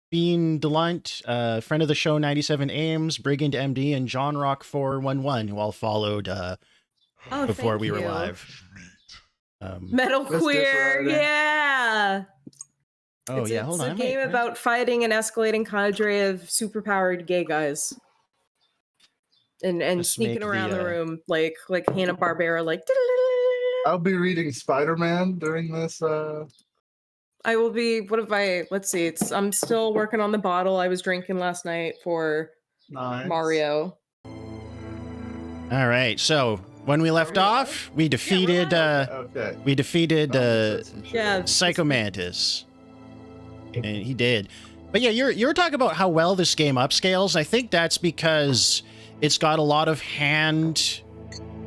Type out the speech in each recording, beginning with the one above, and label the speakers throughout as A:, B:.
A: Bean Delunt, friend of the show 97 Ames, Brigand MD, and John Rock 411, who all followed before we were live.
B: Metal Queer, yeah.
A: Oh, yeah, hold on.
B: It's a game about fighting an escalating cadre of superpowered gay guys. And sneaking around the room like Hanna-Barbera, like...
C: I'll be reading Spider-Man during this.
B: I will be... Let's see. I'm still working on the bottle I was drinking last night for Mario.
A: All right, so when we left off, we defeated Psycho Mantis. And he did. But yeah, you're talking about how well this game upscales. I think that's because it's got a lot of hand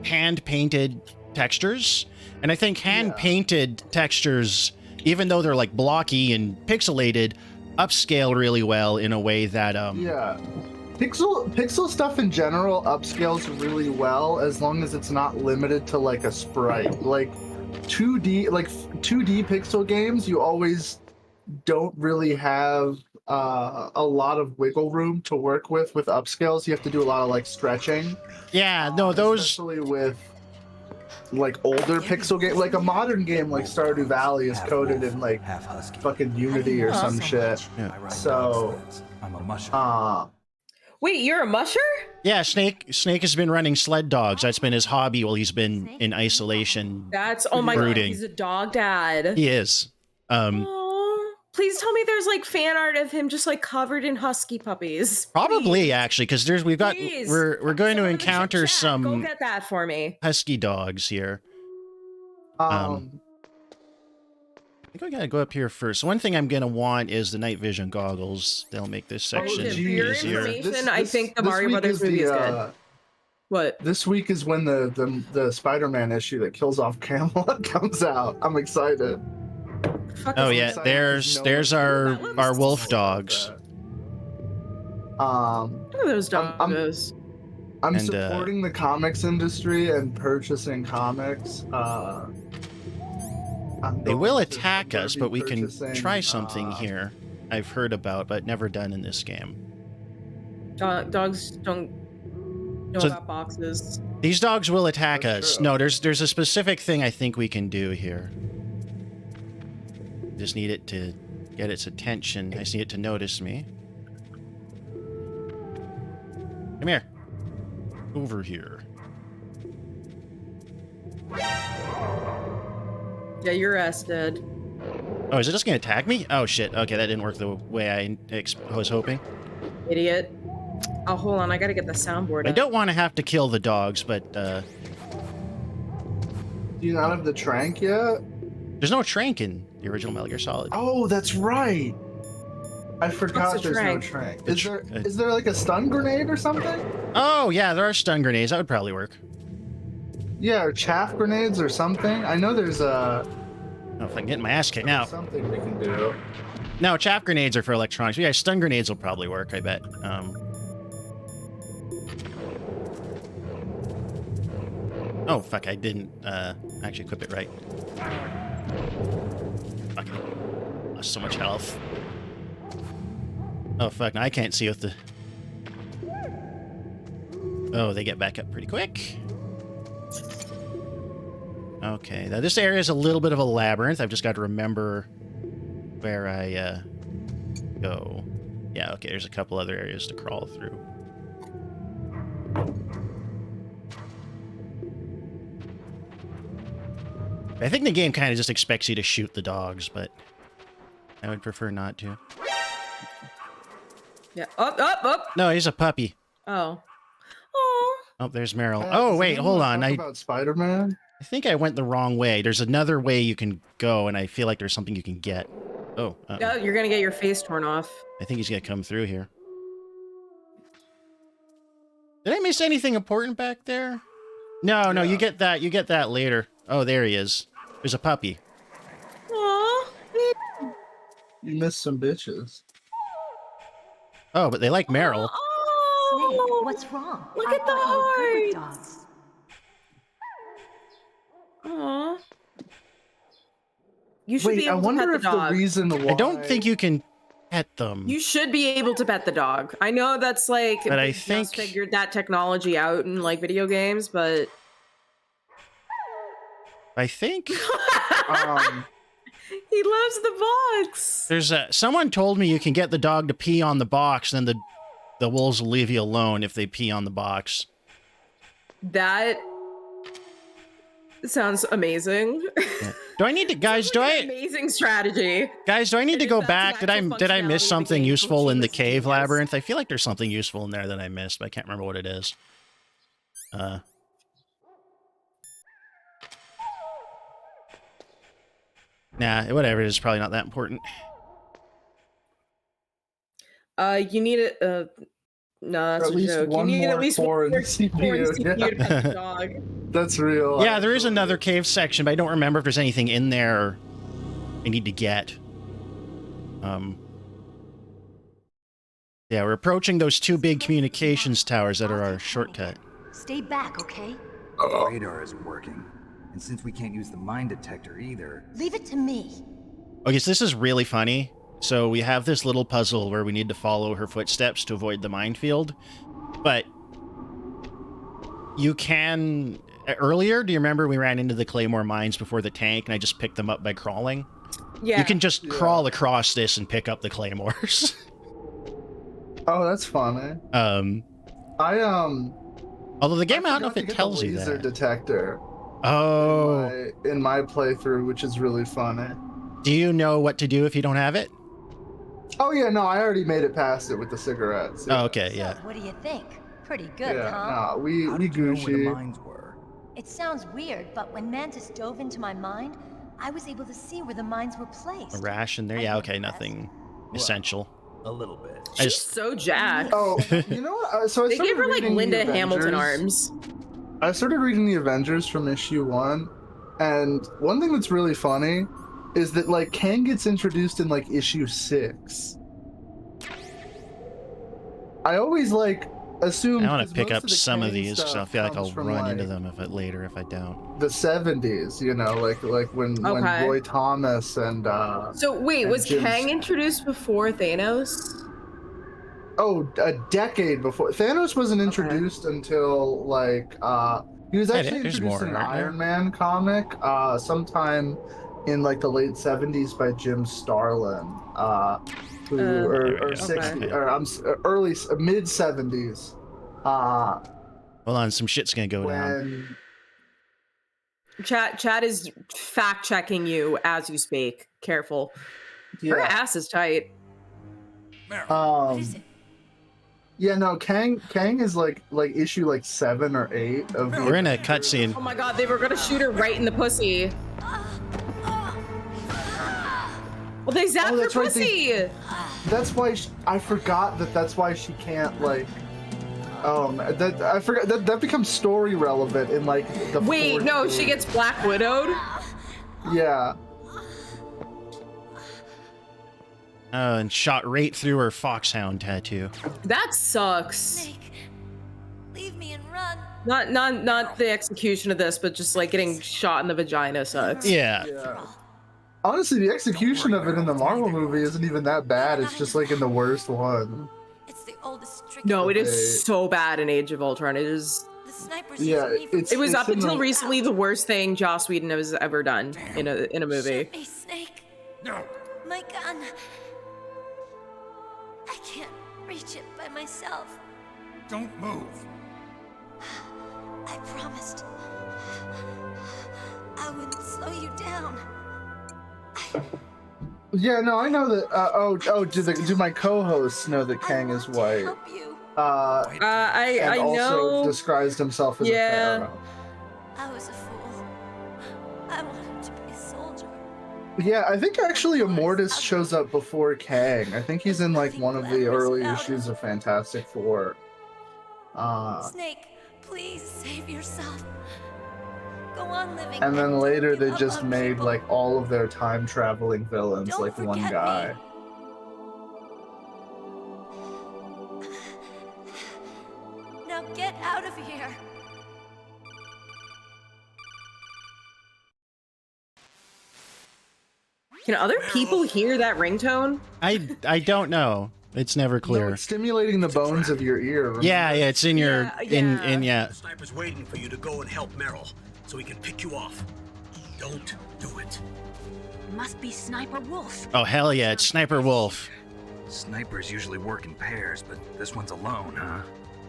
A: painted textures. And I think hand painted textures, even though they're like blocky and pixelated, upscale really well in a way that
C: Pixel stuff in general upscales really well as long as it's not limited to like a sprite. Like 2D pixel games, you always don't really have a lot of wiggle room to work with upscales. You have to do a lot of like stretching.
A: Yeah, no, those
C: especially with like older pixel game, like a modern game like Stardew Valley is coded in like fucking Unity or some shit.
A: Yeah.
C: So
B: wait, you're a musher?
A: Yeah, Snake has been running sled dogs. That's been his hobby while he's been in isolation.
B: That's oh my god, he's a dog dad.
A: He is.
B: Please tell me there's like fan art of him just like covered in husky puppies.
A: Probably actually, because we're going to encounter some.
B: Go get that for me.
A: Husky dogs here. I think we gotta go up here first. One thing I'm gonna want is the night vision goggles. They'll make this section easier.
B: I think the Mario Brothers movie is good. What?
C: This week is when the Spider-Man issue that kills off Camelot comes out. I'm excited.
A: Oh yeah, there's our wolf dogs.
B: Look at those dogs.
C: I'm supporting the comics industry and purchasing comics.
A: They will attack us, but we can try something here I've heard about, but never done in this game.
B: Dogs don't know about boxes.
A: These dogs will attack us. True. No, there's a specific thing I think we can do here. Just need it to get its attention. I just need it to notice me. Come here. Over here.
B: Yeah, your ass dead.
A: Oh, is it just gonna attack me? Oh shit. Okay, that didn't work the way I was hoping.
B: Idiot. Oh, hold on. I gotta get the soundboard.
A: I don't want to have to kill the dogs, but
C: do you not have the trank yet?
A: There's no trank in the original Metal Gear Solid.
C: Oh, that's right. I forgot there's no trank. Is there like a stun grenade or something?
A: Oh yeah, there are stun grenades. That would probably work.
C: Yeah, or chaff grenades or something. I know there's a...
A: Oh, if I can get my ass kicked now.
C: Something we can do.
A: No, chaff grenades are for electronics. Yeah, stun grenades will probably work, I bet. Oh, fuck, I didn't actually equip it right. Fuck, I lost so much health. Oh, fuck, now I can't see with the... Oh, they get back up pretty quick. Okay, now this area is a little bit of a labyrinth. I've just got to remember where I go. Yeah, okay, there's a couple other areas to crawl through. I think the game kind of just expects you to shoot the dogs, but I would prefer not to.
B: Yeah, up!
A: No, he's a puppy.
B: Oh.
A: Oh, there's Meryl. Oh, wait, hold on.
C: About Spider-Man?
A: I think I went the wrong way. There's another way you can go, and I feel like there's something you can get. Oh.
B: Oh, you're gonna get your face torn off.
A: I think he's gonna come through here. Did I miss anything important back there? No, no, you get that. You get that later. Oh, there he is. There's a puppy.
B: Aww.
C: You missed some bitches.
A: Oh, but they like Meryl.
B: Oh,
D: what's wrong?
B: Look at the hearts. Aww. You should be able to pet the dog.
C: The reason why...
A: I don't think you can pet them.
B: You should be able to pet the dog. I know that's like,
A: But I
B: they just
A: think-
B: figured that technology out in like video games, but
A: I think
B: he loves the box.
A: there's someone told me you can get the dog to pee on the box, and then the wolves will leave you alone if they pee on the box.
B: That sounds amazing.
A: Yeah. Do I need to, guys? Do I,
B: Amazing strategy.
A: guys? Do I need to
B: If
A: go
B: that's
A: back?
B: an
A: Did I
B: actual
A: miss
B: functionality of the
A: something
B: game,
A: useful in the
B: Fukushima
A: cave
B: Studios.
A: labyrinth? I feel like there's something useful in there that I missed, but I can't remember what it is. Nah, whatever. It's probably not that important.
B: You need it. No, that's
C: At
B: a
C: least
B: joke. You
C: one
B: need
C: more
B: at least
C: core in
B: one
C: the
B: more in
C: CPU,
B: CPU to
C: yeah.
B: pet the dog.
C: That's real.
A: Yeah, there is another cave section, but I don't remember if there's anything in there I need to get. Yeah, we're approaching those two big communications towers that are our shortcut.
D: Stay back, okay?
E: The radar isn't working. And since we can't use the mine detector either...
D: Leave it to me.
A: Okay, so this is really funny. So we have this little puzzle where we need to follow her footsteps to avoid the minefield. But you can... Earlier, do you remember we ran into the Claymore mines before the tank and I just picked them up by crawling?
B: Yeah.
A: You can just crawl across this and pick up the Claymores.
C: Oh, that's funny.
A: Although the game, I don't know if
C: forgot to
A: it
C: get
A: tells
C: the
A: you
C: laser
A: that.
C: detector
A: Oh.
C: in my playthrough, which is really funny.
A: Do you know what to do if you don't have it?
C: Oh yeah, no, I already made it past it with the cigarettes.
A: Oh, okay, yeah.
D: So, what do you think? Pretty good,
C: Yeah,
D: huh?
C: nah, we
E: How did you know where the
C: Gucci.
E: mines were?
D: It sounds weird, but when Mantis dove into my mind, I was able to see where the mines were placed.
A: A ration there? Yeah, okay, nothing essential.
E: A little bit.
A: I
B: She's
A: just,
B: so jacked.
C: Oh, you know what? So I
B: They
C: started
B: gave her like
C: reading the
B: Linda Hamilton
C: Avengers.
B: arms.
C: I started reading the Avengers from issue 1, and one thing that's really funny is that like Kang gets introduced in like issue 6. I always like assume
A: I want
C: 'cause
A: to pick
C: most
A: up
C: of the
A: some of
C: Kang
A: these because I
C: stuff
A: feel like
C: comes
A: I'll
C: from,
A: run into
C: like,
A: them if later if I don't.
C: the 70s, you know, like when
B: Okay.
C: Roy Thomas and
B: So wait,
C: And
B: was
C: Jim's-
B: Kang introduced before Thanos?
C: a decade before Thanos wasn't introduced until like he was
A: Yeah,
C: actually
A: there's
C: introduced
A: more,
C: in an
A: aren't there?
C: Iron Man comic sometime in like the late 70s by Jim Starlin who
A: There we
C: or
A: go.
C: 60
A: Okay.
C: or early mid 70s
A: Hold on, some shit's gonna go down.
C: when
B: Chat is fact checking you as you speak. Careful. Her
C: yeah
B: ass is tight.
D: What is it?
C: yeah no Kang is like issue like 7 or 8 of the
A: We're in a cutscene.
B: Oh my god, they were gonna shoot her right in the pussy. Well, they zapped her
C: that's right,
B: pussy.
C: That's why I forgot that's why she can't like. That I forgot that becomes story relevant in like the.
B: Wait,
C: fourth
B: no,
C: game.
B: she gets Black Widowed.
C: Yeah.
A: And shot right through her foxhound tattoo.
B: That sucks.
D: Snake, leave me and run.
B: Not the execution of this, but just like getting shot in the vagina sucks.
A: Yeah.
C: Yeah. Honestly, the execution of it in the Marvel movie isn't even that bad. It's just like in the worst one.
D: It's the oldest trick.
B: No, it
C: Okay.
B: is so bad in Age of Ultron. It is.
D: The snipers
C: Yeah,
D: use me for
C: it's-
B: It was up
C: in
B: until
C: the-
B: recently the worst thing Joss Whedon has ever done in a movie.
D: Shoot me, Snake.
E: No!
D: My gun. I can't reach it by myself.
E: Don't move!
D: I promised. I wouldn't slow you down.
C: Yeah, no, I know that. Do my co-hosts know that Kang is white?
D: Help you.
C: And
B: I
C: also
B: know.
C: disguised himself as
B: Yeah.
C: a pharaoh.
D: I was a fool. I wanted to be a soldier.
C: Yeah, I think actually Immortus shows up before Kang. I think he's in like one of the early issues of Fantastic Four.
D: Snake, please save yourself. Go on living.
C: And then
D: don't
C: later
D: give
C: they
D: up
C: just
D: on
C: made
D: people.
C: like all of their time traveling villains
D: Don't
C: like one
D: forget
C: guy.
D: me. Now get out of here.
B: Can other people hear that ringtone?
A: I don't know. It's never
C: No,
A: clear.
C: it's stimulating the bones of your ear. Remember?
A: Yeah, it's in your
B: Yeah.
F: The sniper's waiting for you to go and help Meryl, so he can pick you off. Don't do it.
G: Must be Sniper Wolf.
A: Oh hell yeah, it's Sniper Wolf.
E: Snipers usually work in pairs, but this one's alone, huh?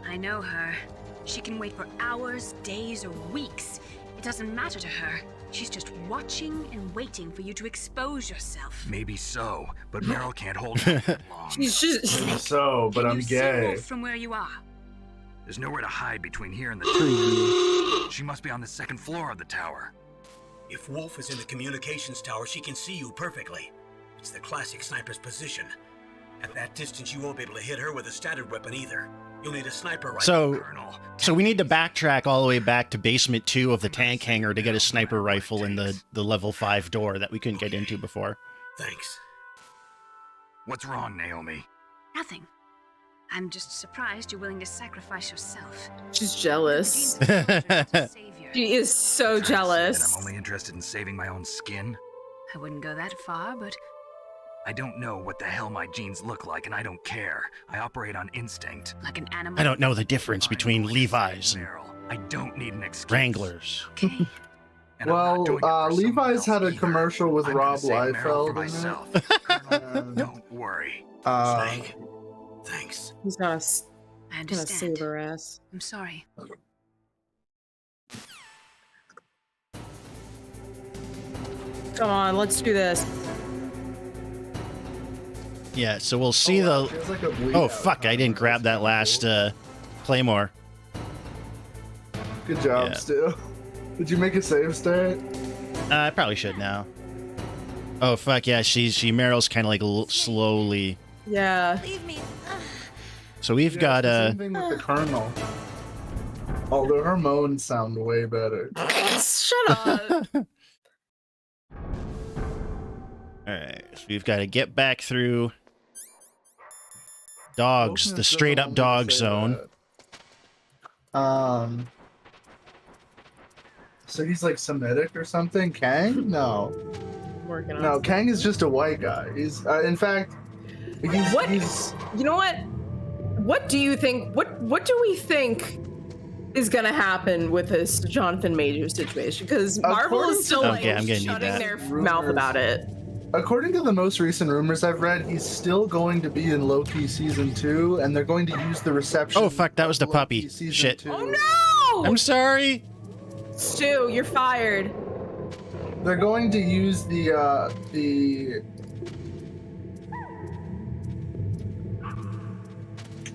G: I know her. She can wait for hours, days, or weeks. It doesn't matter to her. She's just watching and waiting for you to expose yourself.
E: Maybe so, but Meryl can't hold out that long.
B: She's just
C: So, but
G: Can
C: I'm
G: you see
C: gay.
G: Wolf from where you are?
E: There's nowhere to hide between here and the tower. She must be on the second floor of the tower.
F: If Wolf is in the communications tower, she can see you perfectly. It's the classic sniper's position. At that distance, you won't be able to hit her with a standard weapon either. You'll need a sniper rifle.
E: Colonel.
A: So we need to backtrack all the way back to basement 2 of the tank hangar to get a sniper rifle in the level 5 door that we couldn't get into before.
F: Thanks.
E: What's wrong, Naomi?
G: Nothing. I'm just surprised you're willing to sacrifice yourself.
B: she's jealous.
G: Savior.
B: She is so
E: Trying to say that
B: jealous.
E: I'm only interested in saving my own skin.
G: I wouldn't go that far, but
E: I don't know what the hell my genes look like, and I don't care. I operate on instinct.
G: like an animal.
A: I don't know the difference between
E: I'm going to
A: Levi's
E: save
A: and
E: Meryl. I don't need an excuse.
A: Wranglers.
G: Okay.
E: And I'm not
C: Well,
E: doing it for someone
C: Levi's
E: else
C: had a
E: either.
C: commercial with
E: I'm gonna
C: Rob
E: save Meryl for
C: Liefeld in it.
E: myself. Colonel,
C: And,
E: don't worry.
F: Snake. Thanks.
B: He's gonna
G: I
B: gonna
G: understand.
B: save her ass.
G: I'm sorry.
B: Come on, let's do this.
A: Yeah, so we'll see
C: wow,
A: the...
C: she has like a bleed
A: Oh
C: out
A: fuck, I
C: on
A: didn't
C: her.
A: grab that last Claymore.
C: Good job,
A: Yeah.
C: Stu. Did you make a save state?
A: I probably should now. Oh fuck yeah, she Meryl's kind of like slowly.
B: Yeah.
D: Leave me.
A: So we've
C: Yeah,
A: got
C: it's the same thing with the Colonel. Although her moans sound way better.
B: Shut up.
A: All right, so we've got to get back through dogs,
C: Wilson
A: the
C: is
A: straight up
C: one to
A: dog
C: say
A: zone.
C: that. So he's like Semitic or something? Kang? No.
B: Working on
C: No,
B: it.
C: Kang is just a white guy. He's, in fact, he's,
B: What?
C: he's
B: You know what? What do you think? What do we think is gonna happen with this Jonathan Majors situation? Because Marvel
C: According
B: is still
C: to-
B: like
A: Okay, I'm gonna need
B: shutting
A: that.
B: their
C: Rumors.
B: mouth about it.
C: according to the most recent rumors I've read, he's still going to be in Loki season 2, and they're going to use the reception.
A: Oh, fuck, that was the
C: of Loki
A: puppy.
C: season
A: Shit.
C: 2.
B: Oh no!
A: I'm sorry.
B: Stu, you're fired.
C: They're going to use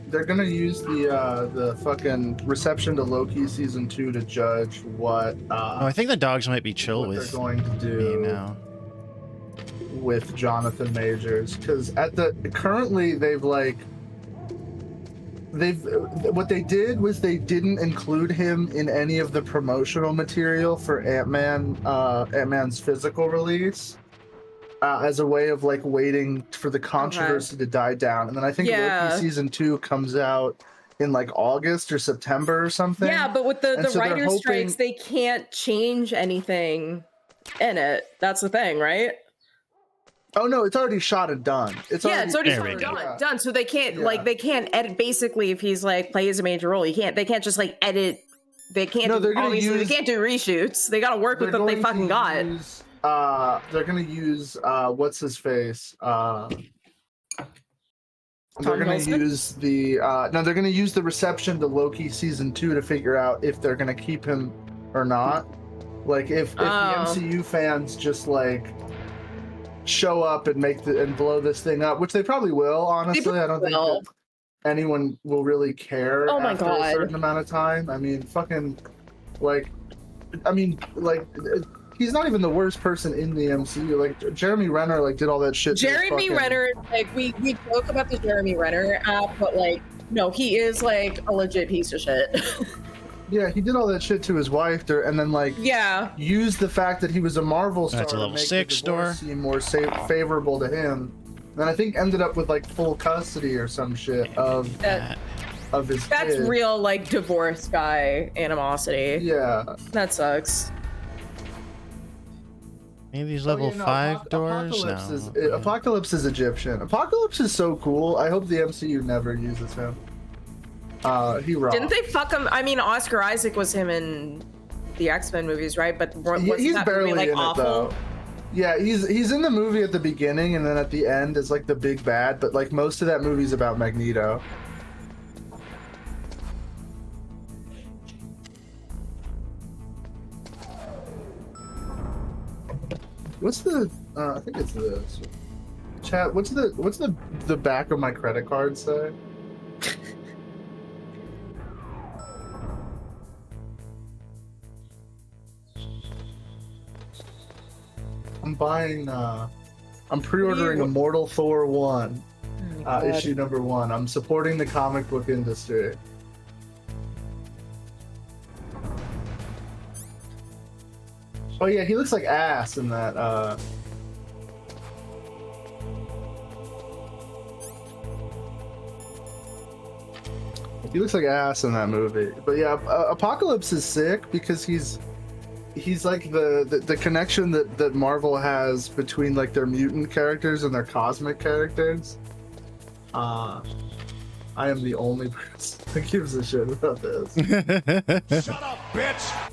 C: they're gonna use the fucking reception to Loki season 2 to judge what
A: Oh, I think the dogs might be chill
C: what
A: with
C: they're going to
A: me
C: do
A: now.
C: with Jonathan Majors, because currently what they did was they didn't include him in any of the promotional material for Ant-Man's physical release, as a way of like waiting for the controversy to die down. And then I think
B: Yeah.
C: Loki season 2 comes out in like August or September or something.
B: Yeah, but with
C: And
B: the
C: so they're
B: writer
C: hoping-
B: strikes, they can't change anything in it. That's the thing, right?
C: Oh no, it's already shot and done. It's
B: Yeah, it's already
A: There we
B: done.
A: go.
C: Yeah.
B: Done. So they can't
C: Yeah.
B: they can't edit. Basically, if he's like plays a major role, they can't just like edit. They can't.
C: No, they're gonna
B: obviously,
C: use-
B: they can't do reshoots. They got to work with
C: They're
B: what they
C: going
B: fucking
C: to
B: got.
C: use, they're gonna use what's his face? They're
B: Tom
C: gonna
B: Hiddleston?
C: use they're gonna use the reception to Loki season 2 to figure out if they're gonna keep him or not. Like if the
B: Oh.
C: MCU fans just like show up and and blow this thing up, which they probably will. Honestly, I don't think
B: will.
C: that anyone will really care.
B: Oh my
C: after
B: God.
C: a certain amount of time. I mean, he's not even the worst person in the MCU. Like Jeremy Renner, like did all that shit. to his
B: Jeremy
C: fucking-
B: Renner, like we joke about the Jeremy Renner app, but like no, he is like a legit piece of shit.
C: Yeah, he did all that shit to his wife, and then like
B: Yeah.
C: used the fact that he was a Marvel star
A: That's a
C: to
A: level
C: make
A: 6
C: the divorce
A: store.
C: seem more favorable to him. And I think ended up with like full custody or some shit of his
B: That's
C: kid.
B: real like divorce guy animosity.
C: Yeah.
B: That sucks.
A: Any of these level 5 doors? No.
C: Apocalypse is Egyptian. Apocalypse is so cool. I hope the MCU never uses him. He rocks.
B: Didn't they fuck him? I mean, Oscar Isaac was him in the X-Men movies, right? But
C: He's
B: that
C: barely
B: movie, like,
C: in
B: awful?
C: it though. Yeah, he's in the movie at the beginning, and then at the end is like the big bad. But like most of that movie's about Magneto. What's the? I think it's this. Chat. What's the back of my credit card say? I'm buying. I'm pre-ordering Immortal Thor 1, issue number 1. I'm supporting the comic book industry. Oh yeah, he looks like ass in that. He looks like ass in that movie. But yeah, Apocalypse is sick because he's like the connection that Marvel has between like their mutant characters and their cosmic characters. I am the only person that gives a shit about this.
F: Shut up, bitch!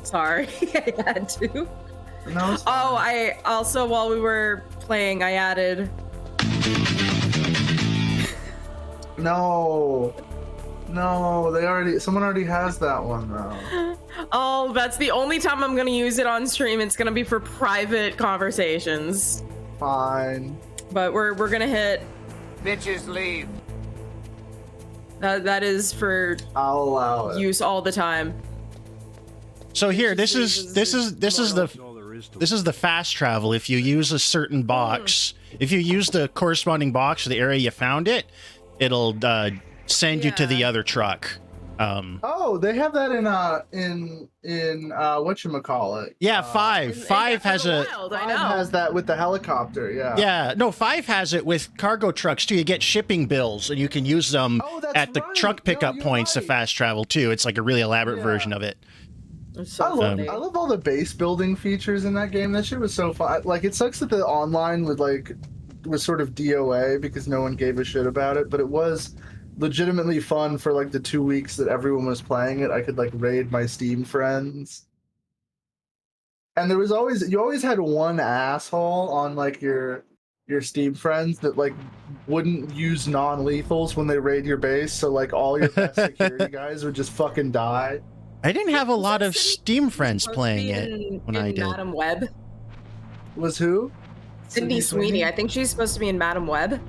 B: Sorry, I had to.
C: No, it's fine.
B: I also, while we were playing, I added.
C: No, someone already has that one though.
B: Oh, that's the only time I'm gonna use it on stream. It's gonna be for private conversations.
C: Fine.
B: But we're gonna hit.
H: Bitches leave.
B: That is for
C: I'll allow it.
B: use all the time.
A: So here, this is the fast travel. If you use a certain box, if you use the corresponding box for the area you found it, it'll send you to the other truck.
C: Oh, they have that in whatchamacallit.
A: Yeah, 5 has a
B: Wild,
C: 5
B: I know.
C: has that with the helicopter.
A: yeah. No, 5 has it with cargo trucks too. You get shipping bills, and you can use them
C: that's
A: at the
C: right.
A: truck pickup
C: You're
A: points to
C: right.
A: fast travel too. It's like a really elaborate version of it.
B: It's so
C: I
B: funny.
C: love all the base building features in that game. That shit was so fun. Like, it sucks that the online was sort of DOA because no one gave a shit about it, but it was legitimately fun for like the 2 weeks that everyone was playing it. I could like raid my Steam friends. And you always had one asshole on like your Steam friends that like wouldn't use non-lethals when they raid your base, so like all your best security guys would just fucking die.
A: I didn't have a lot of Steam friends
B: Supposed to
A: playing
B: be
A: it when I did.
B: Madam Web.
C: Was who?
B: Sydney Sweeney. I think she's supposed to be in Madam Web.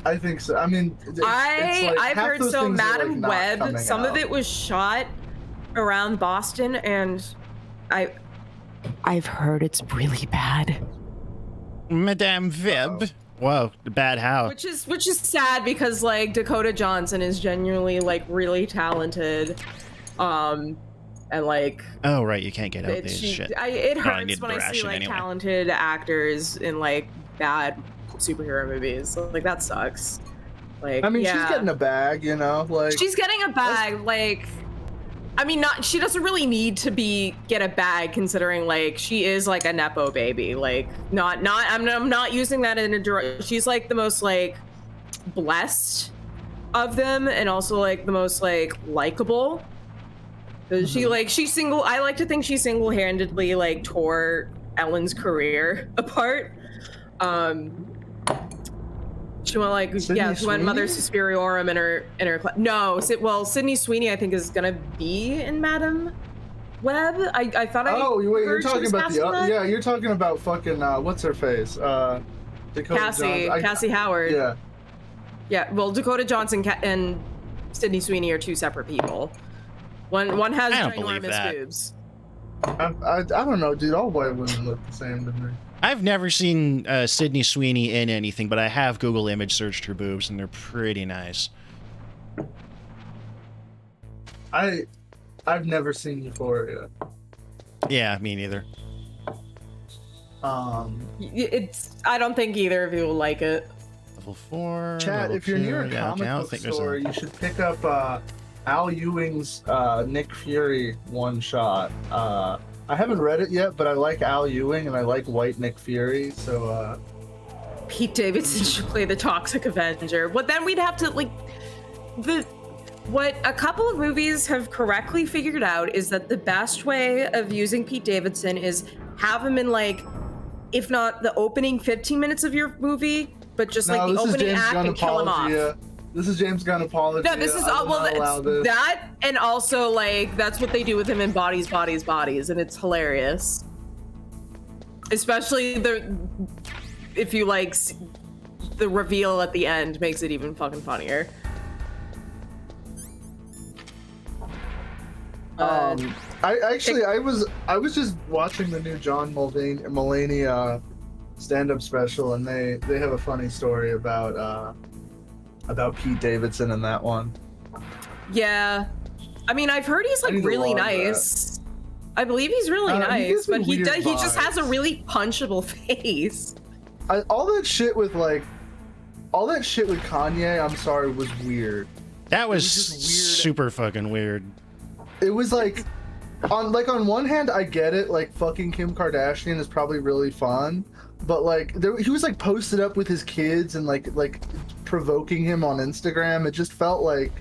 C: I think so. I mean,
B: I've heard so. Madam Web. Some of
C: it
B: it was shot around Boston, and I've heard it's really bad.
A: Madame Vib. Whoa, bad how?
B: Which is sad because like Dakota Johnson is genuinely like really talented, and like.
A: Oh right, you can't get out these shit.
B: It
A: I
B: hurts
A: need
B: when I see
A: ration
B: like
A: anyway.
B: talented actors in like bad superhero movies. Like that sucks. Like
C: I mean,
B: yeah.
C: she's getting a bag, you know, like
B: She's getting a bag, like. I mean, she doesn't really need to get a bag considering like she is like a nepo baby. Like I'm not using that in a direct. She's like the most like blessed of them, and also like the most like likable. She I like to think she single-handedly like tore Ellen's career apart. She went like she went Mother Superiorum in her no. Well, Sydney Sweeney I think is gonna be in Madam Web. I thought
C: you're talking about you're talking about fucking what's her face? Dakota
B: Cassie Howard. Yeah. Well, Dakota Johnson and Sydney Sweeney are two separate people. One has ginormous boobs.
C: I don't know, dude. All white women look the same to me.
A: I've never seen Sydney Sweeney in anything, but I have Google image searched her boobs, and they're pretty nice.
C: I've never seen Euphoria.
A: Yeah, me neither.
B: I don't think either of you will like it.
A: Level 4.
C: Chat,
A: level
C: if you're
A: 2,
C: near a
A: yeah, okay, I don't
C: comic book
A: think there's
C: store, you should pick up Al Ewing's Nick Fury one shot. I haven't read it yet, but I like Al Ewing and I like White Nick Fury, so
B: Pete Davidson should play the Toxic Avenger. But then we'd have to what a couple of movies have correctly figured out is that the best way of using Pete Davidson is have him in like, if not the opening 15 minutes of your movie, but just like the opening act and kill him off.
C: This is James Gunn apology.
B: No, this is that, and also like that's what they do with him in Bodies, Bodies, Bodies, and it's hilarious. Especially if you like the reveal at the end makes it even fucking funnier.
C: I was just watching the new John Mulaney stand-up special, and they have a funny story about Pete Davidson in that one.
B: Yeah, I mean, I've heard he's like really nice. I believe he's really nice, but he just has a really punchable face.
C: All that shit with Kanye, I'm sorry, was weird.
A: That was super fucking weird.
C: It was like on one hand, I get it, like fucking Kim Kardashian is probably really fun, but like he was like posted up with his kids and like provoking him on Instagram. It just felt like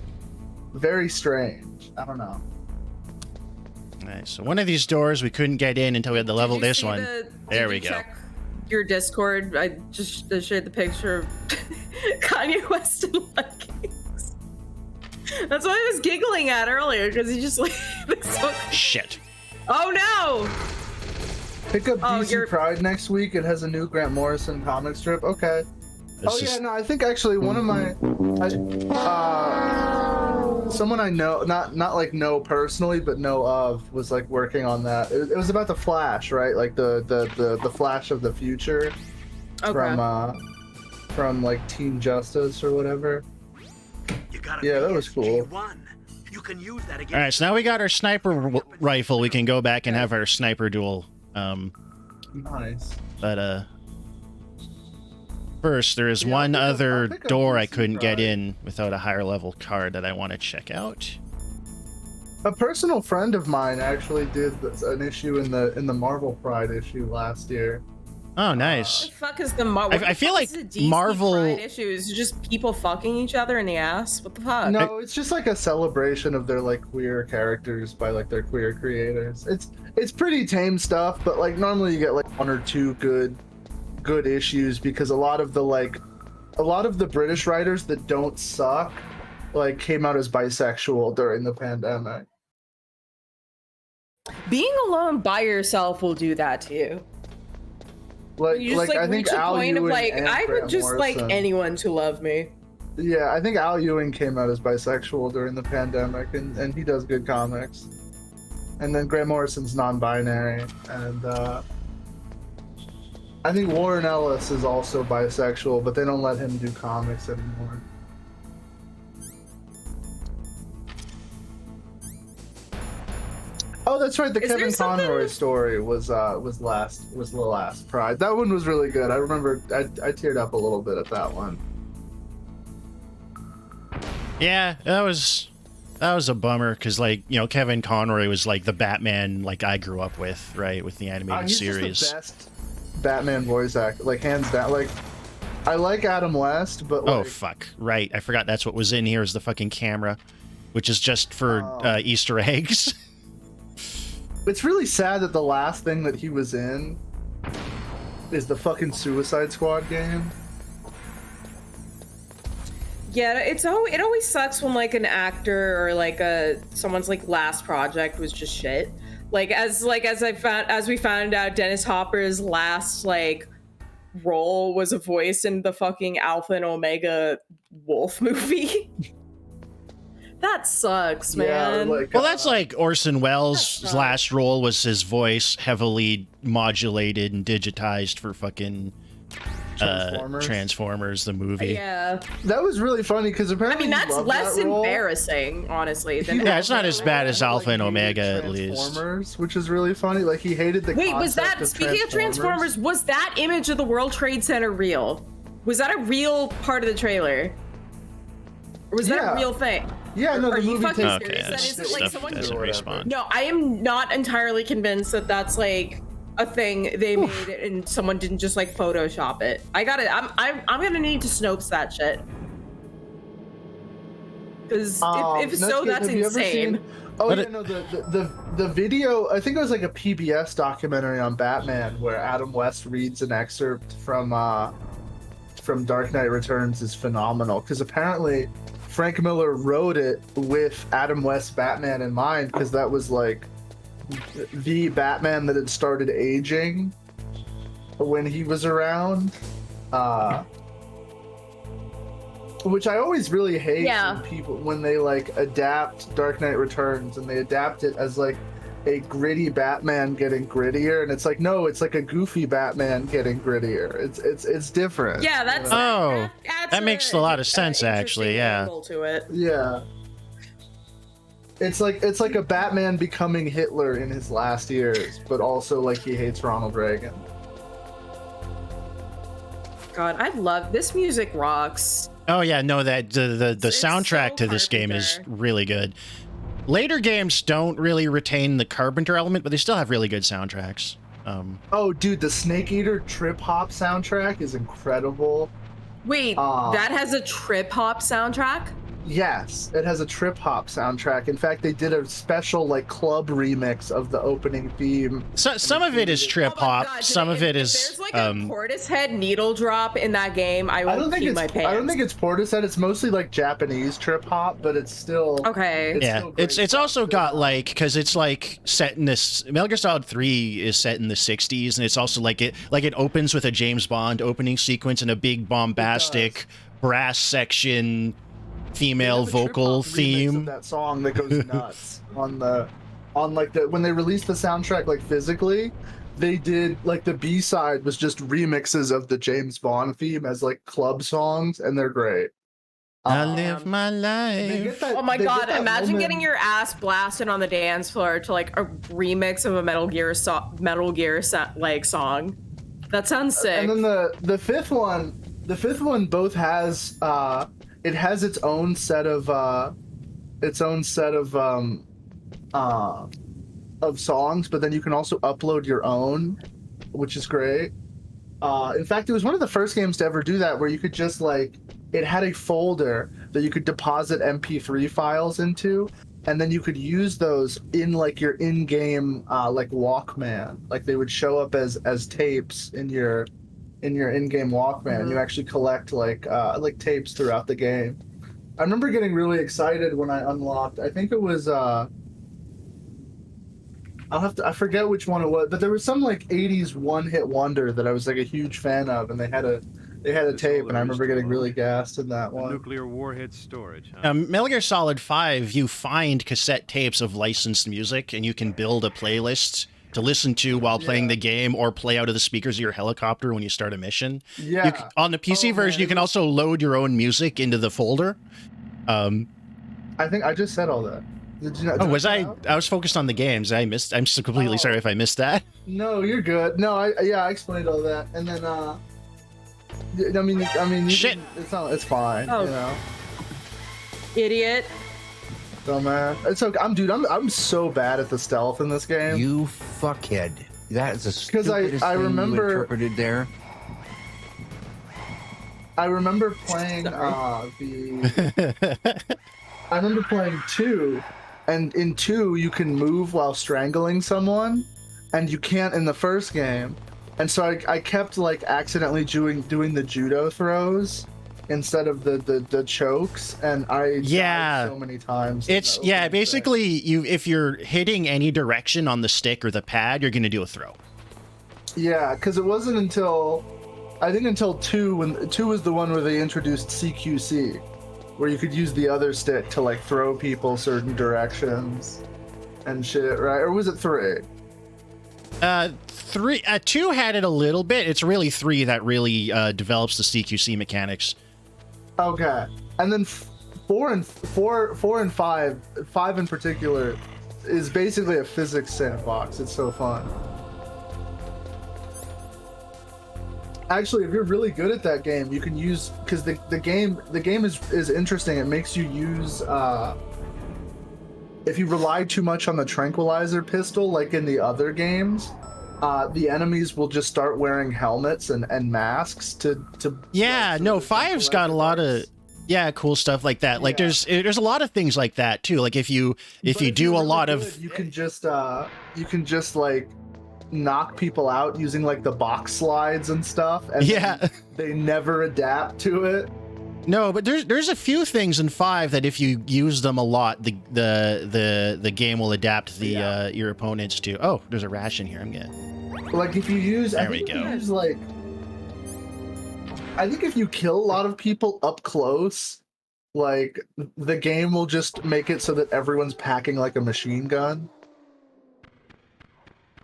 C: very strange. I don't know.
A: Nice. So one of these doors we couldn't get in until we had to level this one. There we go.
B: Check your Discord. I just shared the picture of Kanye West in leggings. That's what I was giggling at earlier because he just like so...
A: Shit.
B: Oh no!
C: Pick up DC Pride next week. It has a new Grant Morrison comic strip. Okay. I think actually one of my someone I know, not like know personally, but know of, was like working on that. It was about the Flash, right? Like the Flash of the future from like Team Justice or whatever. Yeah, that was cool.
F: You can use that again.
A: All right, so now we got our sniper rifle. We can go back and have our sniper duel.
C: Nice.
A: But first, there is one other door I couldn't get in without a higher level card that I want to check out.
C: A personal friend of mine actually did an issue in the Marvel Pride issue last year.
A: Oh, nice.
B: What the fuck is the Marvel?
A: I feel like Marvel
B: Pride issue is just people fucking each other in the ass. What the fuck?
C: No, it's just like a celebration of their like queer characters by like their queer creators. It's pretty tame stuff, but like normally you get like one or two good issues because a lot of the British writers that don't suck like came out as bisexual during the pandemic.
B: Being alone by yourself will do that to you. You just
C: I think
B: reach a
C: Al
B: point of
C: Ewing
B: like
C: and
B: I would
C: Grant
B: just like
C: Morrison.
B: anyone to love me.
C: Yeah, I think Al Ewing came out as bisexual during the pandemic, and he does good comics. And then Grant Morrison's non-binary, and I think Warren Ellis is also bisexual, but they don't let him do comics anymore. Oh, that's right. The Kevin Conroy story was the last Pride. That one was really good. I remember I teared up a little bit at that one.
A: Yeah, that was a bummer because like Kevin Conroy was like the Batman like I grew up with, right, with the animated series.
C: Just the best Batman voice actor, like hands down. Like I like Adam West, but like,
A: oh fuck, right? I forgot that's what was in here is the fucking camera, which is just for Easter eggs.
C: It's really sad that the last thing that he was in is the fucking Suicide Squad game.
B: Yeah, it always sucks when like an actor or like someone's like last project was just shit. As we found out, Dennis Hopper's last like role was a voice in the fucking Alpha and Omega Wolf movie. That sucks, man.
C: Yeah,
A: well, that's like Orson Welles' last role was his voice heavily modulated and digitized for fucking Transformers, the movie.
B: Yeah.
C: That was really funny because apparently
B: that's less embarrassing, honestly.
A: Yeah, it's not as bad as Alpha and Omega, at least.
C: Transformers, which is really funny. Like he hated the.
B: Wait, was that speaking of Transformers? Was that image of the World Trade Center real? Was that a real part of the trailer? Or was that
C: Yeah.
B: a real thing?
C: Yeah, no,
B: Are
C: the
B: you
C: movie
B: fucking
C: takes
A: Okay,
B: serious? That
A: that's
B: isn't like
A: stuff
B: someone.
A: doesn't respawn.
B: No, I am not entirely convinced that that's like a thing they made and someone didn't just like Photoshop it. I got it. I'm gonna need to Snopes that shit. Because if so, that's
C: have you ever
B: insane.
C: seen- Oh
A: But
C: yeah,
A: it-
C: no, the video. I think it was like a PBS documentary on Batman where Adam West reads an excerpt from Dark Knight Returns is phenomenal because apparently Frank Miller wrote it with Adam West's Batman in mind because that was like the Batman that had started aging when he was around. Which I always really hate when they like adapt Dark Knight Returns and they adapt it as like a gritty Batman getting grittier, and it's like no, it's like a goofy Batman getting grittier. It's different.
B: Yeah, that's
A: Oh,
B: adds
A: that makes a lot of sense, actually,
B: interesting
A: yeah.
B: angle to it.
C: Yeah. It's like a Batman becoming Hitler in his last years, but also like he hates Ronald Reagan.
B: God, I love this music. Rocks.
A: Oh yeah, no, that the
B: It's
A: soundtrack
B: so
A: to this game is
B: Carpenter.
A: really good. Later games don't really retain the Carpenter element, but they still have really good soundtracks.
C: Oh, dude, the Snake Eater Trip Hop soundtrack is incredible.
B: Wait, that has a trip hop soundtrack?
C: Yes, it has a trip hop soundtrack. In fact, they did a special like club remix of the opening theme.
A: So some of it is trip
B: Oh my
A: hop,
B: God,
A: some of it
B: if
A: is
B: there's like a Portishead needle drop in that game, I
C: I
B: will
C: don't think
B: pee
C: it's
B: my pants.
C: I don't think it's Portishead. It's mostly like Japanese trip hop, but it's still
B: Okay.
C: It's
A: yeah,
C: still great
A: it's
C: stuff.
A: also got like because it's like set in this Metal Gear Solid 3 is set in the 60s, and it's also like it opens with a James Bond opening sequence and a big bombastic brass section female
C: They have a
A: vocal
C: trip-hop remix
A: theme.
C: of that song that goes nuts on when they released the soundtrack like physically. They did like the B-side was just remixes of the James Bond theme as like club songs, and they're great.
A: I live my
C: They
A: life.
C: get that-
B: Oh my
C: they get
B: God!
C: that
B: Imagine
C: moment-
B: getting your ass blasted on the dance floor to like a remix of a Metal Gear like song. That sounds sick.
C: And then the fifth one both has it has its own set of songs, but then you can also upload your own, which is great. In fact, it was one of the first games to ever do that, where you could just like it had a folder that you could deposit MP3 files into, and then you could use those in like your in-game like Walkman. Like they would show up as tapes in your in-game Walkman. You actually collect like tapes throughout the game. I remember getting really excited when I unlocked. I think it was I forget which one it was, but there was some like 80s one-hit wonder that I was like a huge fan of, and they had a tape, and I remember getting really gassed in that one.
H: Nuclear warhead storage. Huh?
A: Metal Gear Solid 5, you find cassette tapes of licensed music, and you can build a playlist to listen to while playing the game or play out of the speakers of your helicopter when you start a mission.
C: Yeah.
A: On the PC version, you can also load your own music into the folder.
C: I think I just said all that. Did you not?
A: Oh, was I? I was focused on the games. I'm so completely sorry if I missed that.
C: No, you're good. No, I explained all that, and then I mean, you
A: Shit.
C: It's fine.
B: Oh.
C: You know,
B: Idiot.
C: dumbass. It's okay. I'm so bad at the stealth in this game.
I: You fuckhead. That is the
C: 'Cause I
I: stupidest thing
C: remember-
I: you interpreted there.
C: I remember playing I remember playing 2, and in 2 you can move while strangling someone, and you can't in the first game. And so I kept like accidentally doing the judo throws instead of the chokes, and I died so many times. in
A: It's
C: the
A: yeah,
C: opening thing.
A: basically if you're hitting any direction on the stick or the pad, you're gonna do a throw.
C: Yeah, because it wasn't until 2, when 2 was the one where they introduced CQC, where you could use the other stick to like throw people certain directions and shit, right? Or was it 3?
A: 2 had it a little bit. It's really 3 that really develops the CQC mechanics.
C: Okay, and then 4 and 5 in particular is basically a physics sandbox. It's so fun. Actually, if you're really good at that game, you can use, because the game is interesting. It makes you use if you rely too much on the tranquilizer pistol, like in the other games, the enemies will just start wearing helmets and masks to
A: Yeah, no, 5's got a lot of cool stuff like that. Like there's a lot of things like that too. Like if you do a lot of,
C: you can just like knock people out using like the box slides and stuff, and they never adapt to it.
A: No, but there's a few things in 5 that if you use them a lot, the game will adapt the your opponents to. Oh, there's a ration here. I'm getting.
C: Like if you use, I think if you kill a lot of people up close, like the game will just make it so that everyone's packing like a machine gun.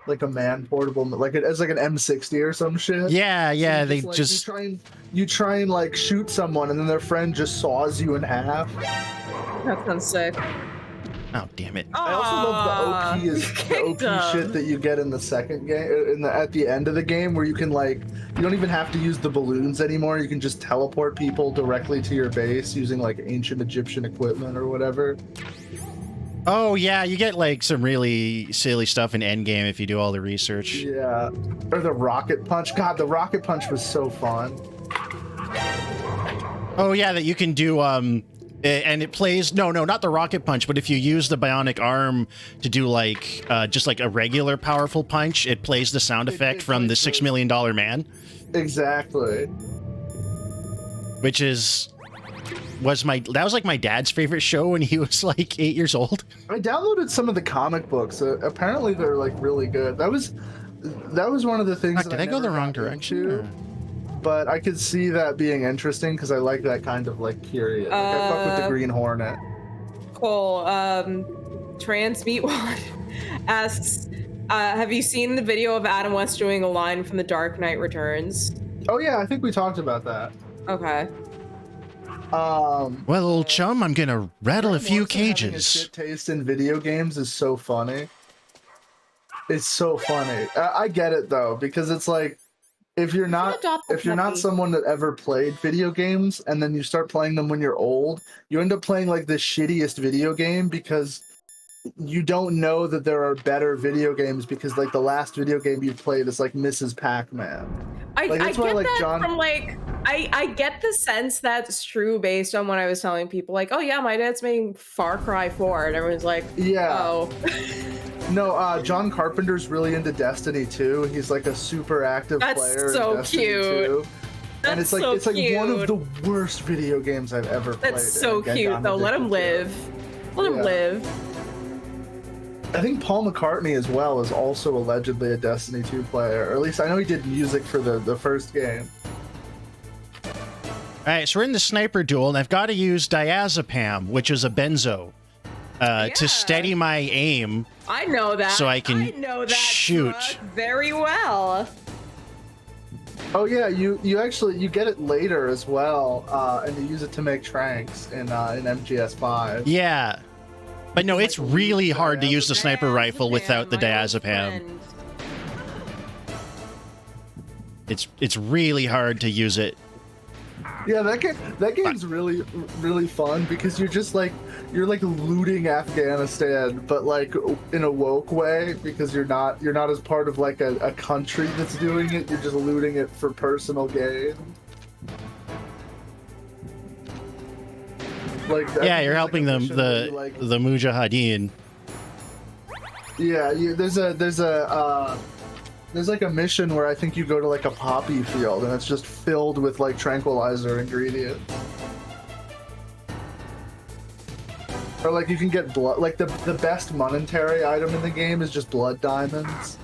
C: Like a man-portable, like it's like an M60 or some shit.
A: Yeah,
C: So
A: they
C: like,
A: just
C: you try and like shoot someone, and then their friend just saws you in half.
B: That sounds sick.
A: Oh damn it!
C: I also love the OP shit that you get in the second game, at the end of the game, where you can like, you don't even have to use the balloons anymore. You can just teleport people directly to your base using like ancient Egyptian equipment or whatever.
A: Oh yeah, you get like some really silly stuff in Endgame if you do all the research.
C: Yeah, or the rocket punch. God, the rocket punch was so fun.
A: Oh yeah, that you can do and it plays no, not the rocket punch, but if you use the bionic arm to do like just like a regular powerful punch, it plays the sound effect from the $6 Million Man.
C: Exactly.
A: Which was like my dad's favorite show when he was like 8 years old.
C: I downloaded some of the comic books. Apparently they're like really good. That was one of the things.
A: Did I go the wrong direction?
C: But I could see that being interesting because I like that kind of like period. Like, I fuck with the Green Hornet.
B: Cool. Trans Meatwad asks, have you seen the video of Adam West doing a line from The Dark Knight Returns?
C: Oh yeah, I think we talked about that.
B: Okay.
A: Well, old chum, I'm gonna rattle a few cages.
C: Having a shit taste in video games is so funny. It's so funny. I get it though, because it's like, if you're not someone that ever played video games and then you start playing them when you're old, you end up playing like the shittiest video game because you don't know that there are better video games, because like the last video game you played is like Mrs. Pac-Man.
B: I get the sense that's true based on what I was telling people. Like, oh yeah, my dad's making Far Cry 4, and everyone's like, oh.
C: No, John Carpenter's really into Destiny 2. He's like a super active player.
B: That's so
C: in Destiny
B: cute.
C: 2. And it's like
B: so
C: it's like
B: cute.
C: one of the worst video games I've ever played.
B: That's so cute though. Let him live. Let him live.
C: I think Paul McCartney as well is also allegedly a Destiny 2 player, or at least I know he did music for the first game.
A: All right, so we're in the sniper duel, and I've got to use diazepam, which is a benzo, to steady my aim.
B: I know that.
A: So I can shoot
B: very well.
C: Oh yeah, you get it later as well, and you use it to make tranks in MGS5.
A: Yeah. But no, it's really hard to use the sniper rifle without the diazepam. It's really hard to use it.
C: Yeah, that game's really fun because you're like looting Afghanistan, but like in a woke way, because you're not as part of like a country that's doing it. You're just looting it for personal gain. Like
A: yeah, you're helping them the Mujahideen.
C: Yeah, there's like a mission where I think you go to like a poppy field and it's just filled with like tranquilizer ingredients. Or like you can get blood, like the best monetary item in the game is just blood diamonds.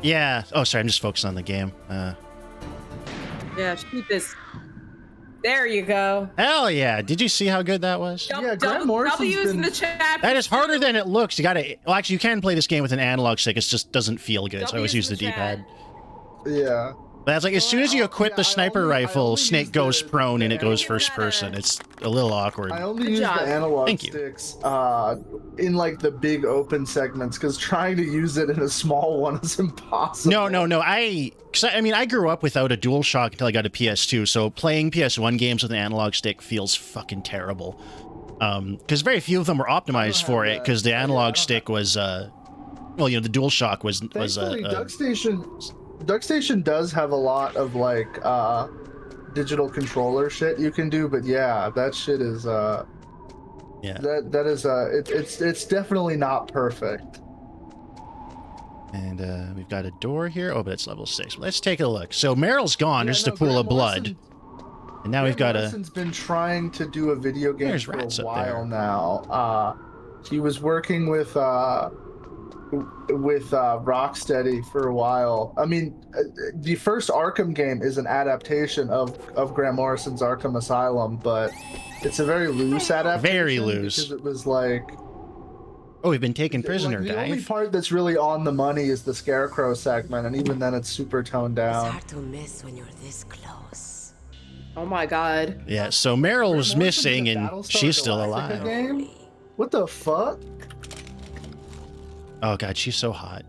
A: Yeah. Oh, sorry. I'm just focused on the game.
B: Yeah, shoot this. There you go.
A: Hell yeah. Did you see how good that was?
C: Yeah, Grant Morrison's
B: W's in the chat.
A: That is harder than it looks. You gotta... Well, actually, you can play this game with an analog stick. It just doesn't feel good, so I always use the D-pad.
C: Yeah.
A: That's like as soon as you equip the sniper
C: I
A: rifle,
C: only
A: Snake
C: use
A: goes
C: the-
A: prone and it goes
B: Is
A: first
B: that
A: person.
B: a-
A: It's a little awkward.
C: I only
B: Good
C: use
B: job.
C: the analog
A: Thank you.
C: sticks in like the big open segments because trying to use it in a small one is impossible.
A: No. I mean, I grew up without a DualShock until I got a PS2, so playing PS1 games with an analog stick feels fucking terrible. Because very few of them were optimized for it, because the analog stick was, well, you know, the DualShock was
C: Thankfully, DuckStation does have a lot of like digital controller shit you can do, but yeah, that shit is
A: yeah.
C: that is it's definitely not perfect.
A: And we've got a door here. Oh, but it's level 6. Let's take a look. So Meryl's gone. There's just a pool of blood. And now we've got a...
C: Morrison's been trying to do a video game
A: There's
C: for a
A: rats up
C: while
A: there.
C: now. He was working with Rocksteady for a while. I mean, the first Arkham game is an adaptation of Grant Morrison's Arkham Asylum, but it's a very loose adaptation.
A: Very loose.
C: Because it was like...
A: Oh, we've been taken prisoner,
C: the only
A: Dive.
C: part that's really on the money is the Scarecrow segment, and even then it's super toned
J: It's
C: down.
J: hard to miss when you're this close.
B: Oh my god.
A: Yeah, so Meryl was
C: Morrison
A: missing
C: did a
A: and
C: Battlestar
A: she's still
C: Galactica
A: alive.
C: game? What the fuck?
A: Oh god, she's so hot.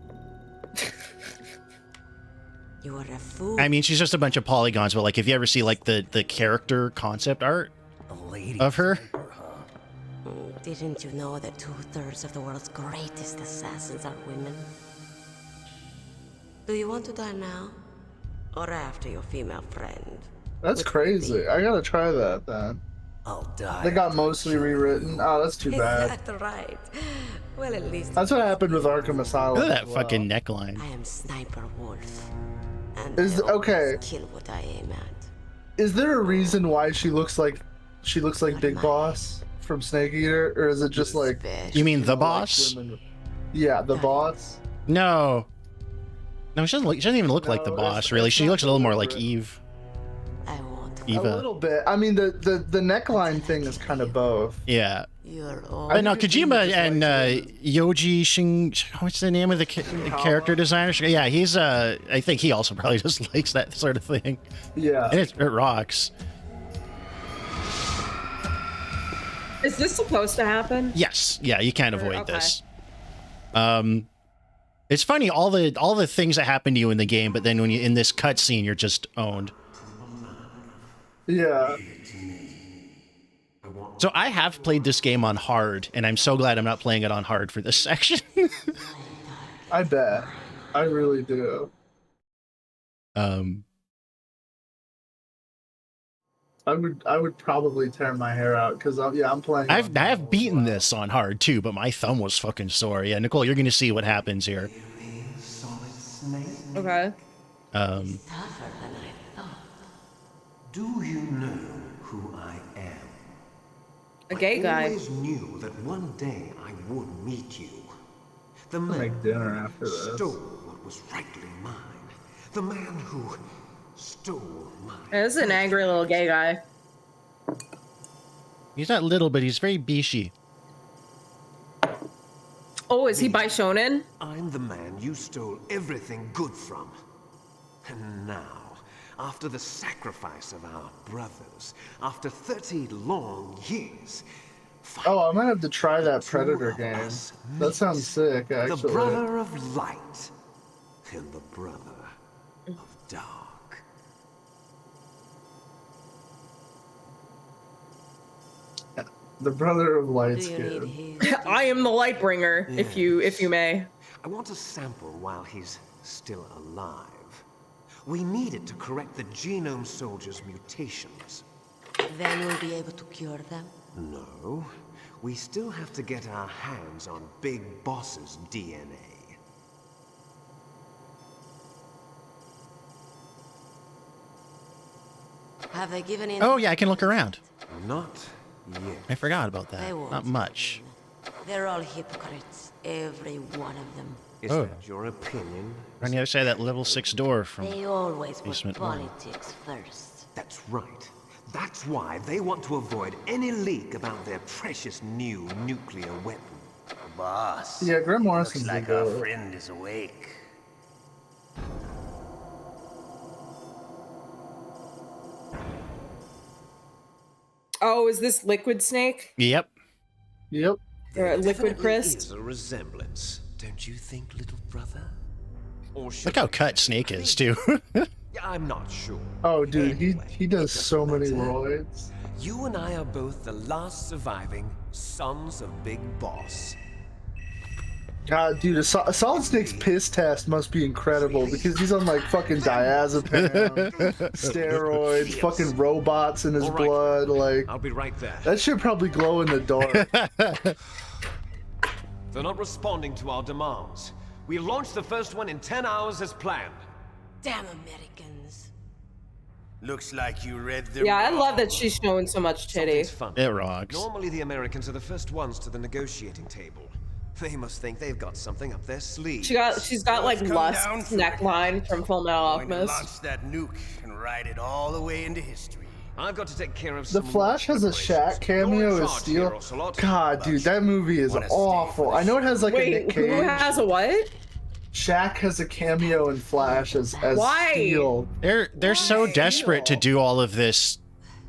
J: You are a fool.
A: I mean, she's just a bunch of polygons, but like if you ever see like the character concept art of her,
J: Didn't you know that 2/3 of the world's greatest assassins are women? Do you want to die now? Or after your female friend?
C: That's crazy. I gotta try that then.
I: I'll die.
C: They got mostly rewritten. Oh, that's too
J: Is
C: bad.
J: that right? Well, at least
C: That's what happened with Arkham Asylum.
A: look at that
C: as well.
A: fucking neckline.
J: I am Sniper Wolf. And
C: Is-
J: I always
C: okay.
J: kill what I aim at.
C: Is there a reason why she looks like Big Boss from Snake Eater, or is it just like
A: You mean the
C: like
A: boss?
C: women- Yeah, the boss.
A: No. No, she doesn't even look like the
C: No,
A: boss,
C: it's-
A: really.
C: it's
A: She
C: not
A: looks a little more like
C: deliberate.
A: Eve.
J: I want
A: Eva.
C: A little bit. I mean, the neckline thing is kind of both.
A: Yeah.
J: You're all
A: But no,
C: think it's
A: Kojima
C: just
A: and
C: like
A: Yoji Shin... What's the name of the character designer? Yeah, he's... I think he also probably just likes that sort of thing.
C: Yeah.
A: And it rocks.
B: Is this supposed to happen?
A: Yes. Yeah, you can't avoid
B: Okay.
A: this. It's funny, all the things that happen to you in the game, but then when you in this cutscene, you're just owned.
C: Yeah.
A: So I have played this game on hard, and I'm so glad I'm not playing it on hard for this section.
C: I bet. I really do. I would probably tear my hair out because I'm playing.
A: I have beaten this on hard too, but my thumb was fucking sore. Yeah, Nicole, you're gonna see what happens here.
B: Okay.
K: Do you know who I am?
B: A gay guy.
K: I always knew that one day I would meet you. The
C: I'll
K: man
C: make dinner after
K: who
C: this.
K: stole what was rightly mine. The man who stole mine.
B: Yeah, this is an angry little gay guy.
A: He's not little, but he's very bishy.
B: Oh, is he by Shonen?
K: I'm the man you stole everything good from. And now, after the sacrifice of our brothers, after 30 long years,
C: Oh, I might have to try that Predator game. That sounds sick,
K: the
C: actually.
K: brother of light and the brother of dark.
C: The brother of light
J: Do you
C: skin.
J: need his?
B: I am the light bringer, if you may.
K: I want a sample while he's still alive. We need it to correct the Genome Soldier's mutations.
J: Then we'll be able to cure them.
K: No, we still have to get our hands on Big Boss's DNA.
J: Have they given in?
A: Oh yeah, I can look around.
K: Not yet.
A: I forgot about
J: They
A: that.
J: won't
A: Not much.
J: give in. They're all hypocrites, every one of them.
K: Is
A: Oh.
K: that your opinion?
A: On the other side of that level 6 door from...
J: They always put
A: Basement one.
J: politics first.
K: That's right. That's why they want to avoid any leak about their precious new nuclear weapon.
I: Boss.
C: Yeah, Grant Morrison's
I: Looks like
C: the
I: our
C: goat.
I: friend is awake.
B: Oh, is this Liquid Snake?
A: Yep.
C: Yep.
B: Or Liquid Chris?
K: Is a resemblance, don't you think, little brother? Or
A: Look how cut Snake is too.
K: I'm not sure.
C: Oh, dude,
K: Anyway,
C: he does so many roids.
K: You and I are both the last surviving sons of Big Boss.
C: God, dude, a Solid Snake's piss test must be incredible because he's on like fucking diazepam, steroids, fucking robots in his
K: All right.
C: blood. Like,
K: I'll be right there.
C: that shit probably glow in the dark.
K: They're not responding to our demands. We launched the first one in 10 hours as planned.
J: Damn Americans.
I: Looks like you read the
B: Yeah, I love that she's showing so much titty.
K: Something's fun.
A: It rocks.
K: Normally the Americans are the first ones to the negotiating table. They must think they've got something up their sleeve.
B: She's got like
I: Come
B: Lust's
I: down for it.
B: neckline from Full Metal
I: Going to
B: Alchemist.
I: launch that nuke and ride it all the way into history.
K: I've got to take care of
C: The
K: some
C: Flash has a
K: preparations.
C: Shaq cameo
K: You're in
C: as
K: charge
C: Steel.
K: here, Ocelot.
C: God, dude, that movie is
I: Wanna stay
C: awful.
I: for the
C: I know it has like a
B: Wait,
C: Nick
B: who
C: Cage.
B: has a what?
C: Shaq has a cameo in Flash as
B: Why?
C: Steel.
A: They're so desperate to do all of this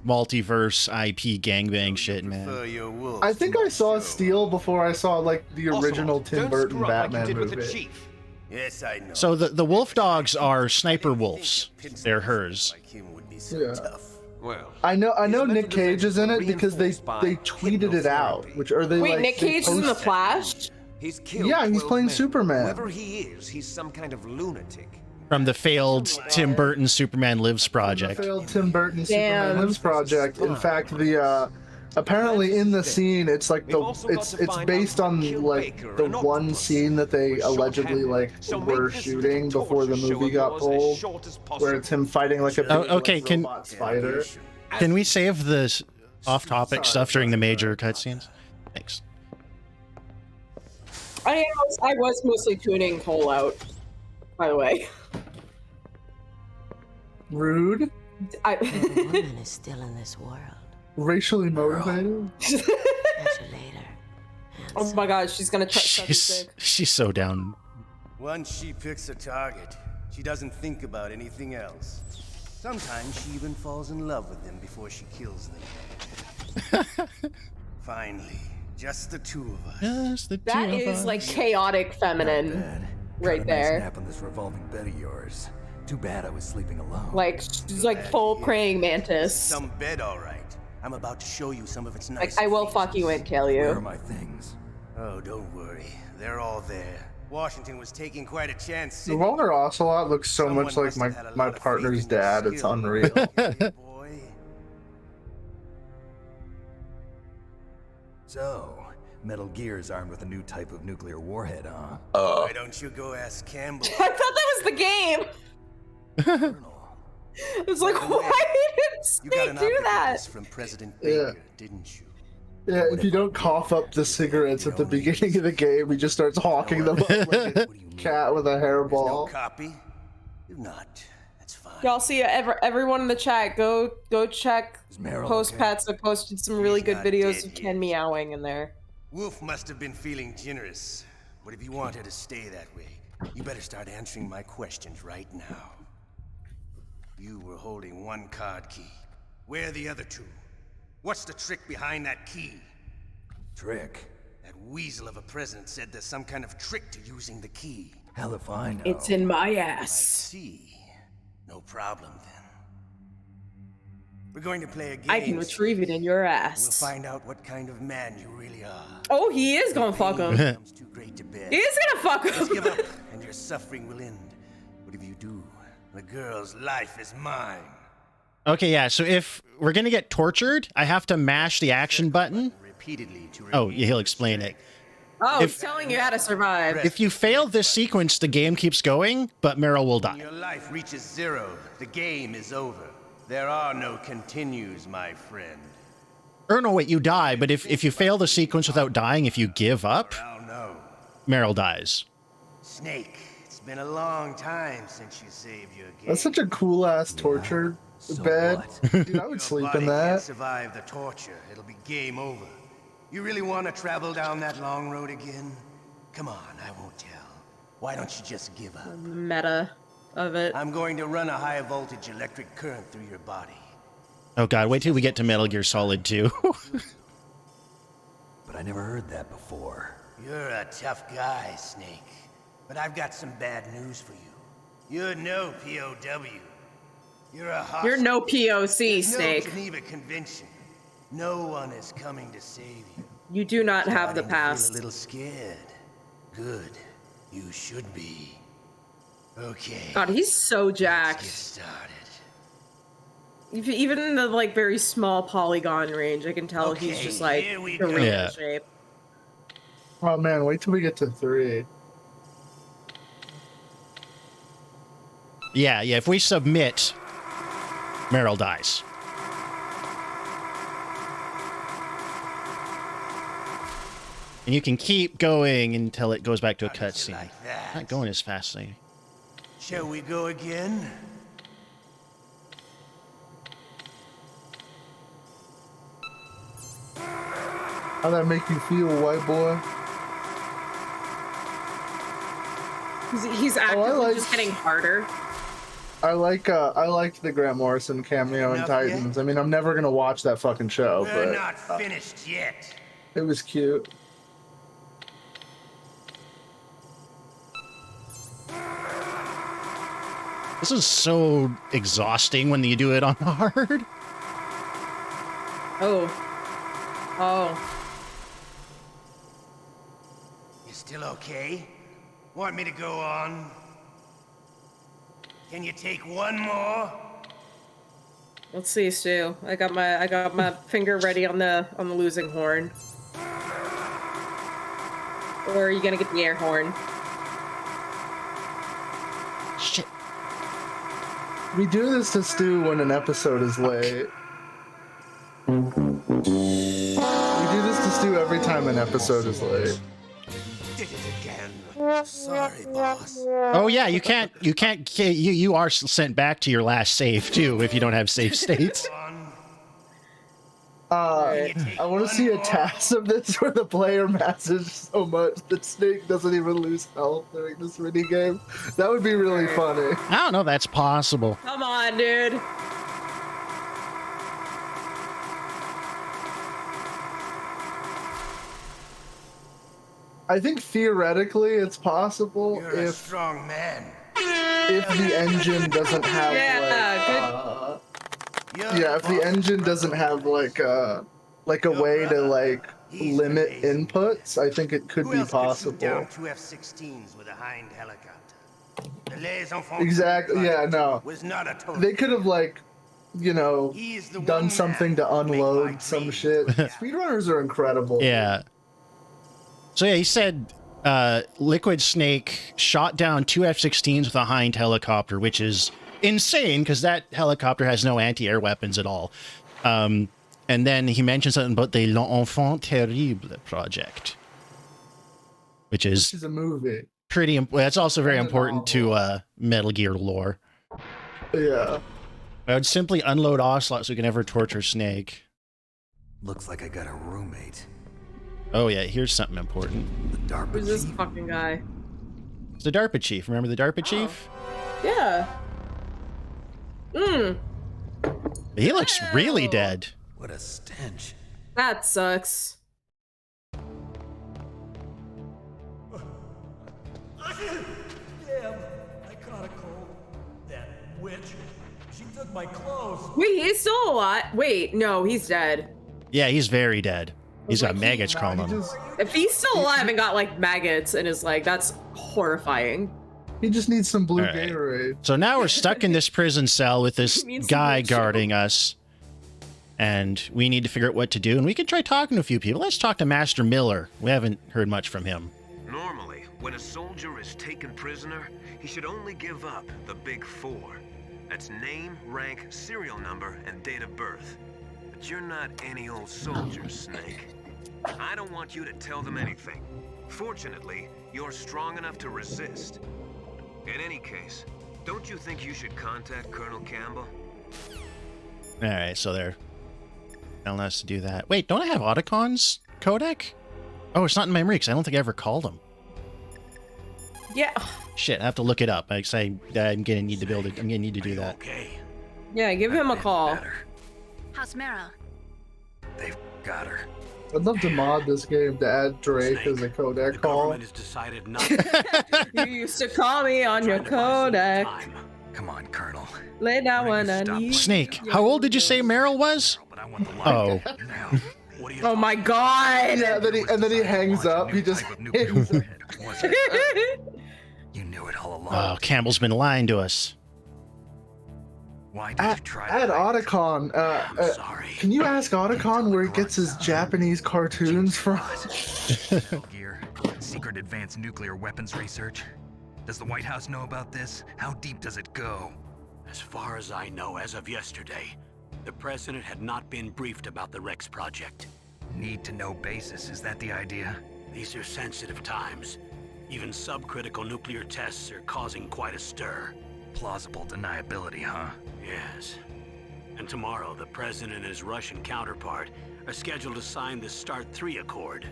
A: multiverse IP gangbang shit, man.
I: Prefer your wolves
C: I think
I: to
C: I
I: my
C: saw
I: show.
C: Steel before I saw like the original
K: Ocelot,
C: Tim
K: don't
C: Burton
K: screw up like you
C: Batman
K: did with the
C: movie.
K: chief.
I: Yes, I know.
A: So the wolf dogs are sniper wolves. They're hers.
I: Like him would be so
C: Yeah.
I: tough.
K: Well,
C: I know
K: his
C: Nick
K: method of
C: Cage is in it because they
K: reinforced by
C: tweeted it out,
K: hypnotherapy.
C: which are they
B: Wait,
C: like
B: Nick
C: they
B: Cage is in the
C: posted-
B: Flash?
K: He's killed
C: Yeah, he's
K: 12
C: playing
K: men.
C: Superman.
K: Whoever he is, he's some kind of lunatic.
A: From the failed Tim Burton Superman Lives project.
C: Failed Tim Burton
B: Damn.
C: Superman Lives project. In fact, the apparently in the scene, it's like
K: We've
C: the
K: also got
C: it's
K: to
C: it's
K: find
C: based
K: out who
C: on
K: killed
C: like
K: Baker,
C: the
K: an
C: one
K: octopus.
C: scene that they
K: We're
C: allegedly like
K: short-handed, so make
C: were
K: this
C: shooting
K: little
C: before the
K: torture
C: movie
K: show
C: got
K: of yours as
C: pulled,
K: short as
C: where
K: possible.
C: it's him fighting like a big,
A: okay,
C: like,
A: can-
C: robot spider.
A: Can we save the off-topic stuff during the major cutscenes? Thanks.
B: I was mostly tuning Cole out, by the way.
C: Rude,
B: I,
J: The woman is still in this world.
C: racially motivated.
J: Catch you later.
B: oh my god, she's gonna touch
A: She's so down.
I: Once she picks a target, she doesn't think about anything else. Sometimes she even falls in love with them before she kills them. Finally, just the two of us.
A: Just the
B: That
A: two of
B: is
A: us.
B: like chaotic feminine right there.
E: Nap on this revolving bed of yours. Too bad I was sleeping alone.
B: Like she's like full praying mantis.
I: Some bed, all right. I'm about to show you some of its nice.
B: Like I will fuck you and kill
E: Where are
B: you.
E: my things?
I: Oh, don't worry. They're all there. Washington was taking quite a chance.
C: The Walter Ocelot looks so much like my partner's dad. It's unreal.
I: Boy.
E: So, Metal Gear is armed with a new type of nuclear warhead, huh?
I: Why don't you go ask Campbell?
B: I thought that was the game.
E: Colonel.
B: It's like why did
I: You got
B: Snake
I: an
B: do that?
I: opportunist from President Baker, didn't you?
C: Yeah, if you don't cough up the cigarettes at the beginning of the game, he just starts hawking them up like a cat with a
I: No
C: hairball.
I: copy? If not, that's fine.
B: Y'all see everyone in the chat. Go check.
E: Is Meryl
B: Post
E: okay?
B: Pets have posted some really
I: He's
B: good
I: not
B: videos
I: dead
B: of
I: yet.
B: Ken meowing in there.
I: Wolf must have been feeling generous. But if you want her to stay that way, you better start answering my questions right now. You were holding one card key. Where are the other two? What's the trick behind that key?
E: Trick?
I: That weasel of a president said there's some kind of trick to using the key.
E: Hell if I know.
B: It's in my
I: I
B: ass.
I: see. No problem then. We're going to play a game.
B: I can retrieve it in your
I: We'll
B: ass.
I: find out what kind of man you really are.
B: Oh, he is gonna fuck him.
I: Becomes too great to bear.
B: He is gonna fuck
I: Just give
B: him.
I: up, and your suffering will end. But if you do, the girl's life is mine.
A: Okay, yeah, so if we're gonna get tortured, I have to mash the action button.
I: Repeatedly to
A: Oh,
I: reveal
A: yeah, he'll
I: the
A: explain it.
I: trick.
B: Oh,
A: If-
B: he's telling you how to survive.
A: If you fail this sequence, the game keeps going, but Meryl will
I: When
A: die.
I: your life reaches zero, the game is over. There are no continues, my friend.
A: Or no, wait, you die, but if you fail the sequence without dying, if you give up,
I: I'll know.
A: Meryl dies.
I: Snake, it's been a long time since you saved your game.
C: That's such a cool ass torture
E: So
C: bed.
E: what?
C: Dude, I would
I: Your
C: sleep
I: body
C: in
I: can't
C: that.
I: survive the torture. It'll be game over. You really want to travel down that long road again? Come on, I won't tell. Why don't you just give up?
B: Meta of it.
I: I'm going to run a high voltage electric current through your body.
A: Oh god, wait till we get to Metal Gear Solid 2.
E: But I never heard that before.
I: You're a tough guy, Snake. But I've got some bad news for you. You're no POW. You're a hostage.
B: You're no POC,
I: There's
B: Snake.
I: No Geneva Convention. No one is coming to save you.
B: You do not have the
I: Starting to feel
B: past.
I: a little scared. Good. You should be. Okay.
B: God, he's so
I: Let's
B: jacked.
I: get started.
B: Even in the like very small polygon range, I can tell he's
I: Okay,
B: just like
I: here we
B: gorilla
I: go.
A: Yeah.
B: shape.
C: Oh man, wait till we get to 3.
A: Yeah, if we submit, Meryl dies. And you can keep going until it goes back to a
I: How does it
A: cutscene.
I: like that?
A: Not going as fast as I...
I: Shall we go again?
C: How'd that make you feel, white boy?
B: He's actively
C: like-
B: just getting harder.
C: I liked the Grant Morrison cameo in
I: Enough
C: Titans. I mean, I'm never gonna watch that fucking show,
I: We're not
C: but
I: finished yet.
C: it was cute.
A: This is so exhausting when you do it on hard.
B: Oh.
I: You still okay? Want me to go on? Can you take one more?
B: Let's see, Stu. I got my finger ready on the losing horn. Or are you gonna get the air horn?
A: Shit.
C: We do this to Stu when an episode is late. We do this to Stu every time an episode is late.
I: Did it again. Sorry, boss.
A: Oh yeah, you are sent back to your last save too if you don't have save states.
C: I want to see a task of this where the player masses so much that Snake doesn't even lose health during this minigame. That would be really funny.
A: I don't know if that's possible.
B: Come on, dude.
C: I think theoretically it's possible
I: You're a
C: if
I: strong man.
C: the engine doesn't have if the engine doesn't have like a way to like limit inputs, I think it could
I: Who
C: be
I: else could shoot
C: possible.
I: down 2 F-16s with a Hind helicopter? The Les Enfants
C: Exactly. Yeah. No.
I: was not a total.
C: They could have like, you know,
I: He is the
C: done
I: one
C: something
I: man
C: to
I: make my
C: unload some
I: dream.
C: shit. Speedrunners are incredible.
A: Yeah. So yeah, he said Liquid Snake shot down 2 F-16s with a Hind helicopter, which is insane because that helicopter has no anti-air weapons at all. And then he mentioned something about the L'Enfant Terrible project, which
C: This
A: is
C: is a movie.
A: pretty. That's also very
C: And a
A: important to Metal Gear lore.
C: Yeah.
A: I would simply unload Ocelot so we can never torture Snake.
E: Looks like I got a roommate.
A: Oh yeah, here's something important.
E: The DARPA
B: Who's this
E: chief.
B: fucking guy?
A: It's the DARPA chief. Remember the DARPA chief?
B: Yeah.
A: He looks really dead.
E: What a stench.
B: That sucks.
L: Damn, I caught a cold. That witch. She took my clothes.
B: Wait, he's still alive. Wait, no, he's dead.
A: Yeah, he's very dead. He's got maggots crawling on him.
B: If he's still alive and got like maggots and is like, that's horrifying.
C: He just needs some blue
A: All right.
C: Gatorade.
A: So now we're stuck in this prison cell with this
B: He needs
A: guy
B: some blue
A: guarding us. And we need to figure out what to do. And we can try talking to a few people. Let's talk to Master Miller. We haven't heard much from him.
M: Normally, when a soldier is taken prisoner, he should only give up the big 4. That's name, rank, serial number, and date of birth. But you're not any old soldier, Snake. I don't want you to tell them anything. Fortunately, you're strong enough to resist. In any case, don't you think you should contact Colonel Campbell?
A: All right, so they're telling us to do that. Wait, don't I have Otacon's codec? Oh, it's not in memory because I don't think I ever called him.
B: Yeah.
A: Shit, I have to look it up. I'm gonna need to build it. I'm gonna need to do that.
I: Okay.
B: Yeah, give him a call.
I: Better.
G: How's Meryl?
E: They've got her.
C: I'd love to mod this game to add Drake as a codec call.
F: Has decided not.
B: You used to call me on your codec.
E: Come on, Colonel.
B: Lay down when I need.
A: Snake, how old did you say Meryl was? Oh.
B: Oh my god!
C: Yeah, then he hangs up. He just hangs up.
E: You knew it all along.
A: Oh, Campbell's been lying to us.
E: Why did you try
C: Add Otacon. Can you ask Otacon where he gets his Japanese cartoons from?
E: Metal Gear, secret advanced nuclear weapons research. Does the White House know about this? How deep does it go?
F: As far as I know, as of yesterday, the president had not been briefed about the Rex project.
E: Need to know basis, is that the idea?
F: These are sensitive times. Even subcritical nuclear tests are causing quite a stir.
E: Plausible deniability, huh?
F: Yes. And tomorrow, the president and his Russian counterpart are scheduled to sign the START 3 Accord.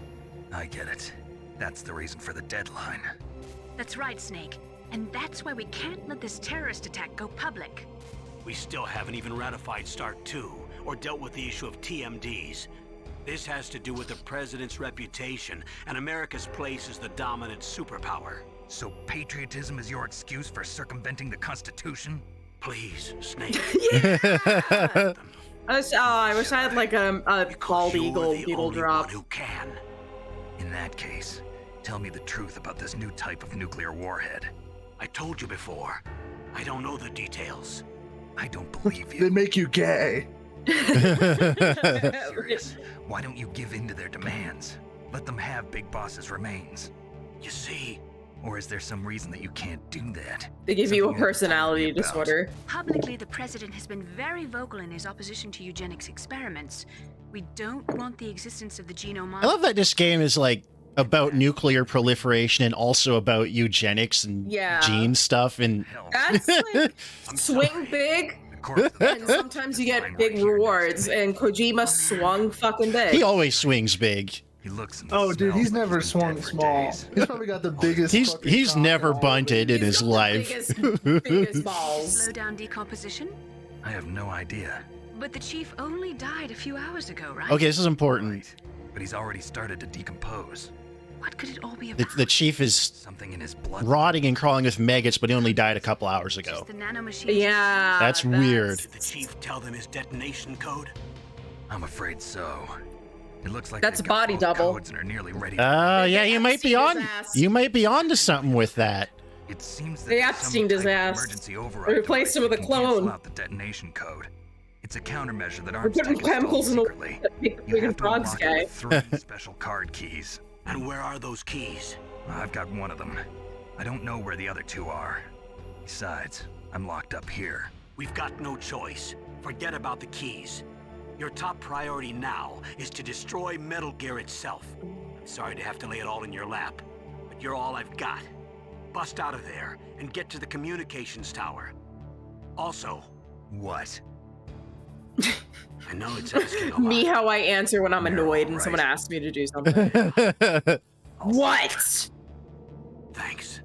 E: I get it. That's the reason for the deadline.
G: That's right, Snake. And that's why we can't let this terrorist attack go public.
F: We still haven't even ratified START 2 or dealt with the issue of TMDs. This has to do with the president's reputation and America's place as the dominant superpower.
E: So patriotism is your excuse for circumventing the Constitution?
F: Please, Snake.
B: I wish I had like a bald eagle drop.
F: Who can?
E: In that case, tell me the truth about this new type of nuclear warhead.
F: I told you before. I don't know the details.
E: I don't believe you.
C: They make you gay.
E: Serious. Why don't you give in to their demands? Let them have Big Boss's remains.
F: You see?
E: Or is there some reason that you can't do that?
B: They give you a personality disorder.
G: Publicly, the president has been very vocal in his opposition to eugenics experiments. We don't want the existence of the genome.
A: I love that this game is like about nuclear proliferation and also about eugenics and gene stuff. And
B: that's like swing big. And sometimes you get big rewards, and Kojima swung fucking big.
A: He always swings big.
E: He looks.
C: Oh, dude, he's never swung small. He's probably got the biggest.
A: He's never bunted in his life.
B: Biggest balls.
G: Slow down decomposition?
E: I have no idea.
G: But the chief only died a few hours ago, right?
A: Okay, this is important.
E: Right. But he's already started to decompose.
G: What could it all be about?
A: The chief is
E: something in his blood,
A: rotting and crawling with maggots, but he only died a couple hours ago.
G: The nanomachines.
B: Yeah,
A: that's weird.
F: Did the chief tell them his detonation code?
E: I'm afraid so. It looks like
B: that's a body double.
E: And are nearly ready
A: yeah, you might be on. You might be onto something with that.
E: It seems that
B: they Epsteined his ass. They replaced him with a clone.
E: Out the detonation code. It's a countermeasure that
B: We're
E: arms
B: putting chemicals in the
E: freaking
B: frogs guy.
E: 3 special card keys.
F: And where are those keys?
E: I've got one of them. I don't know where the other 2 are. Besides, I'm locked up here.
F: We've got no choice. Forget about the keys. Your top priority now is to destroy Metal Gear itself. I'm sorry to have to lay it all in your lap, but you're all I've got. Bust out of there and get to the communications tower. Also...
E: What?
F: I know it's asking a lot.
B: Me how I answer when I'm annoyed and someone asks me to do something. What?
F: Thanks.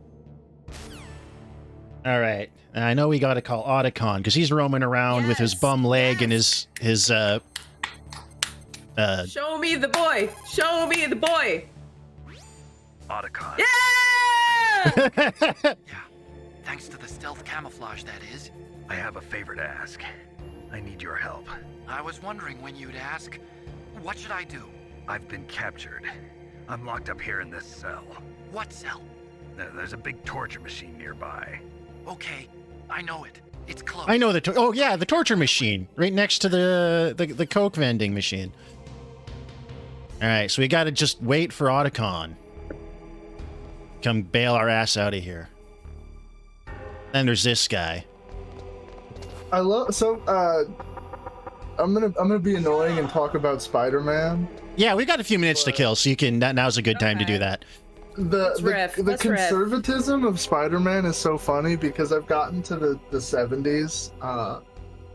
A: All right. I know we got to call Otacon because he's roaming around with his bum leg and his
B: Show me the boy. Show me the boy.
E: Otacon.
B: Yeah!
N: Thanks to the stealth camouflage, that is.
E: I have a favor to ask. I need your help.
N: I was wondering when you'd ask. What should I do?
E: I've been captured. I'm locked up here in this cell.
N: What cell?
E: There's a big torture machine nearby.
N: Okay, I know it. It's close.
A: I know the the torture machine right next to the Coke vending machine. All right, so we got to just wait for Otacon. Come bail our ass out of here. Then there's this guy.
C: I'm gonna be annoying and talk about Spider-Man.
A: Yeah, we got a few minutes to kill, so you can. Now's a good time to do that.
C: The conservatism of Spider-Man is so funny because I've gotten to the 70s,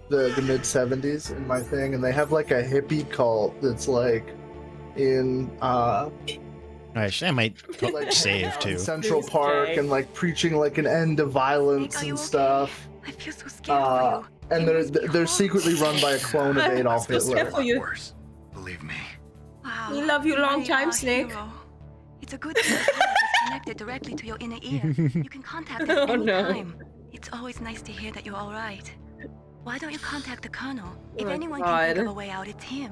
C: the mid 70s in my thing, and they have like a hippie cult that's like in
A: I might like, save too.
C: Central Park and like preaching like an end to violence and stuff.
G: I feel so scared for you.
C: and they're secretly run by a clone of Adolf Hitler.
E: Worse, believe me.
G: Wow.
B: We love you long
G: really
B: time,
G: are
B: Snake.
G: hero. It's a good thing the pilot is connected directly to your inner ear. You can contact us
B: Oh, no.
G: anytime. It's always nice to hear that you're all right. Why don't you contact the Colonel? If
B: Oh,
G: anyone
B: God.
G: can think of a way out, it's him.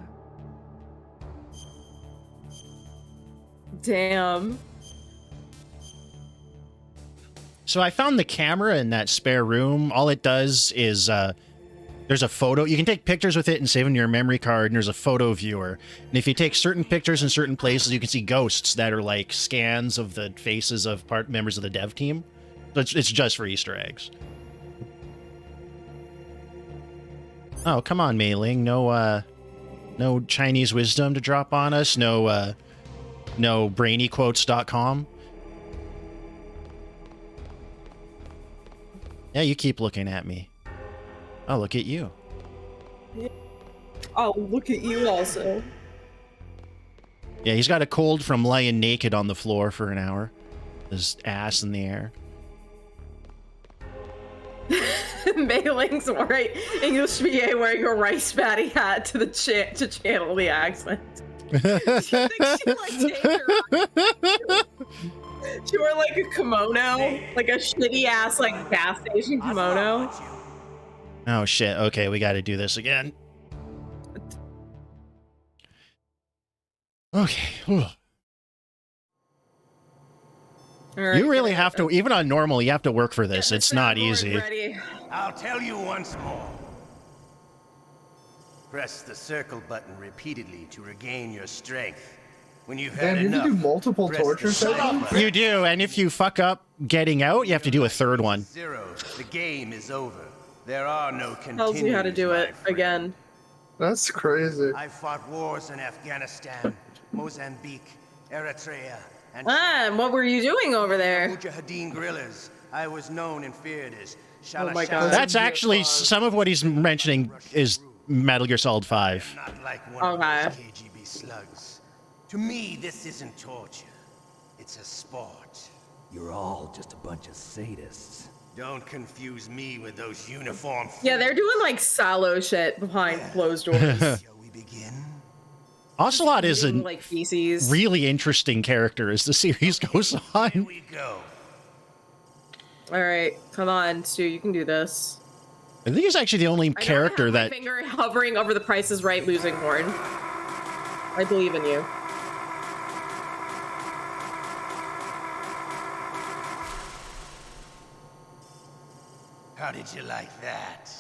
B: Damn.
A: So I found the camera in that spare room. All it does is there's a photo. You can take pictures with it and save them to your memory card, and there's a photo viewer. And if you take certain pictures in certain places, you can see ghosts that are like scans of the faces of members of the dev team. So it's just for Easter eggs. Oh, come on, Mei Ling. No Chinese wisdom to drop on us. No brainyquotes.com. Yeah, you keep looking at me. Oh, look at you.
B: Oh, look at you also.
A: Yeah, he's got a cold from lying naked on the floor for an hour. His ass in the air.
B: Mei Ling's right. English BA wearing a rice patty hat to the to channel the accent. She wore like a kimono, like a shitty ass like gas station kimono.
A: Oh shit, okay, we gotta do this again. Okay.
B: Right,
A: you really have to, even on normal, you have to work for this. It's not easy.
B: Ready.
I: I'll tell you once more. Press the circle button repeatedly to regain your strength. When you've had
C: Damn, you have
I: enough,
C: to do multiple
I: press
C: torture
I: the side
C: sessions?
I: button.
A: You do, and if you fuck up getting out, you have to do a third one.
I: Zero. The game is over. There are no continues.
B: Tells you how to do
I: my
B: it
I: friend.
B: again.
C: That's crazy.
I: I fought wars in Afghanistan, Mozambique, Eritrea, and
B: And what were you doing over there?
I: Mujahideen guerrillas. I was known and feared as
B: Oh my God.
A: That's actually some of what he's mentioning is Metal Gear Solid 5.
I: Not like one
B: Okay.
I: of those KGB slugs. To me, this isn't torture. It's a sport.
L: You're all just a bunch of sadists.
I: Don't confuse me with those uniform.
B: Yeah, they're doing like silo shit behind closed doors.
I: Shall we begin?
A: Ocelot is a
B: like feces.
A: really interesting character as the series goes on.
I: Here we go.
B: All right, come on, Stu, you can do this.
A: I think he's actually the only character
B: I
A: that
B: have my finger hovering over the Price is Right losing horn. I believe in you.
I: How did you like that?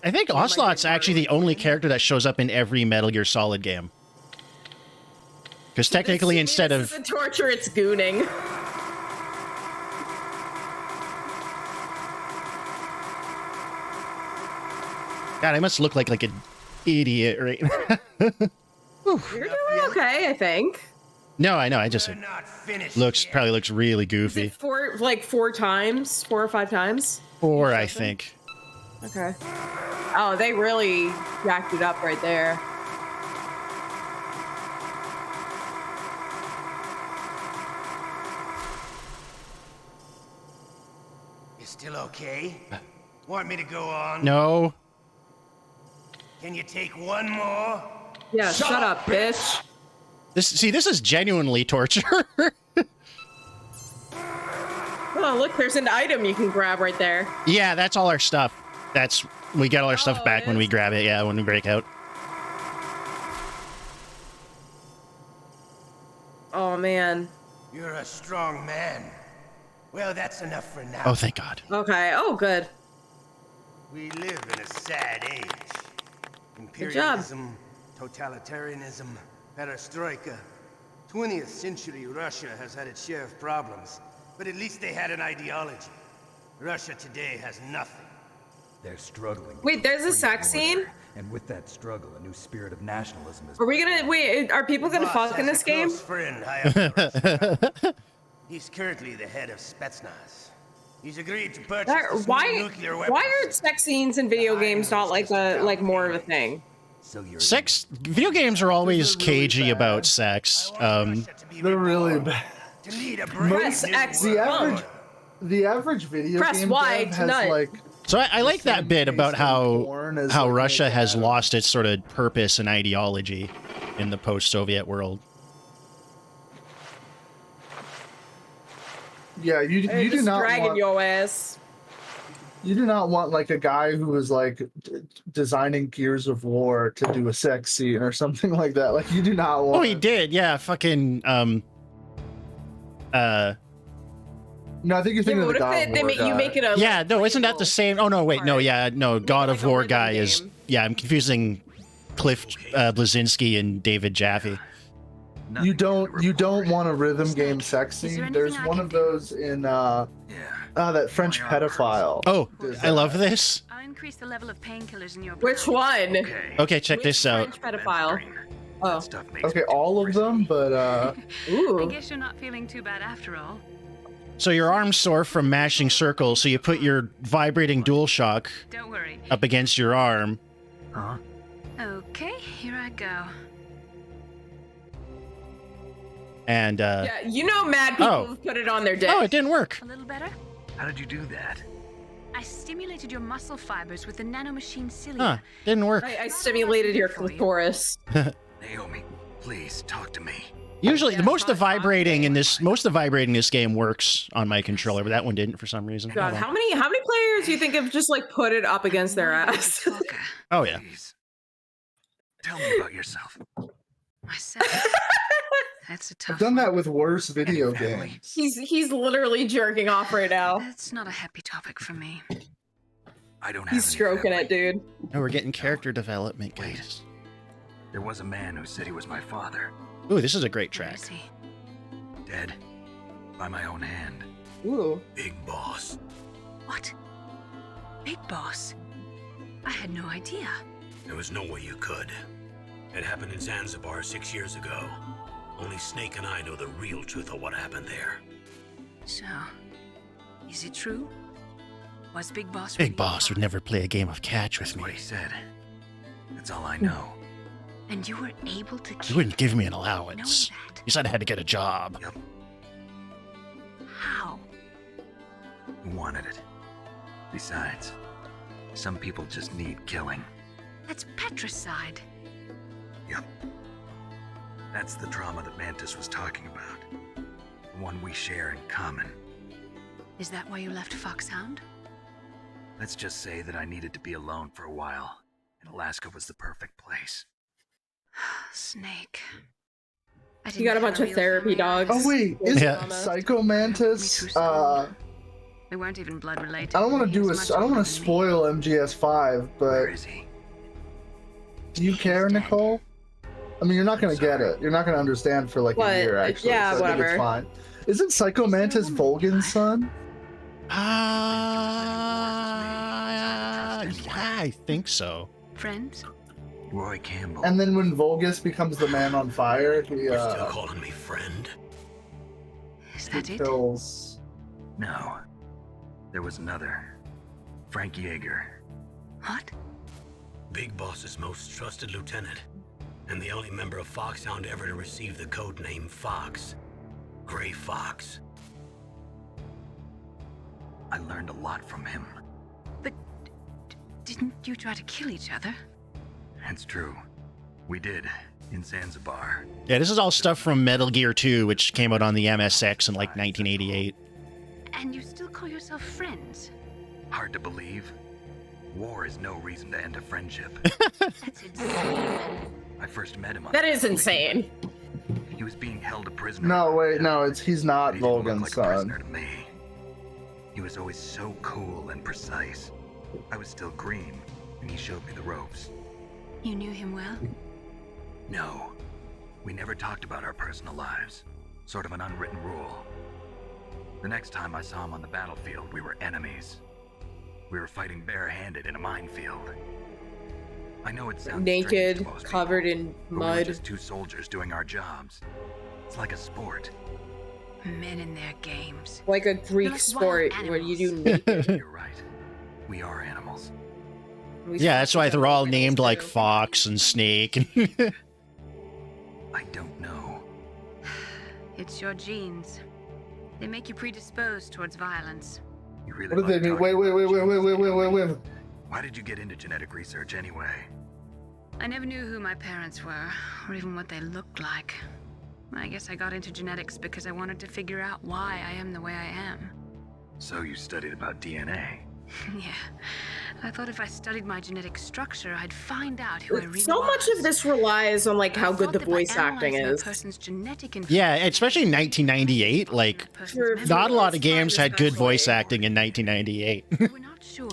A: I think Ocelot's actually the only character that shows up in every Metal Gear Solid game. Because technically, instead
B: This
A: of
B: isn't torture, it's gooning.
A: God, I must look like an idiot right now.
B: You're doing okay, I think.
A: No, I know. I just probably looks really goofy.
B: Four or 5 times.
A: 4, I think.
B: Okay. Oh, they really jacked it up right there.
I: You still okay? Want me to go on?
A: No.
I: Can you take one more?
B: Yeah, shut up, bitch.
A: This is genuinely torture.
B: Oh, look, there's an item you can grab right there.
A: Yeah, that's all our stuff. We get all our stuff back when we grab it. Yeah, when we break out.
B: Oh, man.
I: You're a strong man. Well, that's enough for now.
A: Oh, thank God.
B: Okay. Oh, good.
I: We live in a sad age.
B: Good job.
I: Imperialism, totalitarianism, perestroika. 20th century Russia has had its share of problems, but at least they had an ideology. Russia today has nothing.
L: They're struggling.
B: Wait, there's a sex scene?
L: And with that struggle, a new spirit of nationalism is...
B: Are we gonna wait? Are people gonna fuck in this game?
I: Friend high up Russia. He's currently the head of Spetsnaz. He's agreed to purchase the small nuclear weapons.
B: Why are sex scenes in video games not like more of a thing?
A: Video games are always cagey about sex.
C: They're really bad.
B: Press X.
C: The average video
B: Press
C: game
B: Y
C: dev
B: to
C: has
B: nut.
C: like
A: So I like that bit about how
C: like
A: Russia has lost its sort of purpose and ideology in the post-Soviet world.
C: Yeah, you do
B: just
C: not
B: dragging
C: want,
B: your ass.
C: You do not want like a guy who was like designing Gears of War to do a sex scene or something like that. Like you do not want.
A: Oh, he did. Yeah, fucking
C: No, I think you're thinking of the God of War guy.
B: You make it a
A: yeah, no, isn't that the same? Oh no, wait, no, yeah, no, God of War guy is yeah. I'm confusing Cliff Bleszinski and David Jaffe.
C: You don't want a rhythm game sex scene. There's one of those in that French pedophile.
A: Oh, I love this.
G: I'll increase the level of painkillers in your
B: Which one?
A: Okay, check this out.
B: French pedophile. Oh.
C: Okay, all of them, but
G: I guess you're not feeling too bad after all.
A: So your arm's sore from mashing circles, so you put your vibrating DualShock
G: Don't worry.
A: up against your arm.
E: Huh?
G: Okay, here I go.
A: And
B: Yeah, you know mad people have put it on their dick.
A: Oh, it didn't work.
G: A little better?
E: How did you do that?
G: I stimulated your muscle fibers with the nanomachine cilia.
A: Huh, didn't work.
B: I stimulated your clitoris.
E: Naomi, please talk to me.
A: Usually, most of the vibrating in this game works on my controller, but that one didn't for some reason.
B: God,
A: Oh, well.
B: how many players do you think have just like put it up against their ass?
A: Oh yeah.
E: Tell me about yourself.
G: Myself. That's a tough.
C: I've done that with worse video games.
B: He's literally jerking off right now.
G: That's not a happy topic for me.
E: I don't have
B: He's stroking it, dude.
A: Oh, we're getting character development, guys.
E: There was a man who said he was my father.
A: Ooh, this is a great track.
E: Dead. By my own hand.
B: Ooh.
E: Big Boss.
G: What? Big Boss? I had no idea.
F: There was no way you could. It happened in Zanzibar 6 years ago. Only Snake and I know the real truth of what happened there.
G: So, is it true? Was Big Boss
A: Big Boss would never play a game of catch with me.
E: What he said. That's all I know.
G: And you were able to
A: He
G: keep
A: wouldn't give me an allowance. He said I had to get a job.
E: Yep.
G: How?
E: He wanted it. Besides, some people just need killing.
G: That's patricide.
E: Yep. That's the trauma that Mantis was talking about. The one we share in common.
G: Is that why you left Foxhound?
E: Let's just say that I needed to be alone for a while, and Alaska was the perfect place.
G: Snake.
B: You got a bunch of therapy dogs.
C: Oh wait, isn't Psycho Mantis?
G: They weren't even blood related.
C: I don't want to spoil MGS5, but do you care, Nicole? I mean, you're not gonna get it. You're not gonna understand for like a year, actually.
B: Yeah,
C: so I think it's fine. Isn't Psycho Mantis Volgan's son?
A: Yeah, I think so.
G: Friends?
E: Roy Campbell.
C: And then when Volgus becomes the man on fire, he
F: You're still calling me friend?
G: Is that it?
C: kills.
E: No. There was another. Frank Yeager.
G: What?
F: Big Boss's most trusted lieutenant, and the only member of Foxhound ever to receive the code name Fox. Gray Fox.
E: I learned a lot from him.
G: But didn't you try to kill each other?
E: It's true. We did, in Zanzibar.
A: Yeah, this is all stuff from Metal Gear 2, which came out on the MSX in like 1988.
G: And you still call yourself friends?
E: Hard to believe. War is no reason to end a friendship.
G: That's insane.
E: I first met him on
B: That is insane.
E: He was being held a prisoner.
C: No, wait, no, he's not
E: He didn't look
C: Volgan's
E: like a
C: son.
E: prisoner to me. He was always so cool and precise. I was still green, and he showed me the ropes.
G: You knew him well?
E: No. We never talked about our personal lives. Sort of an unwritten rule. The next time I saw him on the battlefield, we were enemies. We were fighting barehanded in a minefield. I know it sounds strange
B: Naked,
E: to most
B: covered
E: people,
B: in
E: but we were
B: mud.
E: just two soldiers doing our jobs. It's like a sport.
G: Men in their games.
B: Like a
G: They're
B: Greek
G: like
B: sport
G: wild
B: where you do naked.
E: You're right. We are animals.
A: Yeah, that's why they're all named like Fox and Snake.
E: I don't know.
G: It's your genes. They make you predisposed towards violence.
E: You really
C: What do they mean? Wait.
E: Why did you get into genetic research anyway?
G: I never knew who my parents were, or even what they looked like. I guess I got into genetics because I wanted to figure out why I am the way I am.
E: So you studied about DNA?
G: Yeah. I thought if I studied my genetic structure, I'd find out who I really
B: So much of this relies on like how good the voice acting is.
A: Yeah, especially in 1998. Like, not a lot of games had good voice acting in 1998.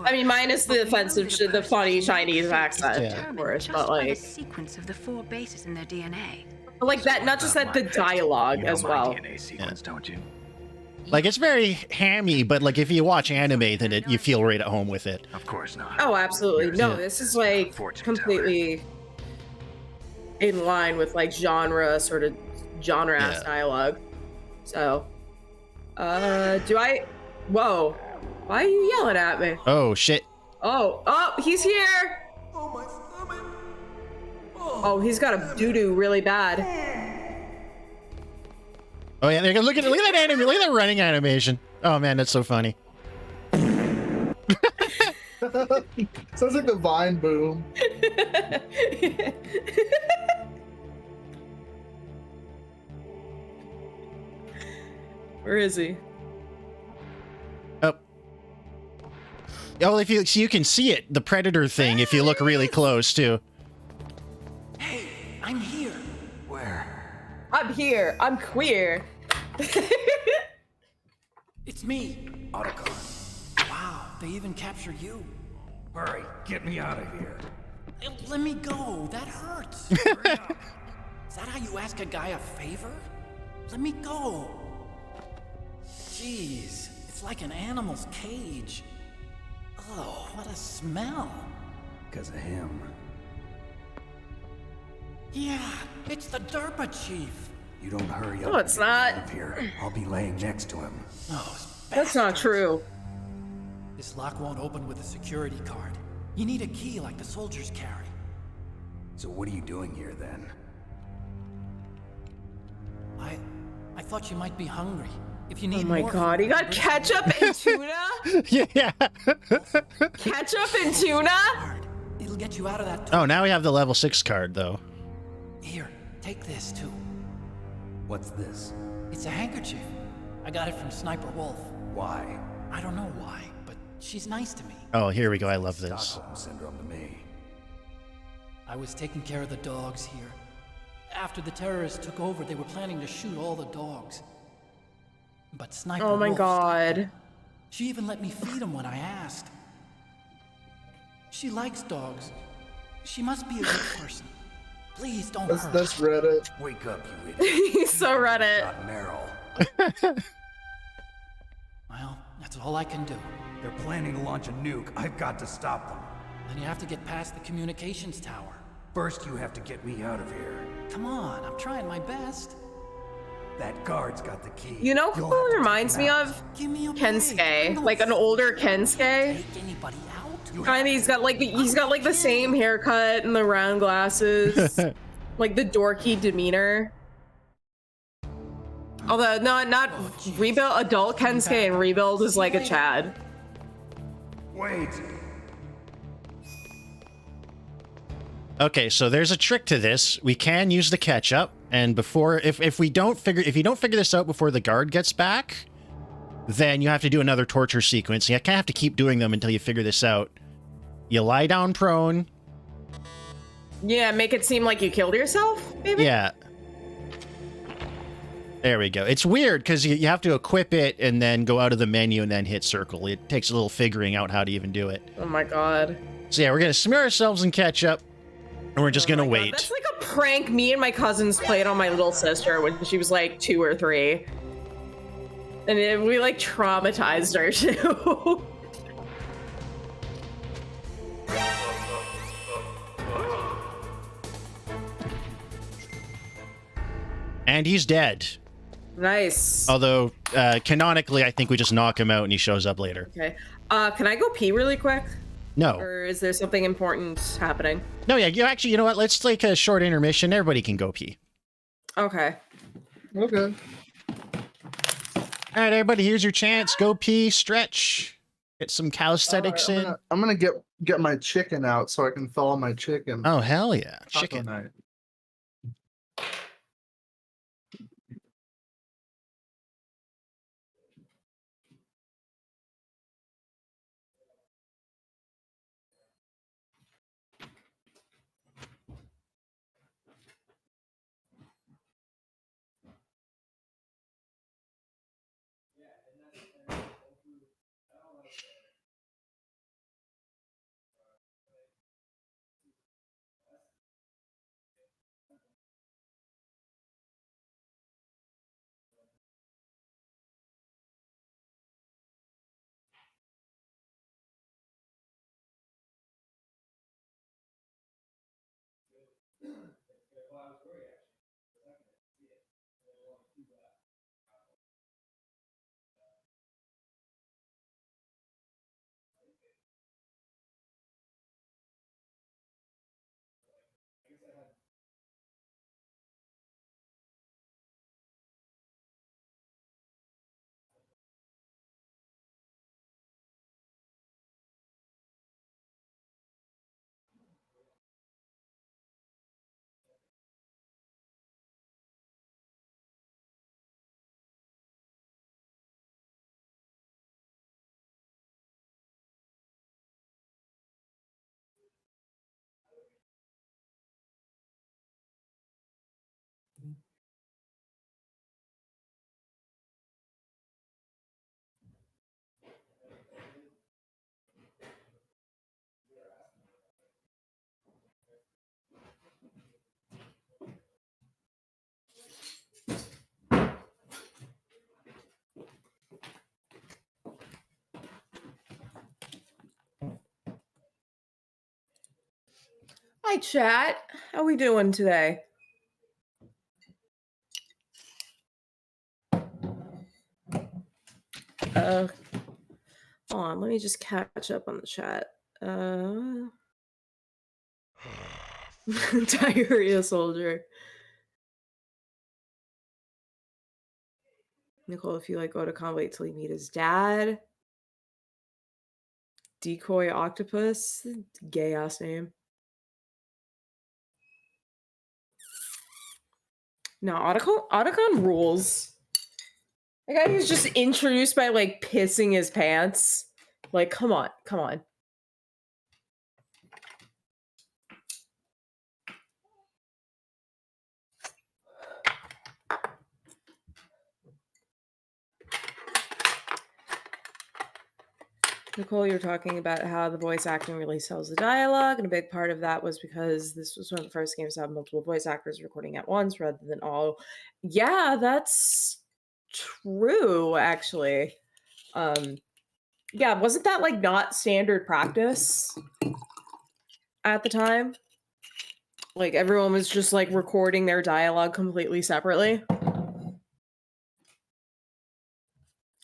B: I mean, minus the offensive, the funny Chinese accent, of course, but like
G: a sequence of the 4 bases in their DNA.
B: But like that, not just that, the dialogue as well.
E: DNA sequence, don't you?
A: Like, it's very hammy, but like if you watch anime, then you feel right at home with it.
E: Of course not.
B: Oh, absolutely. No,
A: Yeah.
B: this is like completely in line with like genre-ass dialogue. So, whoa, why are you yelling at me?
A: Oh, shit.
B: Oh, he's here. Oh, he's got a doo-doo really bad.
A: Oh yeah, look at that anime. Look at that running animation. Oh man, that's so funny.
C: Sounds like the Vine boom.
B: Where is he?
A: Oh, if you can see it, the predator thing, if you look really close too.
L: Hey, I'm here.
B: I'm here. I'm queer.
L: It's me, Otacon. Wow, they even captured you.
I: Hurry, get me out of here.
L: Let me go. That hurts. Is that how you ask a guy a favor? Let me go. Jeez, it's like an animal's cage. Oh, what a smell.
I: Because of him.
L: Yeah, it's the Derpa Chief.
I: You don't hurry up.
B: No, it's not.
I: Out of here. I'll be laying next to him.
B: That's not true.
L: This lock won't open with a security card. You need a key like the soldiers carry.
I: So what are you doing here then?
L: I thought you might be hungry. If you need
B: Oh my
L: more
B: god,
L: food,
B: he got ketchup and tuna?
A: Yeah.
B: Ketchup and tuna?
L: It'll get you out of that.
A: Oh, now we have the level 6 card though.
L: Here, take this too.
I: What's this?
L: It's a handkerchief. I got it from Sniper Wolf.
I: Why?
L: I don't know why, but she's nice to me.
A: Oh, here we go. I love this.
I: Stockholm Syndrome to me.
L: I was taking care of the dogs here. After the terrorists took over, they were planning to shoot all the dogs. But Sniper
B: Oh my
L: Wolf
B: god.
L: stopped them. She even let me feed them when I asked. She likes dogs. She must be a good person. Please don't hurt.
C: That's Reddit.
I: Wake up, you idiot.
B: He's so Reddit.
I: Not Meryl.
L: Well, that's all I can do.
I: They're planning to launch a nuke. I've got to stop them.
L: Then you have to get past the communications tower.
I: First, you have to get me out of here.
L: Come on, I'm trying my best.
I: That guard's got the key.
B: You know who reminds me of? Kensuke. Like an older Kensuke.
L: Anybody out?
B: Kinda, he's got like the same haircut and the round glasses. Like the dorky demeanor. Although not Rebuild, adult Kensuke and Rebuild is like a Chad.
I: Wait.
A: Okay, so there's a trick to this. We can use the ketchup, and before if you don't figure this out before the guard gets back, then you have to do another torture sequence. You kind of have to keep doing them until you figure this out. You lie down prone.
B: Yeah, make it seem like you killed yourself, maybe?
A: Yeah. There we go. It's weird because you have to equip it and then go out of the menu and then hit circle. It takes a little figuring out how to even do it.
B: Oh my god.
A: So yeah, we're going to smear ourselves in ketchup, and we're just going to wait.
B: That's like a prank me and my cousins played on my little sister when she was like 2 or 3. And we like traumatized her too.
A: And he's dead.
B: Nice.
A: Although, canonically, I think we just knock him out and he shows up later.
B: Okay. Can I go pee really quick?
A: No.
B: Or is there something important happening?
A: No, yeah, you know what? Let's take a short intermission. Everybody can go pee.
B: Okay.
C: Okay.
A: All right, everybody, here's your chance. Go pee, stretch. Get some calisthenics in.
C: I'm gonna get my chicken out so I can thaw my chicken.
A: Oh hell yeah,
C: Taco
A: chicken.
C: night.
B: Hi, chat. How we doing today? Hold on, let me just catch up on the chat. Diarrhea soldier. Nicole, if you like Otakon, wait till you meet his dad. Decoy octopus, gay ass name. No, Otacon rules. The guy who's just introduced by like pissing his pants. Like, come on, come on. Nicole, you're talking about how the voice acting really sells the dialogue, and a big part of that was because this was one of the first games to have multiple voice actors recording at once rather than all. Yeah, that's true, actually. Yeah, wasn't that like not standard practice at the time? Like everyone was just like recording their dialogue completely separately.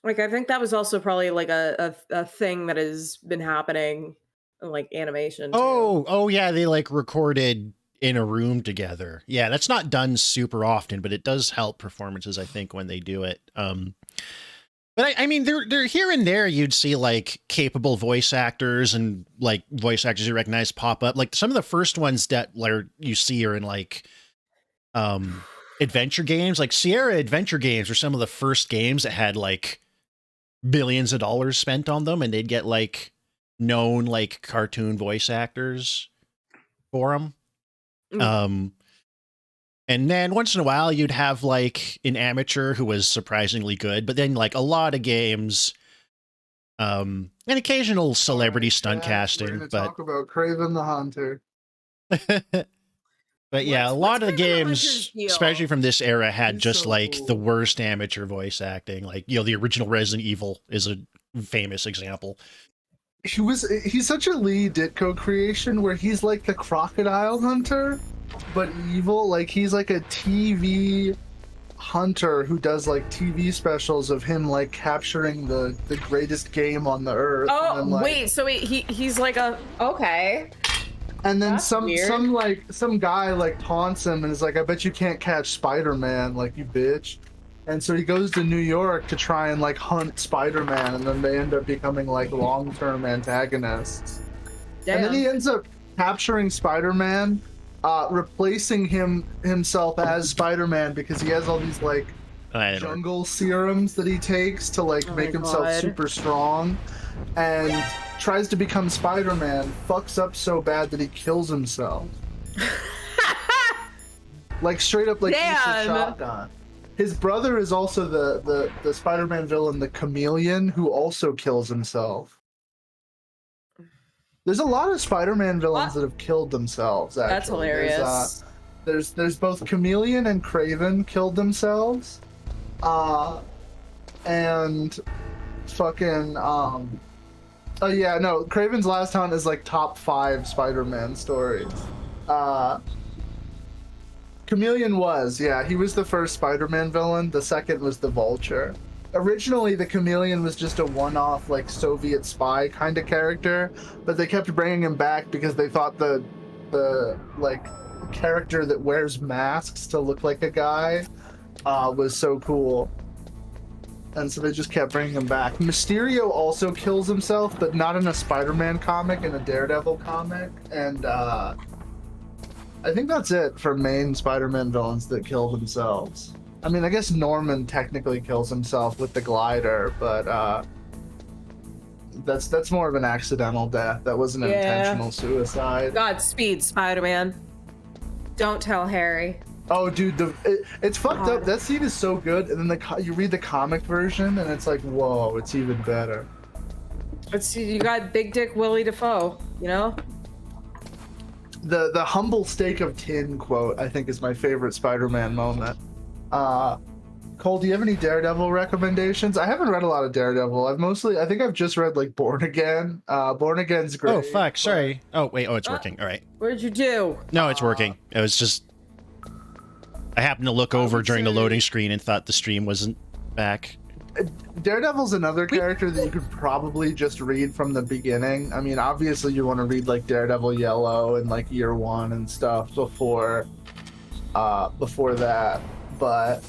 B: Like, I think that was also probably like a thing that has been happening in like animation.
A: Oh yeah, they like recorded in a room together. Yeah, that's not done super often, but it does help performances, I think, when they do it. But I mean, they're here and there. You'd see like capable voice actors and like voice actors you recognize pop up. Like some of the first ones that like you see are in like adventure games. Like Sierra Adventure Games were some of the first games that had like billions of dollars spent on them, and they'd get like known like cartoon voice actors for them. And then once in a while you'd have like an amateur who was surprisingly good, but then like a lot of games, an occasional celebrity stunt casting. But
C: talk about Kraven the Hunter.
A: But yeah, a lot of the games, especially from this era, had just like the worst amateur voice acting. Like, you know, the original Resident Evil is a famous example.
C: He's such a Lee Ditko creation where he's like the crocodile hunter, but evil. Like he's like a TV hunter who does like TV specials of him like capturing the greatest game on the earth.
B: Oh,
C: and then, like,
B: wait, so he's like a okay.
C: And then
B: That's
C: some
B: weird.
C: guy like taunts him and is like, "I bet you can't catch Spider-Man, like you bitch." And so he goes to New York to try and like hunt Spider-Man, and then they end up becoming like long-term antagonists.
B: Damn.
C: And then he ends up capturing Spider-Man, replacing himself as Spider-Man because he has all these like jungle serums that he takes to like make himself super strong, and tries to become Spider-Man, fucks up so bad that he kills himself. Like straight up like eats a shotgun. His brother is also the Spider-Man villain, the Chameleon, who also kills himself. There's a lot of Spider-Man villains that have killed themselves, actually.
B: That's hilarious.
C: There's both Chameleon and Kraven killed themselves. And fucking oh yeah, no, Kraven's Last Hunt is like top 5 Spider-Man stories. Chameleon was, yeah, he was the first Spider-Man villain. The second was the Vulture. Originally, the Chameleon was just a one-off, like, Soviet spy kind of character, but they kept bringing him back because they thought the like, character that wears masks to look like a guy was so cool. And so they just kept bringing him back. Mysterio also kills himself, but not in a Spider-Man comic, in a Daredevil comic. And I think that's it for main Spider-Man villains that kill themselves. I mean, I guess Norman technically kills himself with the glider, but that's more of an accidental death. That wasn't an intentional suicide.
B: Godspeed, Spider-Man. Don't tell Harry.
C: Oh, dude, it's fucked up. That scene is so good, and then you read the comic version, and it's like, whoa, it's even better.
B: You got Big Dick Willie Dafoe, you know?
C: The humble steak of tin quote, I think, is my favorite Spider-Man moment. Cole, do you have any Daredevil recommendations? I haven't read a lot of Daredevil. I think I've just read like Born Again. Born Again's great.
A: Oh fuck, sorry. Oh wait, it's working. All right.
B: What did you do?
A: No, it's working. It was just I happened to look over during the loading screen and thought the stream wasn't back.
C: Daredevil's another character that you could probably just read from the beginning. I mean, obviously you want to read like Daredevil Yellow and like Year One and stuff before that. But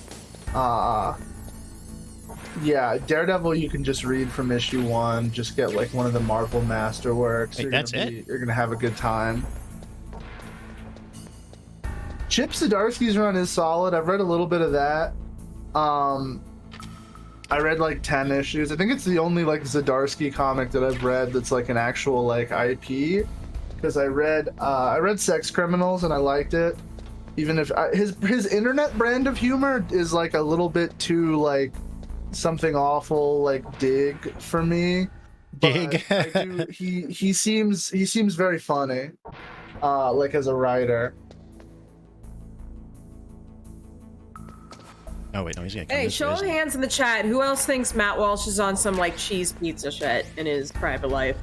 C: yeah, Daredevil you can just read from issue 1. Just get like one of the Marvel Masterworks.
A: Hey, that's it.
C: You're gonna have a good time. Chip Zdarsky's run is solid. I've read a little bit of that. I read like 10 issues. I think it's the only like Zdarsky comic that I've read that's like an actual like IP. Because I read Sex Criminals and I liked it. Even if his internet brand of humor is like a little bit too like something awful like Dig for me.
A: Dig.
C: He seems very funny, like as a writer.
A: Oh wait, no, he's gonna come.
B: Hey, show of hands in the chat. Who else thinks Matt Walsh is on some like cheese pizza shit in his private life?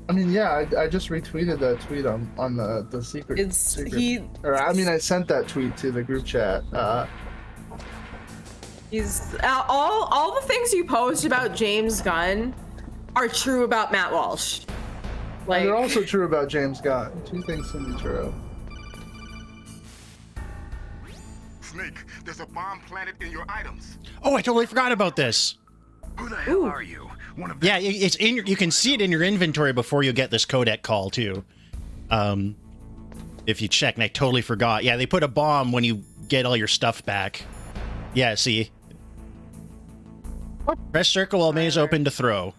C: I mean, yeah, I just retweeted that tweet on the secret. I sent that tweet to the group chat.
B: He's all the things you post about James Gunn are true about Matt Walsh.
C: Like, and they're also true about James Gunn. 2 things can be true.
O: Snake, there's a bomb planted in your items.
A: Oh, I totally forgot about this.
E: Who the hell are you?
A: Yeah, it's in you can see it in your inventory before you get this codec call too. If you check, and I totally forgot. Yeah, they put a bomb when you get all your stuff back. Yeah, see. Press circle while maze open to throw.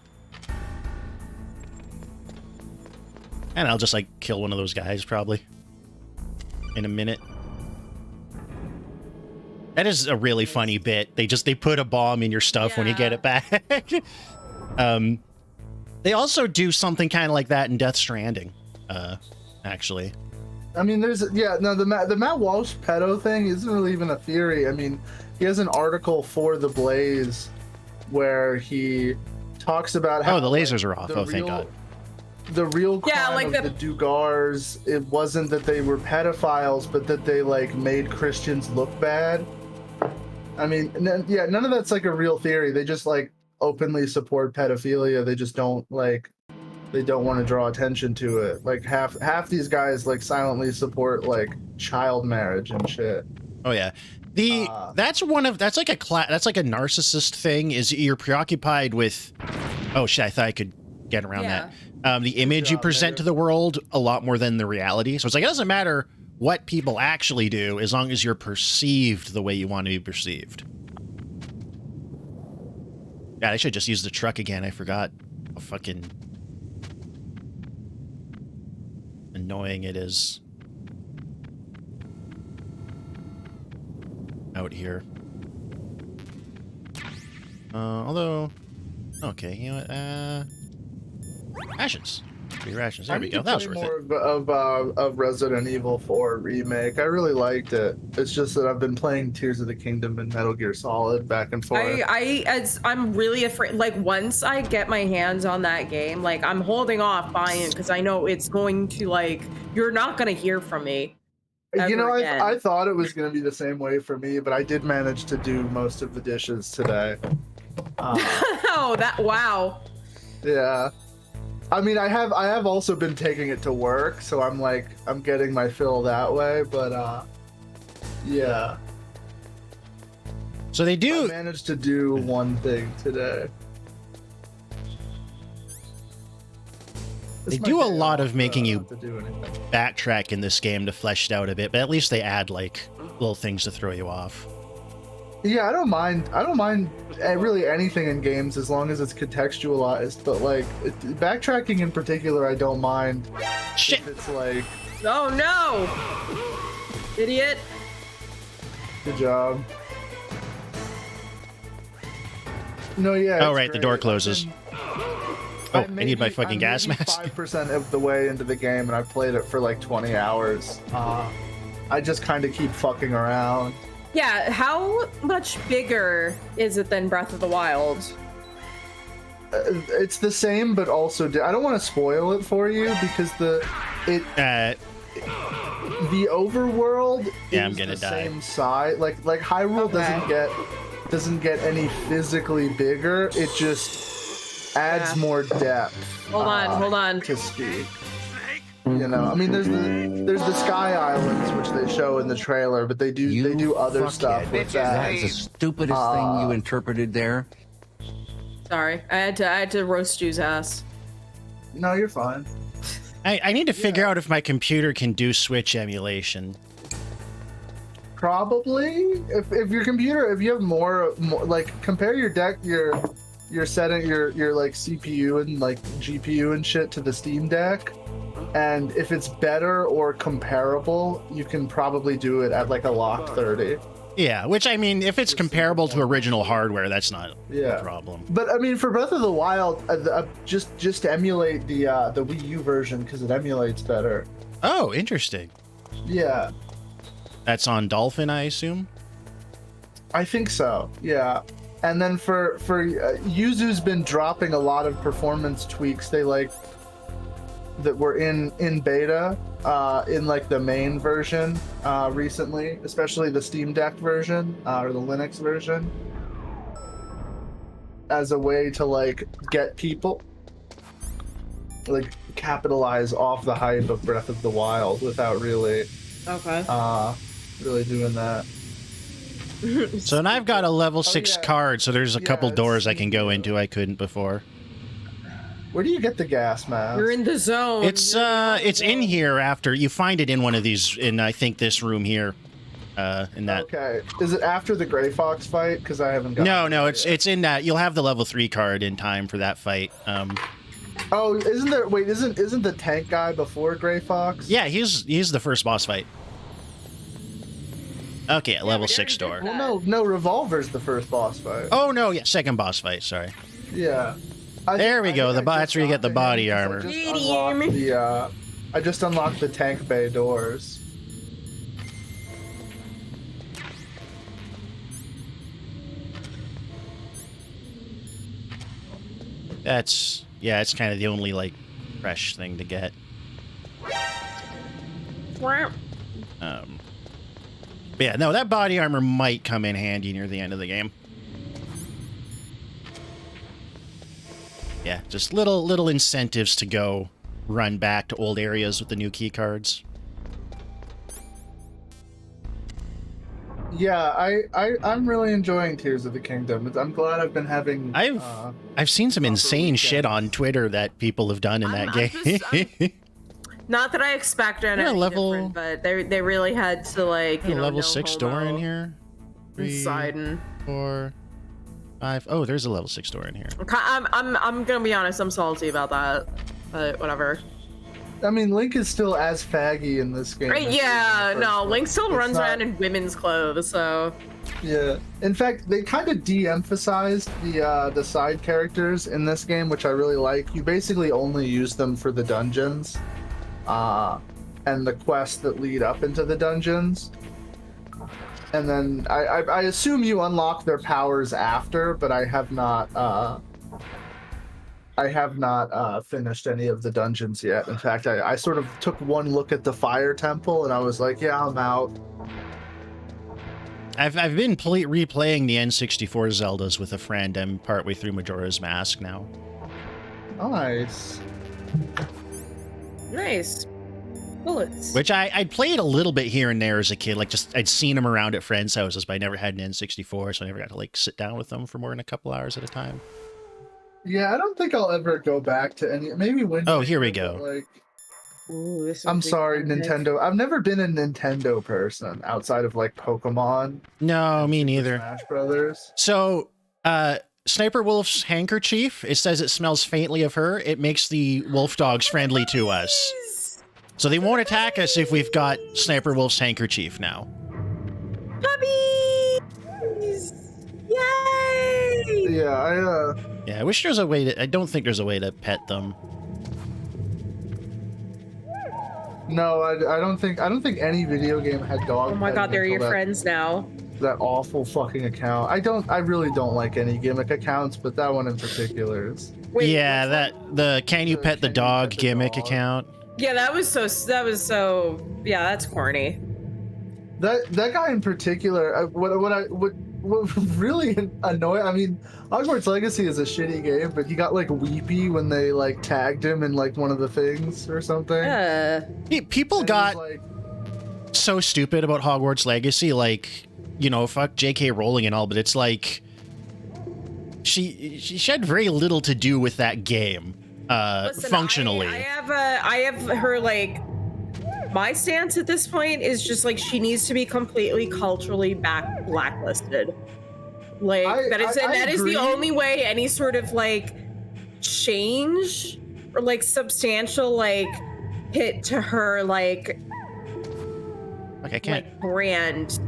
A: And I'll just like kill one of those guys probably in a minute. That is a really funny bit. They put a bomb in your stuff when you get it back. They also do something kind of like that in Death Stranding, actually.
C: I mean, the Matt Walsh pedo thing isn't really even a theory. I mean, he has an article for The Blaze where he talks about how
A: the lasers are off. Thank God.
C: The real crime of the Dugars, it wasn't that they were pedophiles, but that they like made Christians look bad. I mean, none of that's like a real theory. They just like openly support pedophilia. They just don't want to draw attention to it. Like half these guys like silently support like child marriage and shit.
A: Oh yeah. That's like a narcissist thing. Is you're preoccupied with, oh shit, I thought I could get around that. The image you present to the world a lot more than the reality. So it's like it doesn't matter what people actually do as long as you're perceived the way you want to be perceived. God, I should just use the truck again. I forgot how fucking annoying it is out here. Although, okay, you know what? Rations. 3 rations. There we go. That was worth it.
C: More of Resident Evil 4 remake. I really liked it. It's just that I've been playing Tears of the Kingdom and Metal Gear Solid back and forth.
B: I'm really afraid. Like once I get my hands on that game, like I'm holding off buying it because I know it's going to like you're not gonna hear from me.
C: You know, I thought it was gonna be the same way for me, but I did manage to do most of the dishes today.
B: Oh, wow.
C: Yeah. I mean, I have also been taking it to work, so I'm getting my fill that way, but yeah.
A: So they do.
C: I managed to do one thing today.
A: They do a lot of making you backtrack in this game to flesh it out a bit, but at least they add like little things to throw you off.
C: Yeah, I don't mind really anything in games as long as it's contextualized, but like backtracking in particular I don't mind.
A: Shit.
C: It's like,
B: oh no, idiot.
C: Good job. No, yeah.
A: Oh right, the door closes. I need my fucking gas mask.
C: 5% of the way into the game, and I played it for like 20 hours. I just kind of keep fucking around.
B: Yeah, how much bigger is it than Breath of the Wild?
C: It's the same, but also I don't want to spoil it for you because the overworld
A: I'm gonna
C: the
A: die.
C: Same size. Like Hyrule doesn't get any physically bigger. It just adds more depth.
B: Hold on.
C: To speak. You know, I mean, there's the Sky Islands, which they show in the trailer, but they do other stuff with that.
P: That's the stupidest thing you interpreted there.
B: Sorry, I had to roast Ju's ass.
C: No, you're fine.
A: I need to figure out if my computer can do Switch emulation.
C: Probably, if your computer, if you have more like compare your setting your like CPU and like GPU and shit to the Steam Deck. And if it's better or comparable, you can probably do it at like a locked 30.
A: Yeah, which I mean, if it's comparable to original hardware, that's not a problem.
C: But I mean, for Breath of the Wild, just emulate the Wii U version because it emulates better.
A: Oh, interesting.
C: Yeah.
A: That's on Dolphin, I assume.
C: I think so. Yeah. And then for Yuzu's been dropping a lot of performance tweaks. They like. That were in beta in like the main version recently, especially the Steam Deck version or the Linux version, as a way to like get people like capitalize off the hype of Breath of the Wild without really really doing that.
A: So now I've got a level 6 card, so there's a couple doors I can go into I couldn't before.
C: Where do you get the gas mask?
B: You're in the zone.
A: It's in here after you find it in one of these in I think this room here. In that.
C: Okay. Is it after the Gray Fox fight? Because I haven't got.
A: No, it's in that. You'll have the level 3 card in time for that fight.
C: Oh, isn't there? Wait, isn't the tank guy before Gray Fox?
A: Yeah, he's the first boss fight. Okay, level 6 door.
C: Well, no, Revolver's the first boss fight.
A: Oh no, yeah, second boss fight. Sorry.
C: Yeah.
A: There we go. That's where you get the body armor.
C: I just unlocked the tank bay doors.
A: It's kind of the only like fresh thing to get. Yeah, no, that body armor might come in handy near the end of the game. Yeah, just little incentives to go run back to old areas with the new key cards.
C: Yeah, I'm really enjoying Tears of the Kingdom. I'm glad I've been having.
A: I've seen some insane shit on Twitter that people have done in that game.
B: Not that I expect anything different, but they really had to like
A: level 6 door in here. 3,
B: Poseidon.
A: 4, 5. Oh, there's a level 6 door in here.
B: I'm gonna be honest. I'm salty about that, but whatever.
C: I mean, Link is still as faggy in this game.
B: Right, yeah, no, Link still runs around in women's clothes, so.
C: Yeah. In fact, they kind of de-emphasized the side characters in this game, which I really like. You basically only use them for the dungeons, and the quests that lead up into the dungeons. And then I assume you unlock their powers after, but I have not finished any of the dungeons yet. In fact, I sort of took one look at the Fire Temple and I was like, yeah, I'm out.
A: I've been replaying the N64 Zeldas with a friend. I'm partway through Majora's Mask now.
C: Nice.
B: Nice. Bullets.
A: Which I played a little bit here and there as a kid. Like, just I'd seen them around at friends' houses, but I never had an N64, so I never got to like sit down with them for more than a couple hours at a time.
C: Yeah, I don't think I'll ever go back to any. Maybe when.
A: Oh, here we go.
C: Like,
B: ooh,
C: I'm sorry, Nintendo. I've never been a Nintendo person outside of like Pokemon.
A: No, me neither.
C: Smash Brothers.
A: So, Sniper Wolf's handkerchief. It says it smells faintly of her. It makes the wolf dogs friendly to us. So they won't attack us if we've got Sniper Wolf's handkerchief now.
B: Puppies! Yay!
C: Yeah,
A: Yeah, I wish there's a way to. I don't think there's a way to pet them.
C: No, I don't think any video game had dog.
B: Oh my god, they're your friends now.
C: That awful fucking account. I really don't like any gimmick accounts, but that one in particular is.
B: Wait,
A: yeah, the can you pet the dog gimmick account.
B: Yeah, that was so. Yeah, that's corny.
C: That guy in particular. What really annoyed. I mean, Hogwarts Legacy is a shitty game, but he got like weepy when they like tagged him in like one of the things or something.
A: People got so stupid about Hogwarts Legacy, like, you know, fuck J.K. Rowling and all, but it's like she had very little to do with that game.
B: Listen,
A: functionally.
B: I have her like. My stance at this point is just like she needs to be completely culturally blacklisted. Like that is the only way any sort of like change or like substantial like hit to her like
A: I can't
B: like brand.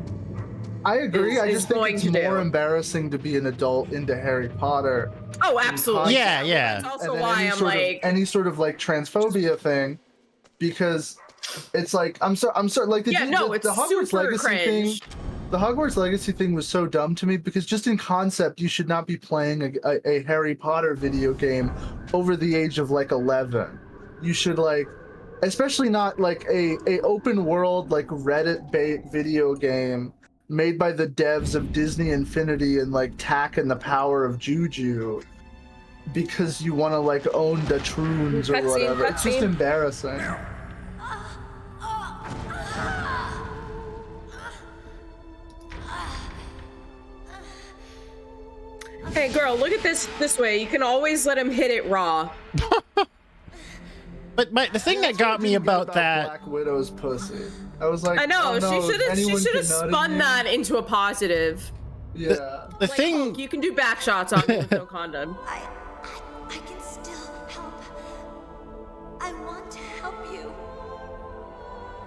C: I agree. I just think it's more embarrassing to be an adult into Harry Potter.
B: Oh, absolutely.
A: Yeah.
B: That's also why I'm like
C: any sort of like transphobia thing, because it's like I'm sorry like the Hogwarts Legacy
B: cringe.
C: thing. The Hogwarts Legacy thing was so dumb to me because just in concept you should not be playing a Harry Potter video game over the age of like 11. You should like, especially not like a open world like Reddit bait video game made by the devs of Disney Infinity and like Tak and the Power of Juju because you want to like own the Troons or whatever. It's just embarrassing.
B: Hey girl, look at this way. You can always let him hit it raw.
A: But the thing that got me about that
C: Black Widow's pussy. I was like,
B: I know,
C: oh, no,
B: she should have spun that into a positive.
C: Yeah.
A: The thing
B: Hulk, you can do back shots on me with no condom.
D: I can still help. I want to help you.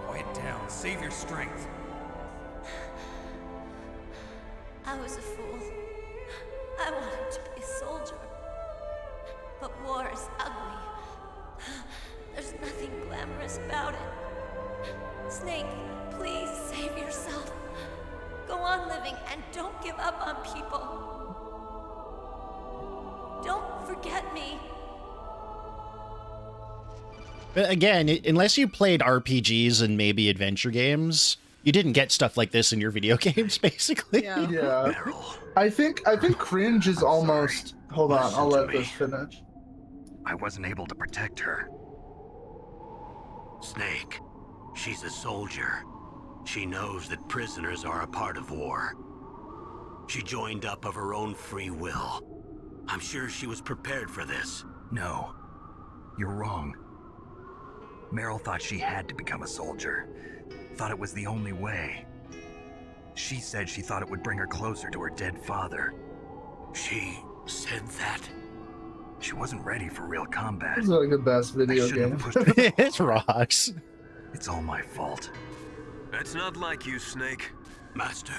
Q: Quiet down. Save your strength.
D: I was a fool. I wanted to be a soldier. But war is ugly. There's nothing glamorous about it. Snake, please save yourself. Go on living and don't give up on people. Don't forget me.
A: But again, unless you played RPGs and maybe adventure games, you didn't get stuff like this in your video games, basically.
C: Yeah. I think cringe is almost. Hold on, I'll let this finish.
E: I wasn't able to protect her.
F: Snake, she's a soldier. She knows that prisoners are a part of war. She joined up of her own free will. I'm sure she was prepared for this.
E: No, you're wrong. Meryl thought she had to become a soldier. Thought it was the only way. She said she thought it would bring her closer to her dead father.
F: She said that?
E: She wasn't ready for real combat.
C: This is like the best video game.
A: It rocks.
E: It's all my fault.
M: That's not like you, Snake.
F: Master,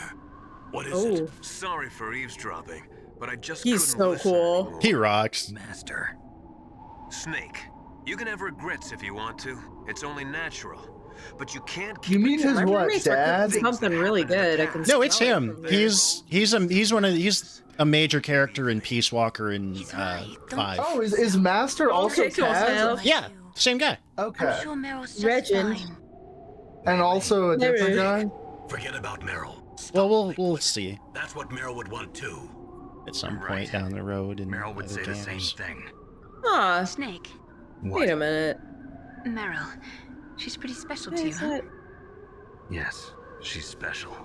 F: what is it?
M: Sorry for eavesdropping, but I just
B: He's
M: couldn't
B: so
M: listen
B: cool.
M: anymore.
A: He rocks.
E: Master.
M: Snake, you can have regrets if you want to. It's only natural. But you can't keep
C: You mean his what, dad?
B: Something really good. I can
A: No, it's
B: smell it
A: him.
B: from there.
A: He's a major character in Peace Walker in 5.
C: Oh, is Master also
B: Okay, cool,
C: Taz?
B: Sal.
A: Yeah, same guy.
C: Okay.
G: I'm sure Meryl's just
B: Regin.
G: fine.
C: And also a different guy?
F: Forget about Meryl.
A: Well, we'll see
F: That's what Meryl would want too.
A: at some point down the road. In
E: Meryl would
A: other
E: say the same
A: games.
E: thing.
B: Huh.
G: Snake,
B: Wait a minute.
G: Meryl. She's pretty special to
B: What
G: you,
B: is
G: huh?
B: that?
E: Yes, she's special.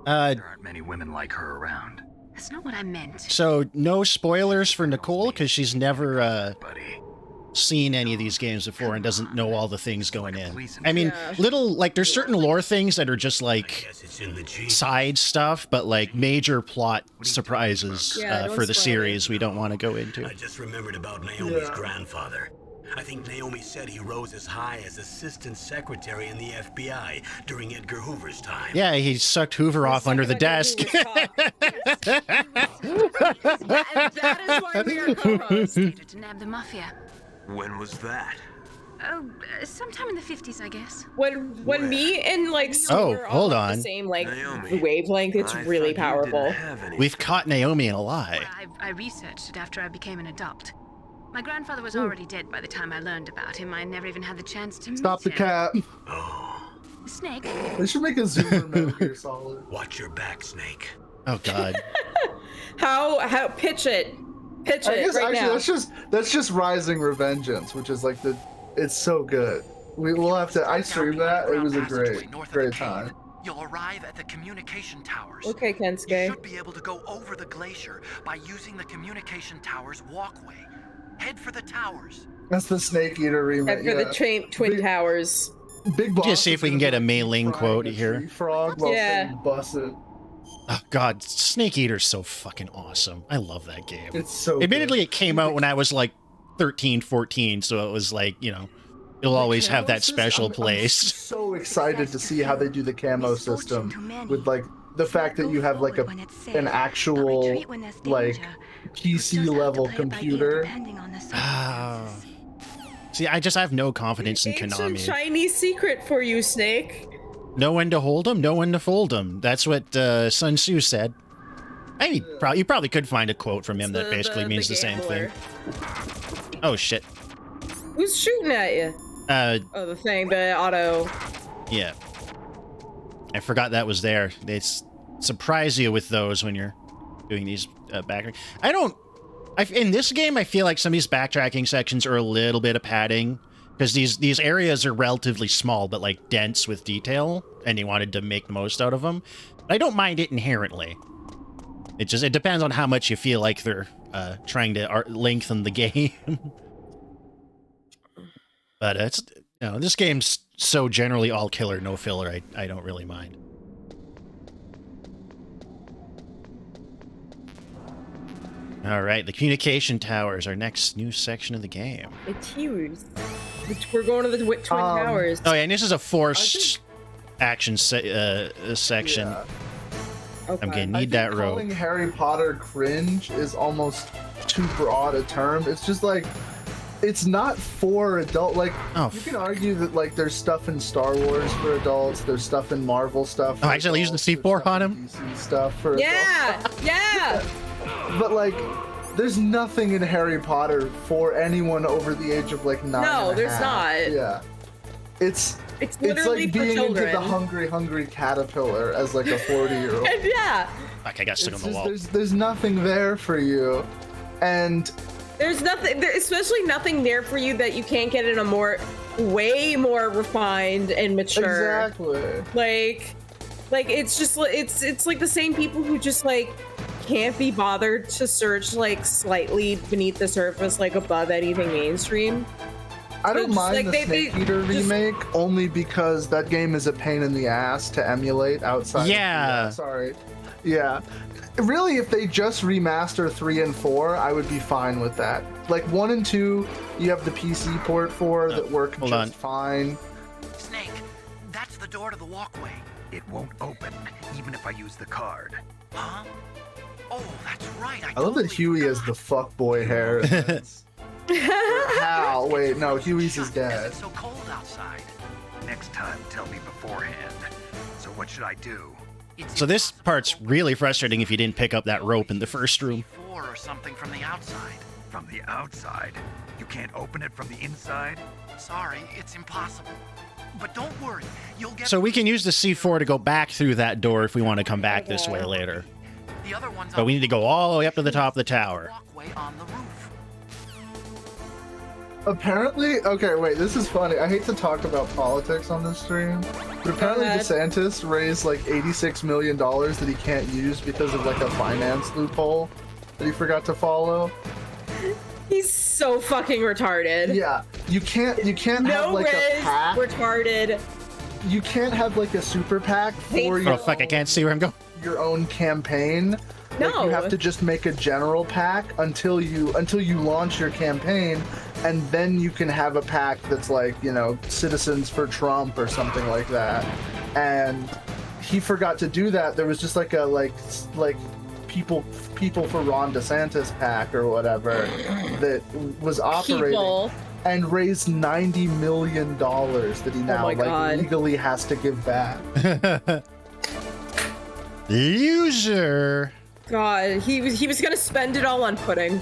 A: Uh,
E: There aren't many women like her around.
G: That's not what I meant.
A: so no spoilers for Nicole because she's never
E: Buddy.
A: seen any of these games before and doesn't know all the things going in. I mean,
B: Yeah.
A: little like there's certain lore things that are just like
F: Guess it's in the G.
A: side stuff, but like major plot surprises
B: Yeah, don't
A: for the
B: spoil
A: series we don't want to go into.
F: I just remembered about Naomi's
C: Yeah.
F: grandfather. I think Naomi said he rose as high as assistant secretary in the FBI during Edgar Hoover's time.
A: Yeah, he sucked Hoover off under the desk.
B: That is why we are co-hosts.
G: Skater to nab the mafia.
M: When was that?
G: Oh, sometime in the 50s, I guess.
B: When me and like
A: Oh,
B: Sue are
A: hold
B: all
A: on.
B: the same like
M: Naomi.
B: wavelength, it's
M: I
B: really
M: thought you didn't
B: powerful.
M: have any-
A: We've caught Naomi in a lie.
G: Well, I researched it after I became an adult. My grandfather was already dead by the time I learned about him. I never even had the chance to
C: Stop the
G: meet him.
C: cat.
G: Snake,
C: They should make a Zoomer Metal Gear Solid.
F: Watch your back, Snake.
A: Oh God.
B: How pitch it? Pitch
C: I
B: it
C: guess
B: right
C: actually
B: now.
C: that's just Rising Revengeance, which is like it's so good. We'll have to. I streamed that. It was a great time.
N: You'll arrive at the communication towers.
B: Okay,
N: You
B: Kensuke.
N: should be able to go over the glacier by using the communication towers walkway. Head for the towers.
C: That's the Snake Eater remake.
B: After the Twin Towers.
C: Big boss.
A: Just see if we can get a Mei Ling quote here.
C: Frog while
B: Yeah.
C: saying bust it.
A: Oh God, Snake Eater's so fucking awesome. I love that game.
C: It's so
A: Admittedly, it came out when I was like 13, 14, so it was like, you know, it'll always have that special
C: I'm
A: place.
C: so excited to see how they do the camo system with like the fact that you have like an actual like PC level computer.
A: Ah. See, I just have no confidence in
B: Ancient
A: Konami.
B: Chinese secret for you, Snake.
A: Know when to hold 'em, know when to fold 'em. That's what Sun Tzu said. Hey, you probably could find a quote from him that basically means the same thing. Oh shit.
B: Who's shooting at you? Oh, the thing, the auto.
A: Yeah. I forgot that was there. They surprise you with those when you're doing these backtracking. In this game, I feel like some of these backtracking sections are a little bit of padding because these areas are relatively small but like dense with detail, and he wanted to make the most out of them. But I don't mind it inherently. It depends on how much you feel like they're trying to lengthen the game. But this game's so generally all killer, no filler. I don't really mind. All right, the communication towers, our next new section of the game.
B: The Towers. We're going to the Twin Towers.
A: Oh yeah, and this is a forced action section.
C: Yeah.
A: I'm gonna
C: I
A: need
C: think
A: that rope.
C: Calling Harry Potter cringe is almost too broad a term. It's just like it's not for adult. Like you can argue that like there's stuff in Star Wars for adults. There's stuff in Marvel stuff.
A: Oh, actually using the C4 on him.
C: DC stuff for
B: Yeah.
C: But like, there's nothing in Harry Potter for anyone over the age of like 9.
B: No,
C: and a
B: there's
C: half.
B: not.
C: Yeah, it's
B: literally
C: like
B: for
C: being
B: children.
C: into the hungry caterpillar as like a 40-year-old.
B: Yeah.
A: Fuck, I got stuck on the wall.
C: There's nothing there for you, and
B: There's especially nothing there for you that you can't get in a way more refined and mature.
C: Exactly.
B: Like, Like it's just it's like the same people who just like can't be bothered to search like slightly beneath the surface, like above anything mainstream.
C: I don't
B: Just,
C: mind
B: like,
C: the
B: they
C: Snake Eater remake only because that game is a pain in the ass to emulate outside.
A: Yeah.
C: Sorry. Yeah. Really, if they just remaster 3 and 4, I would be fine with that. Like 1 and 2, you have the PC port for that work just fine.
N: Snake, that's the door to the walkway.
E: It won't open, even if I use the card.
N: Huh? Oh, that's right.
C: I love that Huey has the fuckboy hair. Hal, wait, no, Huey's is dead.
N: It's so cold outside.
E: Next time, tell me beforehand. So what should I do?
A: So this part's really frustrating if you didn't pick up that rope in the first room.
N: Or something from the outside.
E: From the outside? You can't open it from the inside?
N: Sorry, it's impossible. But don't worry, you'll get.
A: So we can use the C4 to go back through that door if we want to come back this way later.
N: The other one's
A: But we need to go all the way up to the top of the tower.
N: walkway on the roof.
C: Apparently, okay, wait, this is funny. I hate to talk about politics on this stream, but apparently DeSantis raised like $86 million that he can't use because of like a finance loophole that he forgot to follow.
B: He's so fucking retarded.
C: Yeah, you can't have like a pack.
B: Retarded.
C: You can't have like a super PAC for
A: Oh fuck, I can't see where I'm going.
C: your own campaign.
B: No.
C: Like, you have to just make a general PAC until you launch your campaign, and then you can have a PAC that's like, you know, Citizens for Trump or something like that. And he forgot to do that. There was just like a like people for Ron DeSantis PAC or whatever that was operating and raised $90 million that he now legally has to give back.
A: Loser.
B: God, he was gonna spend it all on pudding.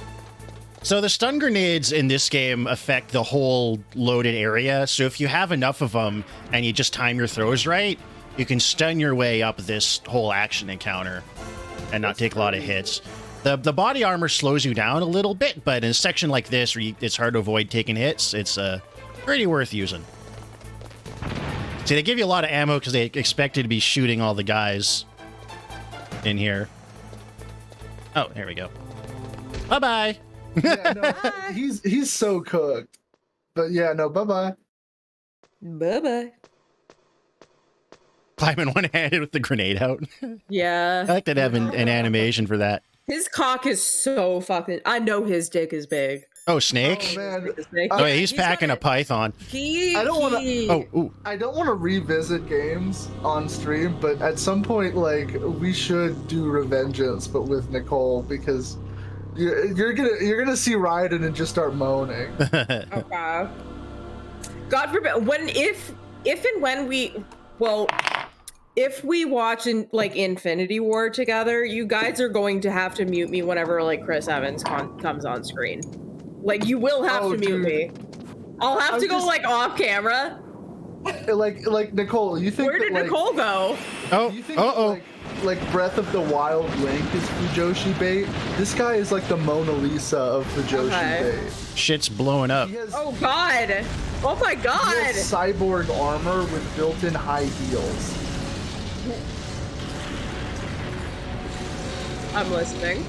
A: So the stun grenades in this game affect the whole loaded area. So if you have enough of them and you just time your throws right, you can stun your way up this whole action encounter and not take a lot of hits. The body armor slows you down a little bit, but in a section like this where it's hard to avoid taking hits, it's pretty worth using. See, they give you a lot of ammo because they expect you to be shooting all the guys in here. Oh, here we go. Bye-bye.
C: Yeah, no, he's so cooked. But yeah, no, bye-bye.
B: Bye-bye.
A: Climbing one-handed with the grenade out.
B: Yeah.
A: I like to have an animation for that.
B: His cock is so fucking... I know his dick is big.
A: Oh, Snake?
C: Oh, man.
A: Oh, yeah, he's packing a python.
C: I don't want to. I don't want to revisit games on stream, but at some point, like, we should do Revengeance, but with Nicole, because you're gonna see Raiden and just start moaning.
B: Okay. God forbid, if and when we, well, if we watch like Infinity War together, you guys are going to have to mute me whenever like Chris Evans comes on screen. Like, you will have to mute me. I'll have to go like off camera.
C: Like Nicole, you think?
B: Where did Nicole go?
A: Oh,
C: you think like Breath of the Wild Link is Fujoshi bait? This guy is like the Mona Lisa of Fujoshi bait.
A: Shit's blowing up.
B: Oh God! Oh my God!
C: He has cyborg armor with built-in high heels.
B: I'm listening.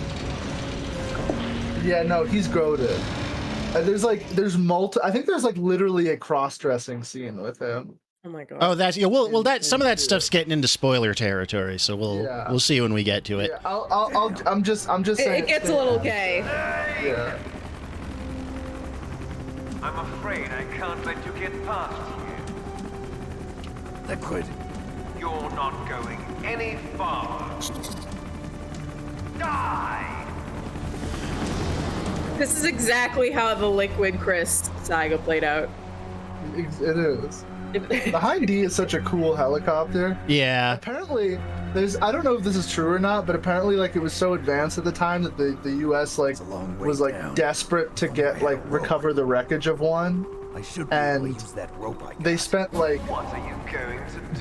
C: Yeah, no, he's goated. I think there's like literally a cross-dressing scene with him.
B: Oh my God.
A: Oh, that's yeah. Well, that some of that stuff's getting into spoiler territory, so we'll see when we get to it.
C: Yeah, I'm just saying.
B: It gets a little gay.
C: Yeah.
M: I'm afraid I can't let you get past here.
E: Liquid.
M: You're not going any farther. Die!
B: This is exactly how the Liquid Chris saga played out.
C: It is. The High D is such a cool helicopter.
A: Yeah.
C: Apparently, I don't know if this is true or not, but apparently, like, it was so advanced at the time that the U.S. like was like desperate to get recover the wreckage of one. And they spent like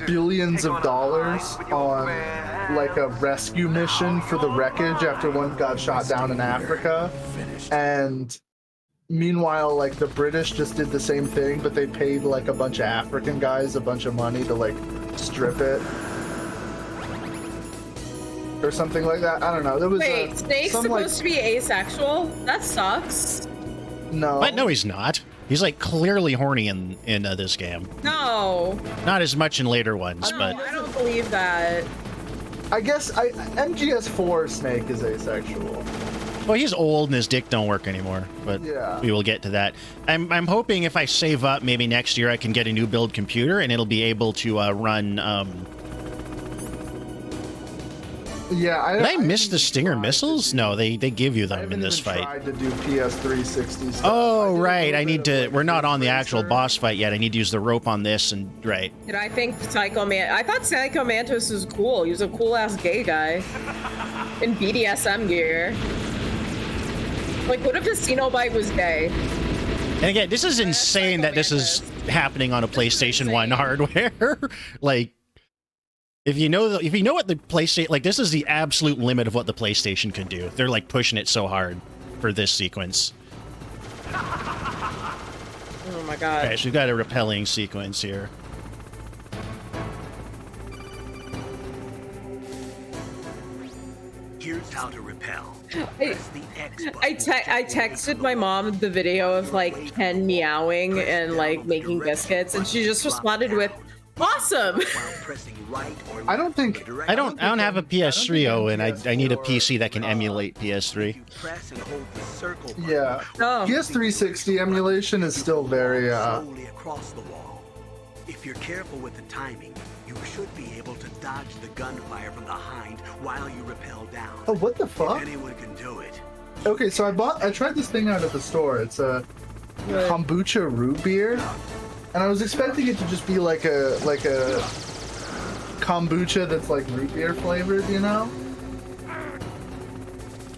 C: billions of dollars on like a rescue mission for the wreckage after one got shot down in Africa. And meanwhile, like, the British just did the same thing, but they paid like a bunch of African guys a bunch of money to like strip it. or something like that. I don't know. There was
B: Wait, Snake's
C: some,
B: supposed to be asexual? That sucks.
C: No.
A: But no, he's not. He's like clearly horny in this game.
B: No.
A: Not as much in later ones, but
B: I don't believe that.
C: I guess MGS4 Snake is asexual.
A: well, he's old and his dick don't work anymore. But
C: Yeah.
A: we will get to that. I'm hoping if I save up, maybe next year I can get a new build computer and it'll be able to run.
C: Yeah,
A: Did I miss the Stinger missiles? No, they give you them in this fight.
C: Tried to do PS360 stuff.
A: Oh, right. I need to. We're not on the actual boss fight yet. I need to use the rope on this, and right.
B: And I think I thought Psycho Mantis was cool. He was a cool ass gay guy in BDSM gear. Like, what if the Cenobite was gay?
A: And again, this is insane that this is happening on a PlayStation 1 hardware. Like, if you know what the PlayStation, like, this is the absolute limit of what the PlayStation can do. They're like pushing it so hard for this sequence.
B: Oh my god.
A: Okay, so we've got a repelling sequence here.
F: Here's how to repel.
B: I texted my mom the video of like Ken meowing and like making biscuits, and she just responded with, "Awesome."
C: I don't
A: have a PS3 and I need a PC that can emulate PS3.
C: Yeah.
B: Oh.
C: PS360 emulation is still very
F: slowly across the wall. If you're careful with the timing, you should be able to dodge the gunfire from behind while you rappel down.
C: Oh, what the fuck?
F: If anyone can do it.
C: Okay, so I tried this thing out at the store. It's a kombucha root beer, and I was expecting it to just be like a kombucha that's like root beer flavored, you know?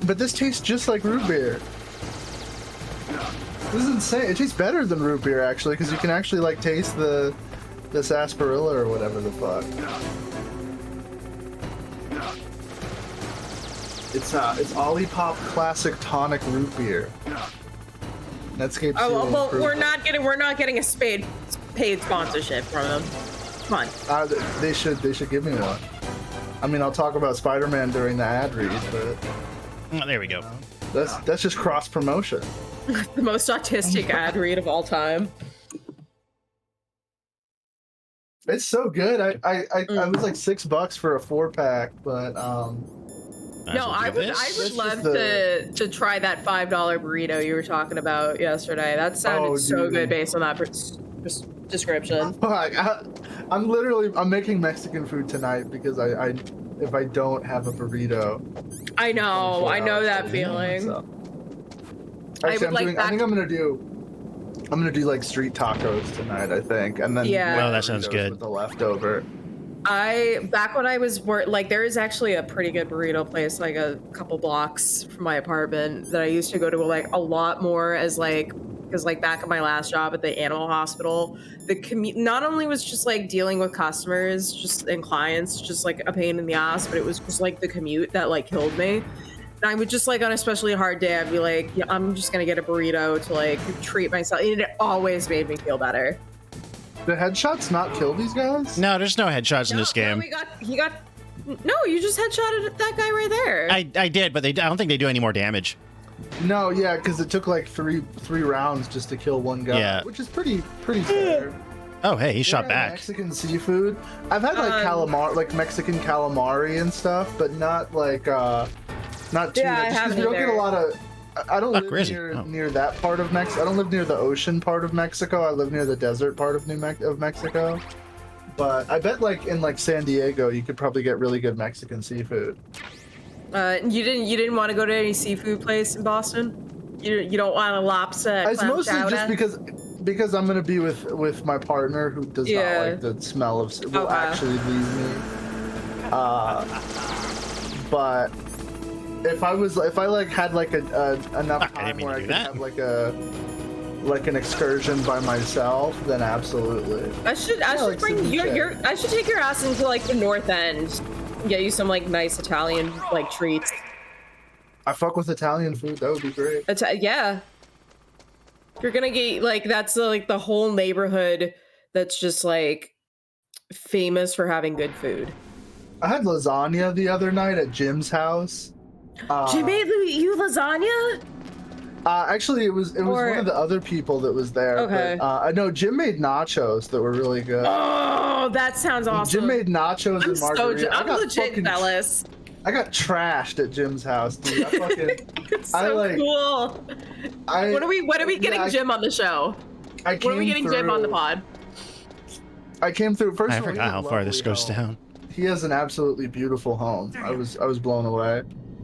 C: But this tastes just like root beer. This is insane. It tastes better than root beer actually, because you can actually like taste the sarsaparilla or whatever the fuck. It's Olipop Classic Tonic Root Beer. Netscape.
B: Oh well, we're not getting a paid sponsorship from them. Come on.
C: They should give me one. I mean, I'll talk about Spider-Man during the ad read, but
A: oh, there we go.
C: That's just cross promotion.
B: The most autistic ad read of all time.
C: It's so good. I was like $6 for a 4-pack, but
B: no, I would love to try that $5 burrito you were talking about yesterday. That sounded so good based on that description.
C: I'm making Mexican food tonight because if I don't have a burrito,
B: I know that feeling.
C: So. Actually, I think I'm gonna do like street tacos tonight. I think, and then
A: oh, that sounds good.
C: With the leftover.
B: Back when I was there is actually a pretty good burrito place like a couple blocks from my apartment that I used to go to like a lot more as like, because like back at my last job at the animal hospital, the commute not only was just like dealing with customers and clients just like a pain in the ass, but it was just like the commute that like killed me. And I would just like on an especially hard day, I'd be like, yeah, I'm just gonna get a burrito to like treat myself. And it always made me feel better.
C: The headshots not kill these guys?
A: No, there's no headshots in this game.
B: No, you just headshotted that guy right there.
A: I did, but I don't think they do any more damage.
C: No, yeah, because it took like three rounds just to kill one guy,
A: yeah.
C: Which is pretty fair.
A: Oh, hey, he shot back.
C: Mexican seafood. I've had like like Mexican calamari and stuff, but not like not too.
B: Yeah,
C: much. Just you don't get a lot of. I don't live near that part of Mexico. I don't live near the ocean part of Mexico. I live near the desert part of Mexico. But I bet like in like San Diego, you could probably get really good Mexican seafood.
B: You didn't want to go to any seafood place in Boston? You don't want a lobster?
C: It's mostly just because I'm gonna be with my partner who does not like the smell of will actually leave me. But if I like had like enough time where I could have like an excursion by myself, then absolutely.
B: I should take your ass into like the North End. Get you some like nice Italian like treats.
C: I fuck with Italian food. That would be great.
B: Yeah. You're gonna get like that's like the whole neighborhood that's just like famous for having good food.
C: I had lasagna the other night at Jim's house.
B: Jim made you lasagna?
C: Actually, it was one of the other people that was there.
B: Okay.
C: But, no, Jim made nachos that were really good.
B: Oh, that sounds awesome.
C: Jim made nachos and margarita.
B: I'm legit jealous.
C: I got trashed at Jim's house, dude. I fucking.
B: It's so cool. When are we getting Jim on the show? When are we getting Jim on the pod?
C: I came through first.
A: I forgot how far this goes down.
C: He has an absolutely beautiful home. I was blown away.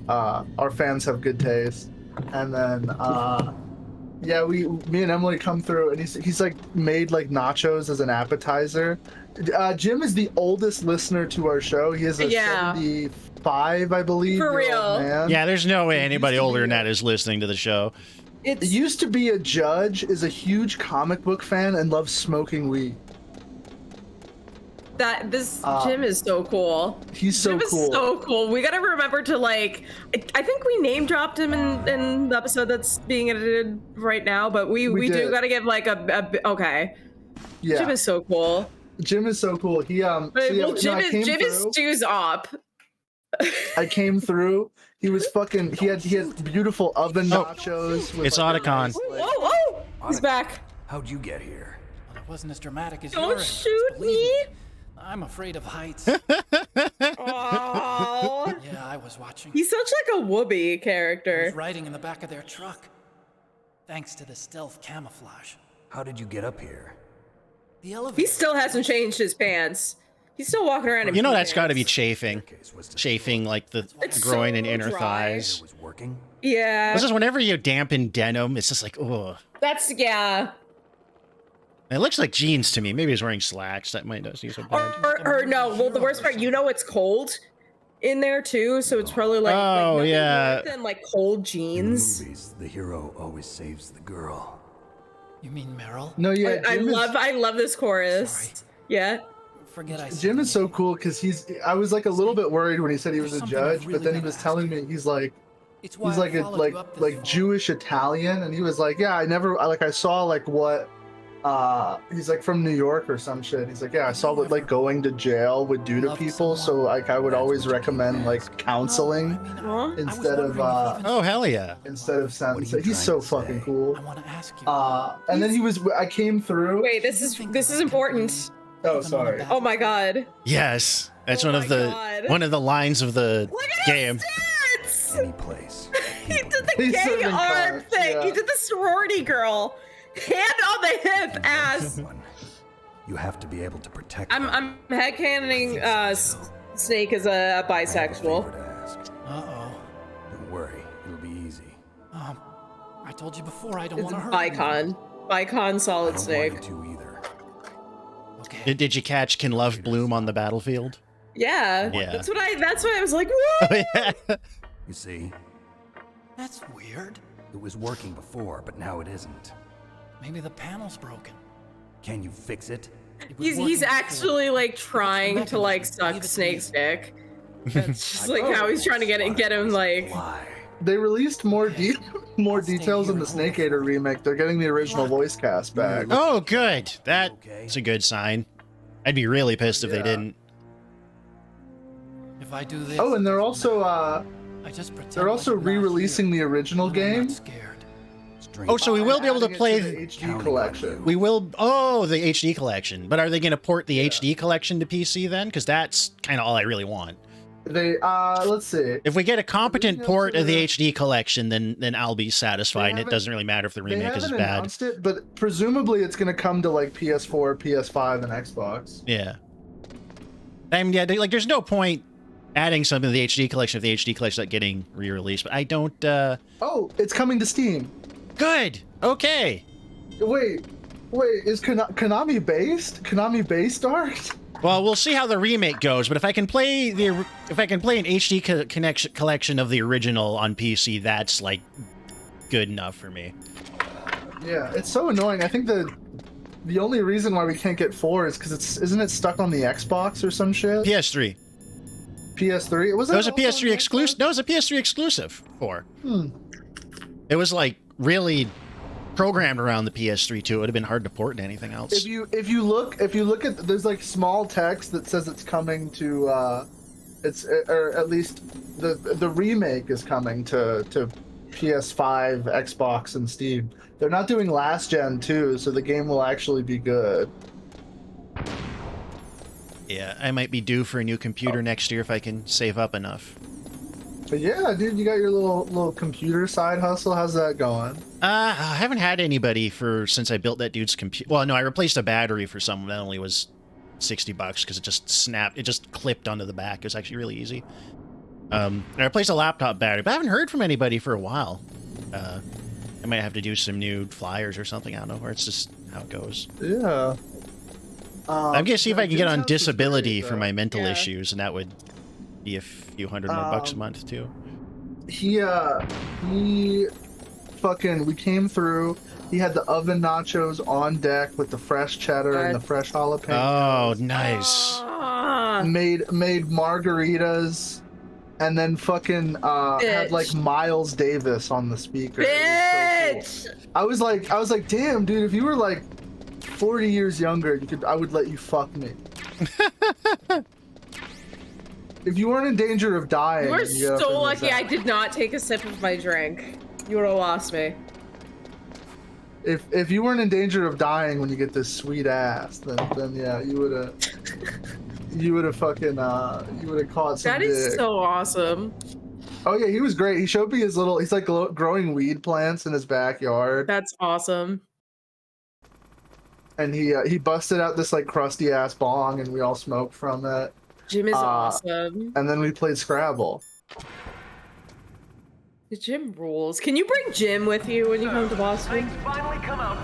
C: Our fans have good taste. And then yeah, me and Emily come through, and he's like made like nachos as an appetizer. Jim is the oldest listener to our show. He is a 75, I believe.
B: For real.
C: Man.
A: Yeah, there's no way anybody older than that is listening to the show.
C: It used to be a judge, is a huge comic book fan, and loves smoking weed.
B: Jim is so cool.
C: He's so
B: Jim
C: cool.
B: Is so cool. We gotta remember to I think we name dropped him in the episode that's being edited right now, but we do gotta give like okay.
C: Yeah.
B: Jim is so cool.
C: Jim is so cool. He
B: Jim is Stu's op.
C: I came through. He was fucking. He had beautiful oven nachos. With
A: it's Otacon.
B: Whoa! He's back.
M: How'd you get here?
L: Well, it wasn't as dramatic as
B: Don't
L: yours.
B: shoot me!
L: I'm afraid of heights.
B: Oh.
L: Yeah, I was watching.
B: He's such like a Whoopi
L: I
B: character.
L: was riding in the back of their truck, thanks to the stealth camouflage.
M: How did you get up here?
L: The elevator.
B: He still hasn't changed his pants. He's still walking around in
A: You know
B: pants.
A: that's got to be chafing like the groin and inner
B: dry.
A: thighs.
M: It was working?
B: Yeah.
A: This is whenever you dampen denim, it's just like, oh.
B: That's
A: It looks like jeans to me. Maybe he's wearing slacks. That might not seem so bad.
B: Or no. Well, the worst part, it's cold in there too, so it's probably like
A: Oh, yeah.
B: worse than like cold jeans.
M: In movies, the hero always saves the girl.
L: You mean Meryl?
C: No, yeah.
B: I love this chorus.
L: Sorry.
B: Yeah.
L: Forget I said
C: Jim is so cool because I was like a little bit worried when he said he was a
L: something I've
C: judge,
L: really
C: but then he
L: gotta
C: was
L: ask
C: telling
L: you.
C: me he's like
L: It's why
C: he's like
L: I
C: a
L: followed you up this far.
C: Jewish Italian, and he was like, yeah, I saw like what he's like from New York or some shit. He's like, yeah, I saw what like going to jail would do to people, so like I would always recommend like counseling instead of
A: oh hell yeah,
C: instead of sentencing. He's so fucking cool.
L: I want to ask you.
C: And then I came through.
B: Wait, this is important.
C: Oh, sorry.
B: Oh my god.
A: Yes, that's
B: Oh
A: one of the lines of the game.
M: Any place.
B: He did the
C: He's
B: gay
C: serving
B: arm
C: cards,
B: thing.
C: yeah.
B: He did the sorority girl. Hand on the hip, ass.
M: You have to be able to protect.
B: I'm headcanoning Snake as a bisexual.
L: Uh-oh.
M: Don't worry, it'll be easy.
L: I told you before I don't
B: It's
L: want to hurt you.
B: Bicon Solid Snake.
A: Did you catch Can Love Bloom on the battlefield?
B: Yeah.
A: Yeah.
B: That's why I was like, whoa.
M: You see,
L: That's weird.
M: it was working before, but now it isn't.
L: Maybe the panel's broken.
M: Can you fix it?
L: It was
B: He's
L: working
B: actually like trying to like suck Snake's dick. That's just like how he's trying to get him like.
C: They released more details in the Snake Eater remake. They're getting the original voice cast back.
A: Oh, good. That's a good sign. I'd be really pissed if they didn't.
L: If I do this.
C: Oh, and they're also
L: I just pretend
C: they're also re-releasing the original game.
A: Oh, so we will be able to play
C: the HD collection.
A: We will. Oh, the HD collection. But are they going to port the HD collection to PC then? Because that's kind of all I really want.
C: They let's see.
A: If we get a competent port of the HD collection, then I'll be satisfied, and it doesn't really matter if the remake is
C: haven't
A: bad.
C: announced it, but presumably it's going to come to like PS4, PS5, and Xbox.
A: Yeah. I mean, yeah, like there's no point adding something to the HD collection if the HD collection is not getting re-released. But I don't.
C: Oh, it's coming to Steam.
A: Good. Okay.
C: Wait, is Konami based? Konami based art?
A: Well, we'll see how the remake goes. But if I can play an HD collection of the original on PC, that's like good enough for me.
C: Yeah, it's so annoying. I think the only reason why we can't get 4 is because isn't it stuck on the Xbox or some shit?
A: PS3.
C: PS3.
A: It was a PS3 exclusive. No, it was a PS3 exclusive 4. It was like really programmed around the PS3 too. It would have been hard to port to anything else.
C: If you look at there's like small text that says it's coming to or at least the remake is coming to PS5, Xbox, and Steam. They're not doing last gen too, so the game will actually be good.
A: Yeah, I might be due for a new computer next year if I can save up enough.
C: But yeah, dude, you got your little computer side hustle. How's that going?
A: I haven't had anybody since I built that dude's computer. Well, no, I replaced a battery for someone that only was $60 because it just snapped. It just clipped onto the back. It was actually really easy. I replaced a laptop battery, but I haven't heard from anybody for a while. I might have to do some new flyers or something. I don't know, or it's just how it goes.
C: Yeah.
A: I'm gonna see if I can get on disability for my mental issues, and that would be a few $100 more bucks a month too.
C: He fucking, we came through. He had the oven nachos on deck with the fresh cheddar and the fresh jalapeno.
A: Oh, nice.
C: Made margaritas. And then fucking had like Miles Davis on the speaker.
B: Bitch!
C: So cool. I was like, damn, dude, if you were like 40 years younger, I would let you fuck me. If you weren't in danger of dying.
B: You were so lucky I did not take a sip of my drink. You would have lost me.
C: If you weren't in danger of dying when you get this sweet ass, then yeah, you would have. You would have fucking, you would have caught some
B: That is
C: dick.
B: so awesome.
C: Oh yeah, he was great. He showed me his he's like growing weed plants in his backyard.
B: That's awesome.
C: And he busted out this like crusty ass bong and we all smoked from it.
B: Jim is awesome.
C: And then we played Scrabble.
B: The Jim rules. Can you bring Jim with you when you come to Boston?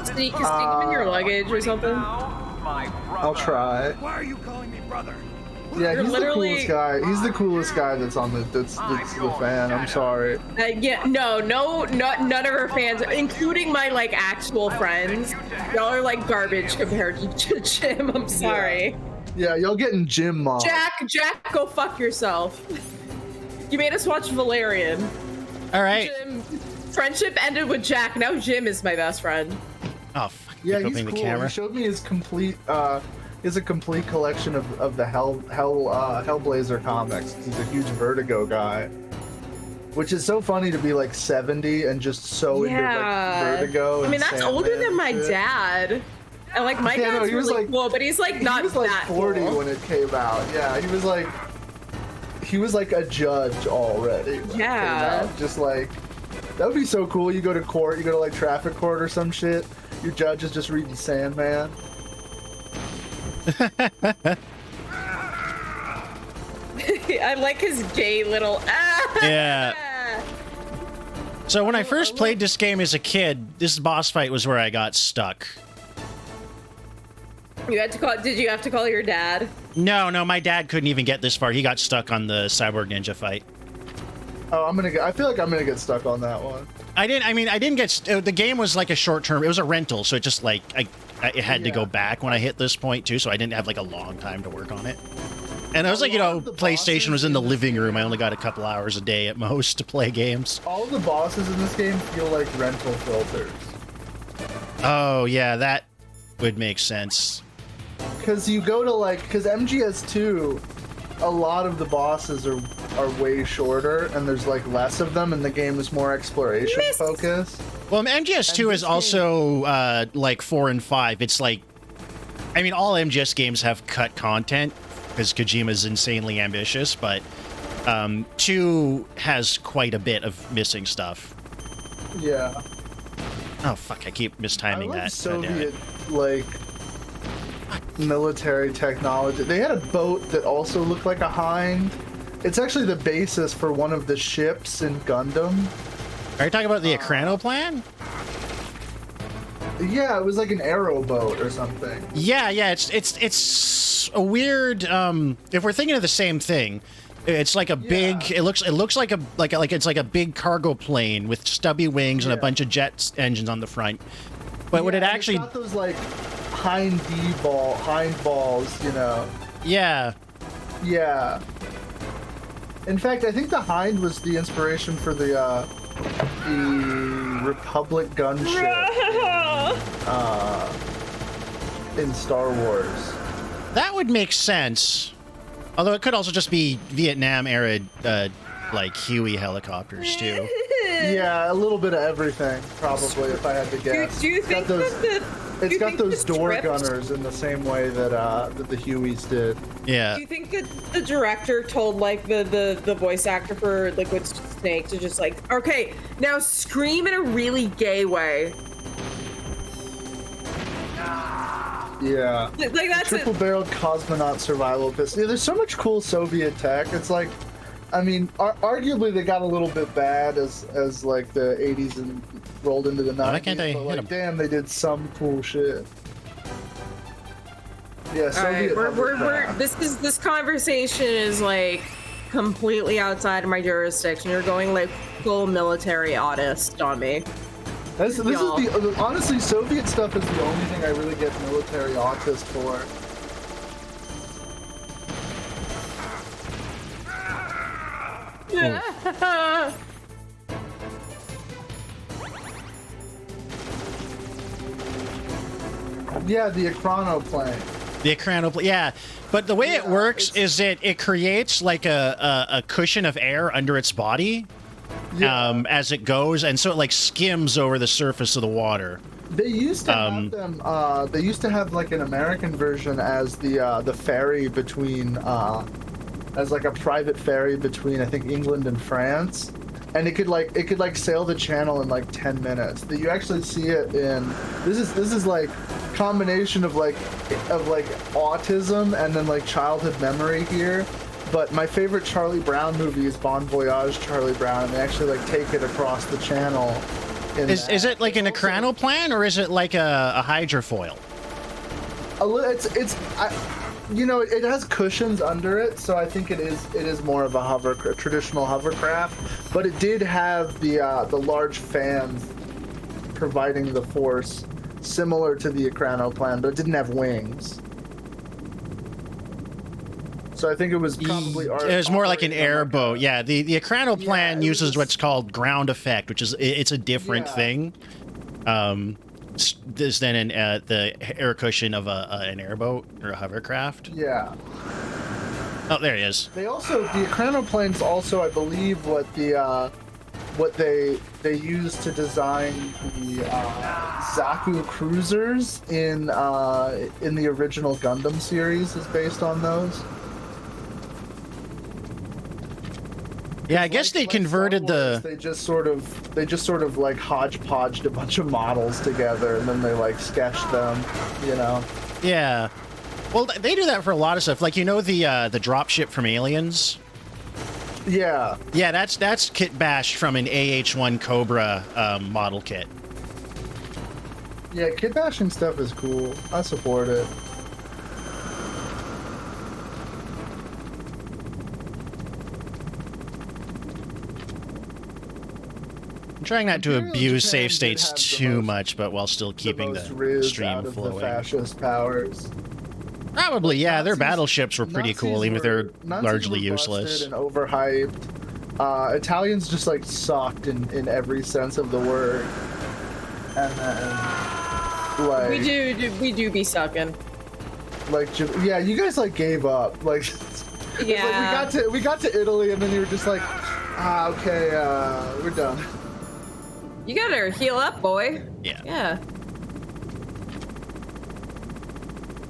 B: Sneak him in your luggage or something?
C: I'll try.
N: Why are you calling me brother?
C: Yeah, he's the coolest guy. He's the coolest guy that's on that's the fan. I'm sorry.
B: Yeah, no, none of her fans, including my like actual friends, y'all are like garbage compared to Jim. I'm sorry.
C: Yeah, y'all getting Jim mob.
B: Jack, go fuck yourself. You made us watch Valerian.
A: All right.
B: Jim, friendship ended with Jack. Now Jim is my best friend.
A: Oh, fuck.
C: Yeah, he's
A: the
C: cool.
A: camera.
C: He showed me his complete collection of the Hellblazer comics. He's a huge Vertigo guy, which is so funny to be like 70 and just so into like Vertigo.
B: I mean, that's older than my dad. And like my dad's really cool, but he's like not
C: he was like
B: that
C: 40
B: cool.
C: when it came out. Yeah, he was like a judge already. When it came out. Just like that would be so cool. You go to court, you go to like traffic court or some shit. Your judge is just reading Sandman.
B: I like his gay little.
A: Yeah. So when I first played this game as a kid, this boss fight was where I got stuck.
B: You had to call. Did you have to call your dad?
A: No, my dad couldn't even get this far. He got stuck on the Cyborg Ninja fight.
C: Oh, I feel like I'm gonna get stuck on that one.
A: I didn't get. The game was like a short term. It was a rental, so it just like it had to go back when I hit this point too. So I didn't have like a long time to work on it. And I was like, PlayStation was in the living room. I only got a couple hours a day at most to play games.
C: All of the bosses in this game feel like rental filters.
A: Oh yeah, that would make sense.
C: Because you go to because MGS2, a lot of the bosses are way shorter and there's like less of them and the game is more exploration focused.
A: Well, MGS2 is also like 4 and 5. It's like, I mean, all MGS games have cut content because Kojima's insanely ambitious, but 2 has quite a bit of missing stuff.
C: Yeah.
A: Oh fuck! I keep mistiming that.
C: Soviet military technology. They had a boat that also looked like a hind. It's actually the basis for one of the ships in Gundam.
A: Are you talking about the Akrano plan?
C: Yeah, it was like an arrow boat or something.
A: Yeah. It's a weird. If we're thinking of the same thing, it's like a big. It looks like it's like a big cargo plane with stubby wings and a bunch of jet engines on the front. But what it actually
C: it's got those like hind balls, you know.
A: Yeah.
C: Yeah. In fact, I think the hind was the inspiration for the Republic gunship in Star Wars.
A: That would make sense. Although it could also just be Vietnam era, like Huey helicopters too.
C: Yeah, a little bit of everything, probably, if I had to guess.
B: Do you think
C: It's got those door
B: script-
C: gunners in the same way that that the Hueys did.
A: Yeah.
B: Do you think that the director told like the voice actor for Liquid Snake to just like, okay, now scream in a really gay way?
C: Yeah.
B: Like that's
C: triple barreled cosmonaut survival pistol. Yeah, there's so much cool Soviet tech. It's like, I mean, arguably they got a little bit bad as like the 80s and rolled into the 90s.
A: Why can't they
C: but
A: hit
C: like,
A: 'em?
C: damn, they did some cool shit. Yeah,
B: All
C: Soviet.
B: right, this conversation is like completely outside of my jurisdiction. You're going like full military autist on me.
C: This is the honestly, Soviet stuff is the only thing I really get military autist for. Yeah, the Ekrano plane.
A: The Ekrano, yeah. But the way it works is it creates like a cushion of air under its body as it goes, and so it like skims over the surface of the water.
C: They used to have them. They used to have like an American version as the ferry between, as like a private ferry between I think England and France, and it could like sail the channel in like 10 minutes. That you actually see it in. This is like combination of like autism and then like childhood memory here. But my favorite Charlie Brown movie is Bon Voyage, Charlie Brown, and they actually like take it across the channel.
A: Is it like an Ekrano plan, or is it like a hydrofoil?
C: It has cushions under it, so I think it is more of a traditional hovercraft. But it did have the large fans providing the force, similar to the Ekrano plan, but it didn't have wings. So I think it was probably...
A: It was more like an airboat. Yeah, the Ekrano plan uses what's called ground effect, which is it's a different thing. This than the air cushion of an airboat or a hovercraft.
C: Yeah.
A: Oh, there he is.
C: They also the Ekrano planes also, I believe, what they used to design the Zaku cruisers in the original Gundam series is based on those.
A: Yeah, I guess they converted the.
C: They just sort of like hodgepodged a bunch of models together, and then they like sketched them, you know.
A: Yeah, well, they do that for a lot of stuff. Like, you know, the dropship from Aliens.
C: Yeah.
A: Yeah, that's kit bashed from an AH-1 Cobra model kit.
C: Yeah, kit bashing stuff is cool. I support it.
A: Trying not to abuse save states too much, but while still keeping the stream flowing.
C: The fascist powers.
A: Probably, yeah. Their battleships were pretty cool, even if they're
C: Nazis
A: largely
C: were
A: useless.
C: And overhyped. Italians just like sucked in every sense of the word. And then, like,
B: we do be sucking.
C: Like, yeah, you guys like gave up. Like,
B: yeah.
C: Like we got to Italy, and then you were just like, okay, we're done.
B: You gotta heal up, boy.
A: Yeah.
B: Yeah.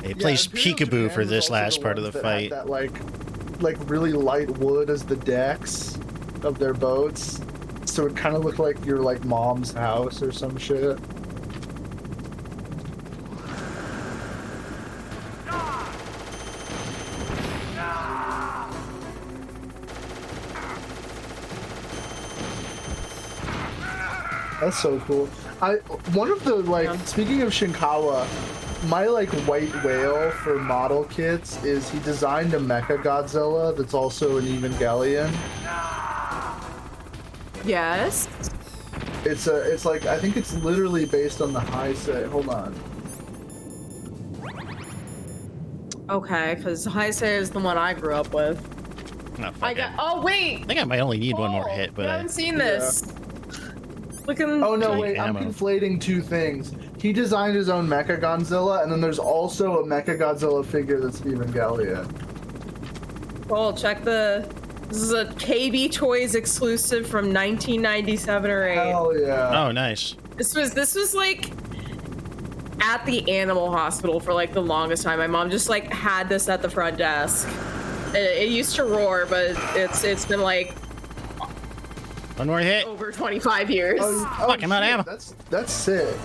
A: He plays peekaboo for this last part of the fight.
C: That like really light wood as the decks of their boats, so it kind of looked like your like mom's house or some shit. That's so cool. One of the like speaking of Shinkawa, my like white whale for model kits is he designed a Mecha Godzilla that's also an Evangelion.
B: Yes.
C: It's like I think it's literally based on the Heisei. Hold on.
B: Okay, because Heisei is the one I grew up with.
A: No,
B: Oh wait.
A: I think I might only need one more hit, but
B: I haven't seen this. Look at.
C: Oh no, wait! I'm conflating two things. He designed his own Mecha Godzilla, and then there's also a Mecha Godzilla figure that's Evangelion.
B: Oh, check the. This is a KB Toys exclusive from 1997 or 8.
C: Hell yeah.
A: Oh, nice.
B: This was like at the animal hospital for like the longest time. My mom just like had this at the front desk. It used to roar, but it's been like
A: one more hit.
B: Over 25 years.
A: Fuck, I'm out of ammo.
C: That's sick.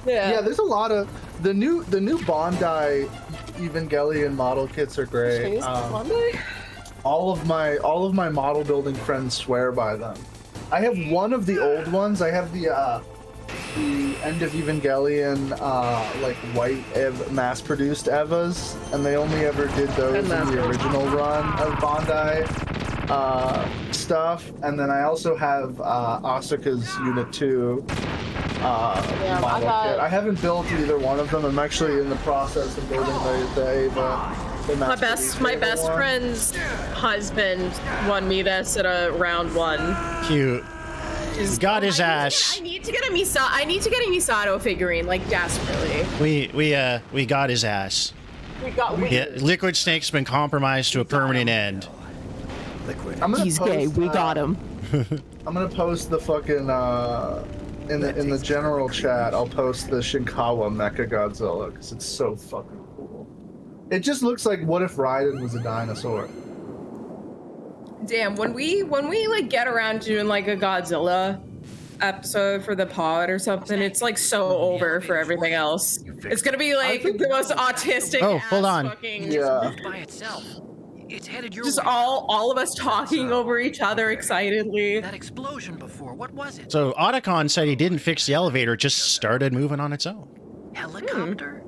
B: Yeah.
C: There's a lot of the new Bandai Evangelion model kits are great. All of my model building friends swear by them. I have one of the old ones. I have the End of Evangelion like white mass-produced Evas, and they only ever did those in the original run of Bandai stuff. And then I also have Asuka's Unit 2 model kit. I haven't built either one of them. I'm actually in the process of building the Eva. My best
B: friend's husband won me this at a round 1.
A: Cute. He's got his ass.
B: I need to get a Misato figurine, like desperately.
A: We got his ass.
B: Yeah,
A: Liquid Snake's been compromised to a permanent end.
B: He's gay. We got him.
C: I'm gonna post the fucking in the general chat. I'll post the Shinkawa Mecha Godzilla because it's so fucking cool. It just looks like what if Raiden was a dinosaur.
B: Damn, when we like get around to doing like a Godzilla episode for the pod or something, it's like so over for everything else. It's gonna be like the most autistic.
A: Oh, hold on.
N: By itself. It's headed your
B: just
N: way.
B: all of us talking over each other excitedly.
N: That explosion before, what was it?
A: So Otacon said he didn't fix the elevator, just started moving on its own.
N: Helicopter?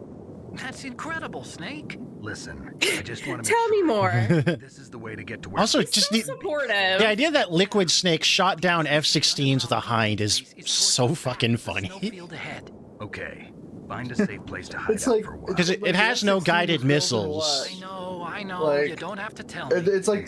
N: That's incredible, Snake.
E: Listen, I just want to
B: tell me more.
E: This is the way to get to where.
A: Also,
B: He's
A: just
B: so supportive.
A: the idea that Liquid Snake shot down F-16s with a hind is so fucking funny.
E: Okay, find a safe place to hide
C: It's
E: out
C: like
E: for a while.
A: Because it has no guided missiles.
N: I know.
C: Like,
N: you don't have to tell me.
C: It's like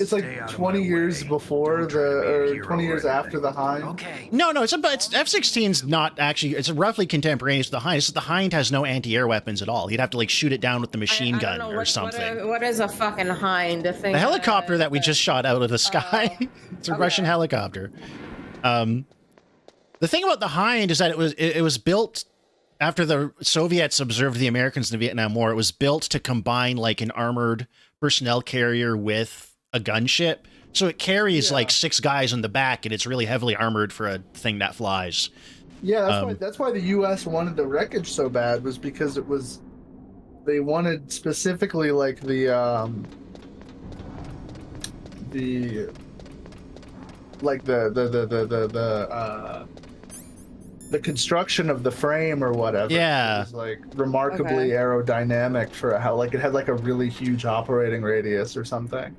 C: 20 years before or 20 years after the Hind.
N: Okay.
A: No, it's F-16's not actually. It's roughly contemporaneous to the Hind. It's just the Hind has no anti-air weapons at all. You'd have to like shoot it down with the machine gun or something.
B: What is a fucking hind?
A: The helicopter that we just shot out of the sky. It's a Russian helicopter. The thing about the Hind is that it was built after the Soviets observed the Americans in the Vietnam War. It was built to combine like an armored personnel carrier with a gunship. So it carries like 6 guys in the back, and it's really heavily armored for a thing that flies.
C: Yeah, that's why the U.S. wanted the wreckage so bad, was because they wanted specifically like the construction of the frame or whatever.
A: Yeah,
C: it was like remarkably aerodynamic for how like it had like a really huge operating radius or something.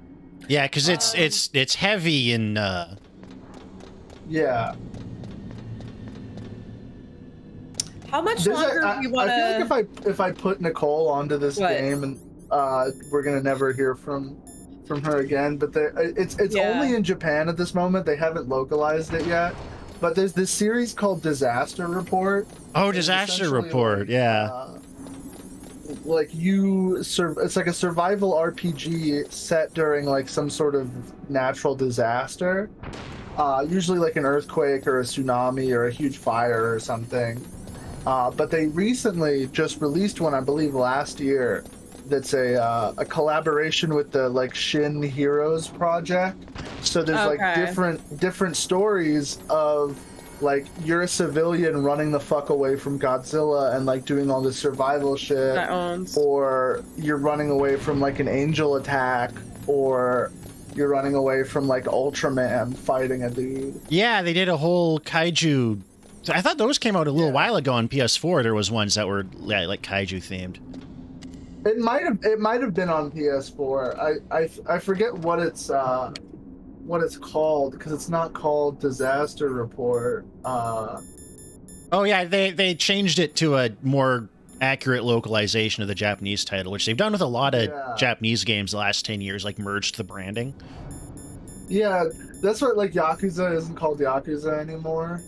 A: Yeah, because it's heavy and
C: yeah.
B: How much longer do you want to?
C: I feel like if I put Nicole onto this game, and we're gonna never hear from her again. But it's only in Japan at this moment. They haven't localized it yet. But there's this series called Disaster Report.
A: Oh, Disaster Report, yeah.
C: Like it's like a survival RPG set during like some sort of natural disaster. Usually like an earthquake or a tsunami or a huge fire or something. But they recently just released one, I believe last year, that's a collaboration with the like Shin Heroes project. So there's like different stories of like you're a civilian running the fuck away from Godzilla and like doing all this survival shit, or you're running away from like an angel attack, or you're running away from like Ultraman fighting a dude.
A: Yeah, they did a whole kaiju. I thought those came out a little while ago on PS4. There was ones that were like kaiju themed.
C: It might have been on PS4. I forget what it's called, because it's not called Disaster Report.
A: Oh yeah, they changed it to a more accurate localization of the Japanese title, which they've done with a lot of Japanese games the last 10 years, like merged the branding.
C: Yeah, that's what like Yakuza isn't called Yakuza anymore.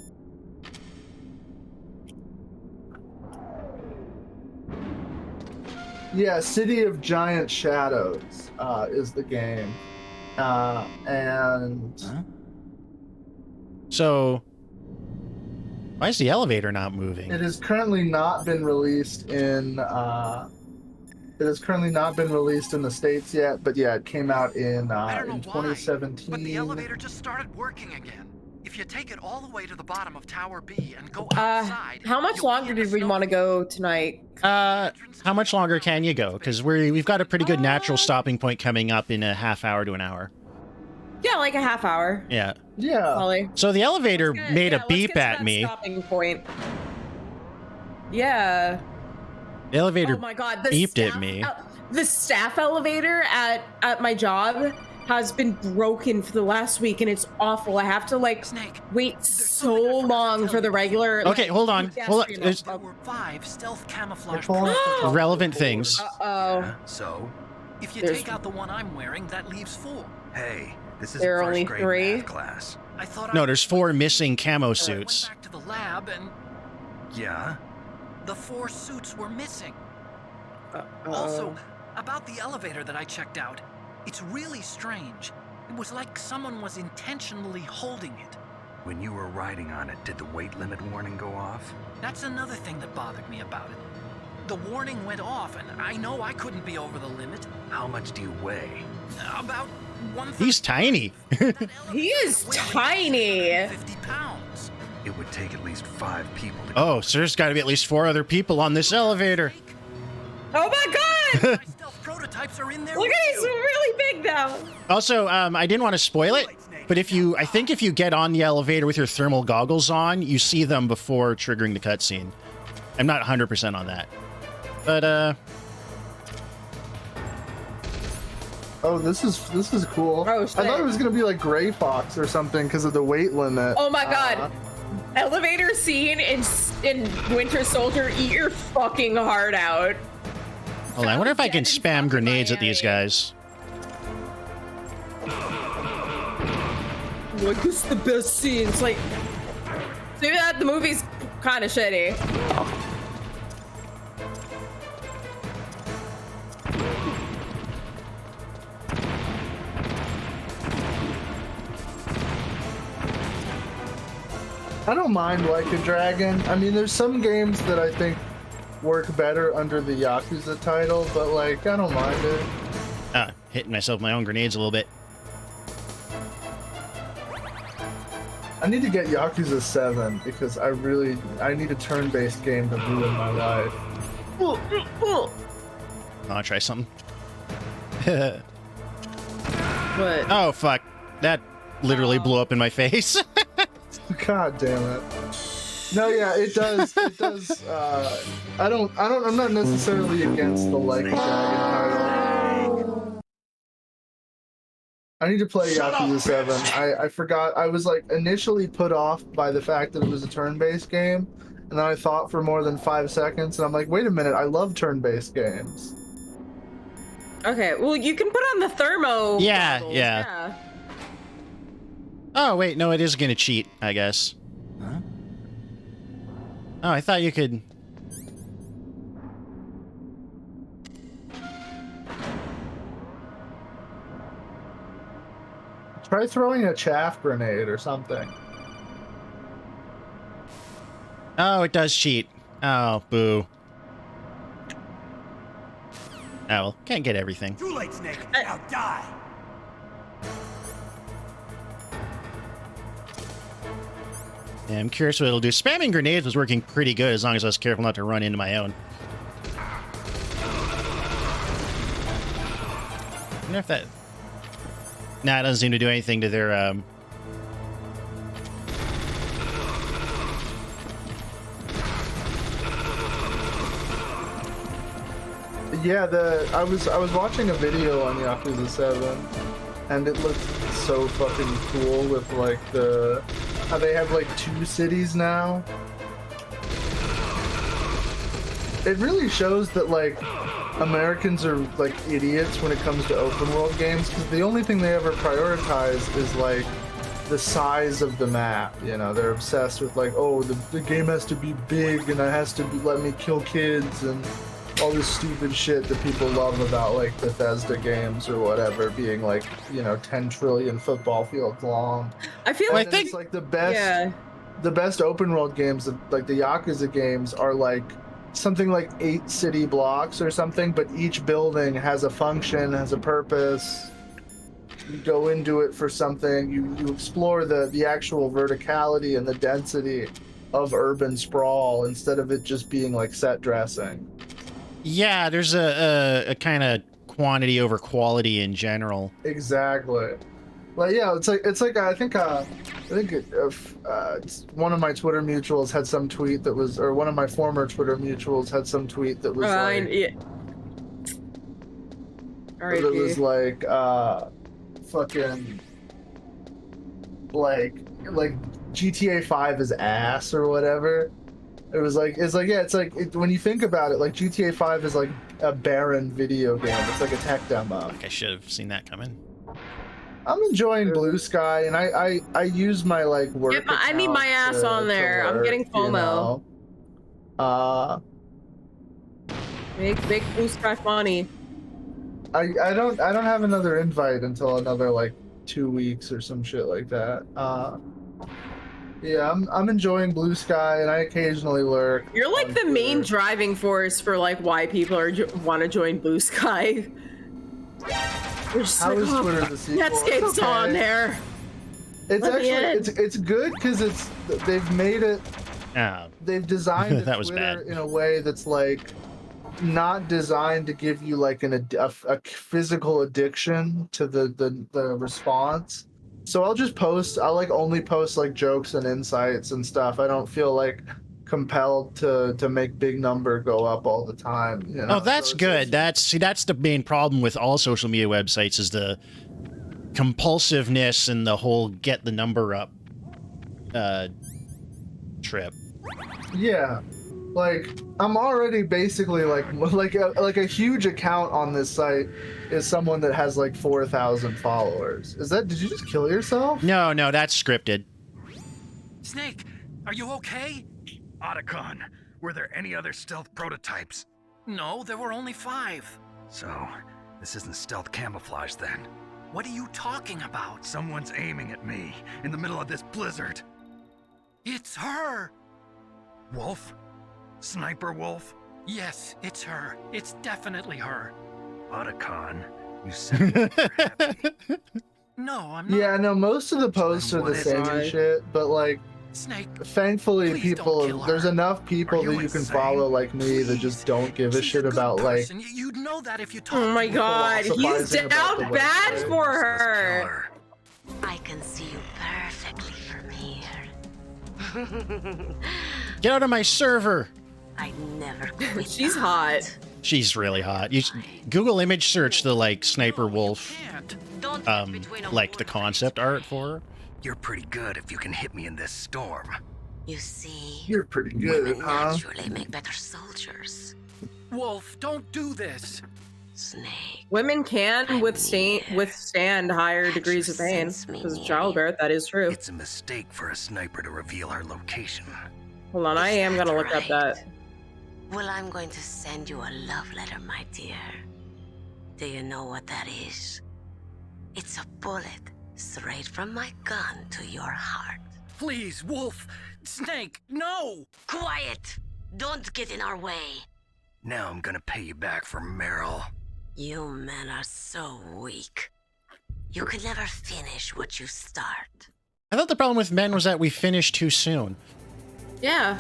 C: Yeah, City of Giant Shadows is the game. And
A: So, why is the elevator not moving?
C: it has currently not been released in the States yet, but yeah, it came out in 2017.
N: But the elevator just started working again. If you take it all the way to the bottom of Tower B and go
B: How much longer did we want to go tonight?
A: How much longer can you go? Because we've got a pretty good natural stopping point coming up in a half hour to an hour.
B: Yeah, like a half hour.
A: Yeah.
C: Yeah.
B: Probably.
A: So the elevator made a beep at me.
B: Stopping point. Yeah.
A: The elevator
B: Oh my God,
A: beeped at me.
B: The staff elevator at my job has been broken for the last week, and it's awful. I have to like wait so long for the regular.
A: Okay, hold on. Hold on. There's
N: There were 5 stealth camouflage
A: relevant things.
B: Uh-oh.
E: So?
N: If you
B: There's-
N: take out the one I'm wearing, that leaves 4.
E: Hey, this is
B: There are
E: first
B: only
E: grade
B: 3?
E: math class.
N: I thought
A: No, there's 4 missing camo suits.
N: back to the lab and
E: Yeah?
N: the 4 suits were missing. Also, about the elevator that I checked out, it's really strange. It was like someone was intentionally holding it.
E: When you were riding on it, did the weight limit warning go off?
N: That's another thing that bothered me about it. The warning went off, and I know I couldn't be over the limit.
E: How much do you weigh?
N: About 1
A: He's tiny.
B: He is tiny.
N: 50 pounds.
E: It would take at least 5 people to
A: Oh, so there's got to be at least 4 other people on this elevator.
B: Oh my God!
N: Prototypes are in there.
B: Look at he's really big now.
A: Also, I didn't want to spoil it, but I think if you get on the elevator with your thermal goggles on, you see them before triggering the cutscene. I'm not 100% on that, but
C: Oh, this is cool.
B: Oh,
C: I thought it was gonna be like Gray Fox or something because of the weight limit.
B: Oh my God. Elevator scene in Winter Soldier, eat your fucking heart out.
A: hold on, I wonder if I can spam grenades at these guys.
B: Like, this is the best scene. It's like, maybe that the movie's kind of shitty.
C: I don't mind Like a Dragon. I mean, there's some games that I think work better under the Yakuza title, but like, I don't mind it.
A: Hitting myself with my own grenades a little bit.
C: I need to get Yakuza 7 because I need a turn-based game to ruin my life.
A: I'll try something.
B: What?
A: Oh, fuck. That literally blew up in my face.
C: God damn it. No, yeah, it does. It does. I'm not necessarily against the Like a Dragon title. I need to play Yakuza 7. I forgot. I was like initially put off by the fact that it was a turn-based game, and then I thought for more than 5 seconds, and I'm like, wait a minute, I love turn-based games.
B: Okay, well, you can put on the thermo.
A: Yeah,
B: goggles.
A: yeah. Oh, wait, no, it is gonna cheat, I guess.
P: Huh?
A: Oh, I thought you could...
C: Try throwing a chaff grenade or something.
A: Oh, it does cheat. Oh, boo. Oh, well, can't get everything.
F: Too late, Snake. Now die.
A: Yeah, I'm curious what it'll do. Spamming grenades was working pretty good as long as I was careful not to run into my own. I wonder if that... Nah, it doesn't seem to do anything to their,
C: Yeah, I was watching a video on Yakuza 7, and it looked so fucking cool with like how they have like 2 cities now. It really shows that like Americans are like idiots when it comes to open world games, because the only thing they ever prioritize is like the size of the map. You know, they're obsessed with like, oh, the game has to be big and it has to let me kill kids and all this stupid shit that people love about like Bethesda games or whatever being like, 10 trillion football fields long.
B: I feel
C: like it's like the best open world games, like the Yakuza games, are like something like 8 city blocks or something, but each building has a function, has a purpose. You go into it for something. You explore the actual verticality and the density of urban sprawl instead of it just being like set dressing.
A: Yeah, there's a kind of quantity over quality in general.
C: Exactly. Like yeah, it's like I think one of my Twitter mutuals had some tweet that was, or one of my former Twitter mutuals had some tweet that was that was like fucking like GTA 5 is ass or whatever. It's like when you think about it, like GTA 5 is like a barren video game. It's like a tech demo.
A: I should have seen that coming.
C: I'm enjoying Blue Sky, and I use my like work.
B: I need my ass on there. I'm getting FOMO. Make Blue Sky funny.
C: I don't have another invite until another like 2 weeks or some shit like that. Yeah, I'm enjoying Blue Sky, and I occasionally lurk.
B: You're like the main driving force for like why people want to join Blue Sky. How is
C: Twitter the sequel?
B: Netscape's
C: okay.
B: on there.
C: It's actually it's good because they've made it. They've designed
A: that was
C: Twitter
A: bad.
C: in a way that's like not designed to give you like a physical addiction to the response. So I'll like only post like jokes and insights and stuff. I don't feel like compelled to make big number go up all the time.
A: Oh, that's good. That's the main problem with all social media websites is the compulsiveness and the whole get the number up trip.
C: Yeah. Like I'm already basically like a huge account on this site is someone that has like 4,000 followers. Did you just kill yourself?
A: No, that's scripted.
N: Snake, are you okay?
E: Otacon, were there any other stealth prototypes?
N: No, there were only 5.
E: So, this isn't stealth camouflage then?
N: What are you talking about?
E: Someone's aiming at me in the middle of this blizzard.
N: It's her!
E: Wolf? Sniper Wolf?
N: Yes, it's her. It's definitely her.
E: Otacon, you said happy.
N: No, I'm not.
C: Yeah, no, most of the posts are the same and shit, but like
N: Snake,
C: thankfully there's enough people that you can follow like me that just don't give a shit about like
N: you'd know that if you
B: talk. Oh my god, he's down bad for her.
J: I can see you perfectly from here.
A: Get out of my server.
J: I never quit.
B: She's hot.
A: She's really hot. You Google image search the like Sniper Wolf like the concept art for her.
E: You're pretty good if you can hit me in this storm.
J: You see,
C: you're pretty good,
J: women
C: huh?
J: naturally make better soldiers.
N: Wolf, don't do this.
J: Snake.
B: Women can withstand higher degrees of pain because of childbirth. That is true.
E: It's a mistake for a sniper to reveal her location.
B: Hold on, I am gonna look up that.
J: Well, I'm going to send you a love letter, my dear. Do you know what that is? It's a bullet straight from my gun to your heart.
N: Please, Wolf! Snake, no!
J: Quiet! Don't get in our way.
E: Now I'm gonna pay you back for Meryl.
J: You men are so weak. You can never finish what you start.
A: I thought the problem with men was that we finished too soon.
B: Yeah.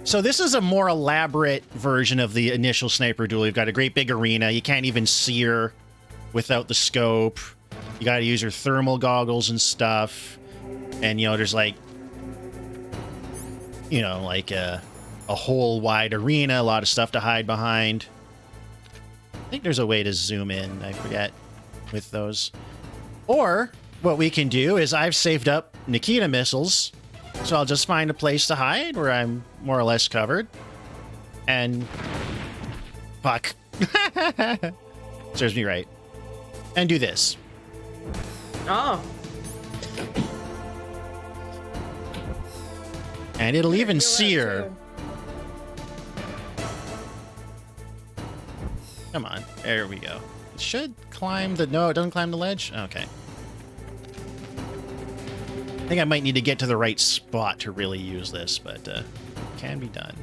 A: So this is a more elaborate version of the initial sniper duel. You've got a great big arena. You can't even see her without the scope. You got to use your thermal goggles and stuff. And, there's like, like a whole wide arena, a lot of stuff to hide behind. I think there's a way to zoom in. I forget with those. Or what we can do is I've saved up Nikita missiles. So I'll just find a place to hide where I'm more or less covered. And... fuck. Serves me right. And do this.
B: Oh.
A: And it'll even see her. Come on. There we go. It should climb the... No, it doesn't climb the ledge? Okay. I think I might need to get to the right spot to really use this, but can be done.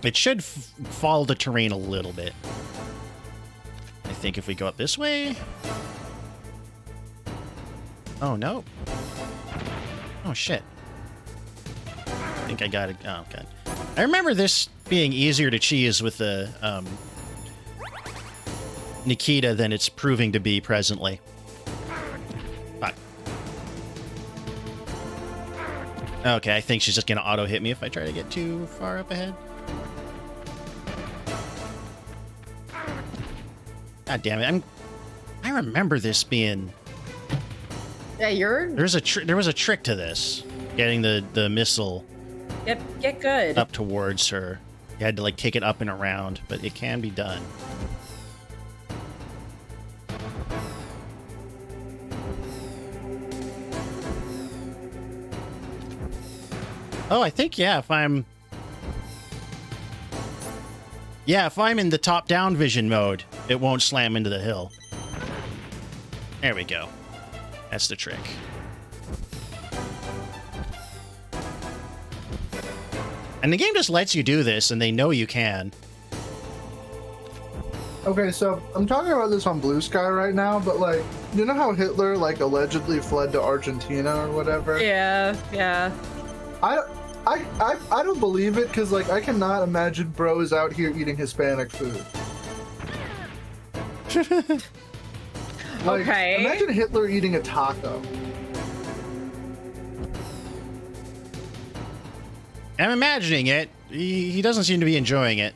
A: It should follow the terrain a little bit. I think if we go up this way... Oh, no. Oh, shit. I think I got it. Oh, God. I remember this being easier to cheese with the Nikita than it's proving to be presently. Fuck. Okay, I think she's just going to auto-hit me if I try to get too far up ahead. God damn it! I remember this being.
B: Yeah,
A: there was a trick to this, getting the missile.
B: Get good.
A: Up towards her. You had to like take it up and around, but it can be done. Oh, I think if I'm in the top-down vision mode, it won't slam into the hill. There we go. That's the trick. And the game just lets you do this, and they know you can.
C: Okay, so I'm talking about this on Blue Sky right now, but like, you know how Hitler like allegedly fled to Argentina or whatever?
B: Yeah.
C: I don't believe it because like I cannot imagine bro is out here eating Hispanic food. Like,
B: okay.
C: Imagine Hitler eating a taco.
A: I'm imagining it. He doesn't seem to be enjoying it.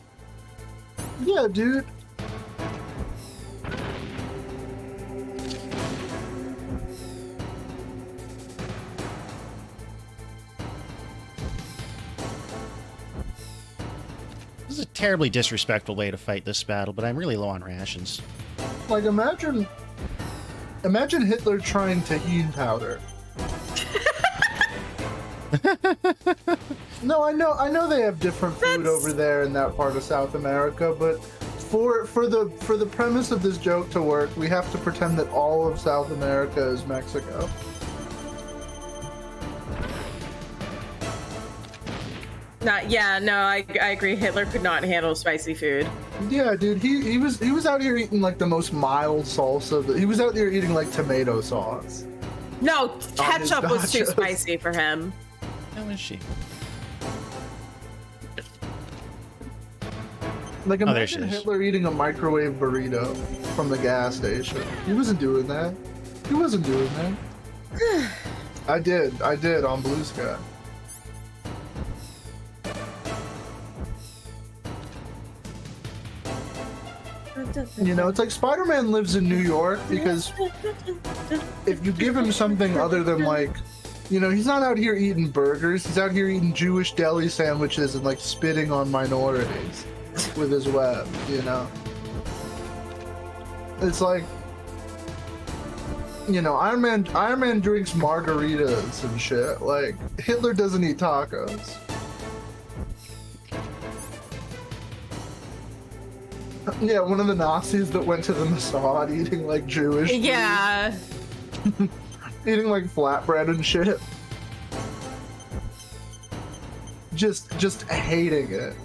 C: Yeah, dude.
A: This is a terribly disrespectful way to fight this battle, but I'm really low on rations.
C: Like imagine Hitler trying Tajín powder. No, I know they have different food over there in that part of South America, but for the premise of this joke to work, we have to pretend that all of South America is Mexico.
B: I agree. Hitler could not handle spicy food.
C: Yeah, dude, he was out here eating like the most mild salsa. He was out there eating like tomato sauce.
B: No, ketchup was too spicy for him.
A: How is she?
C: Like imagine Hitler eating a microwave burrito from the gas station. He wasn't doing that. I did on Blue Sky. You know, it's like Spider-Man lives in New York because if you give him something other than like, you know, he's not out here eating burgers. He's out here eating Jewish deli sandwiches and like spitting on minorities with his web, you know? It's like, you know, Iron Man drinks margaritas and shit. Like, Hitler doesn't eat tacos. Yeah, one of the Nazis that went to the Mossad eating like Jewish food.
B: Yeah.
C: Eating like flatbread and shit. Just hating it.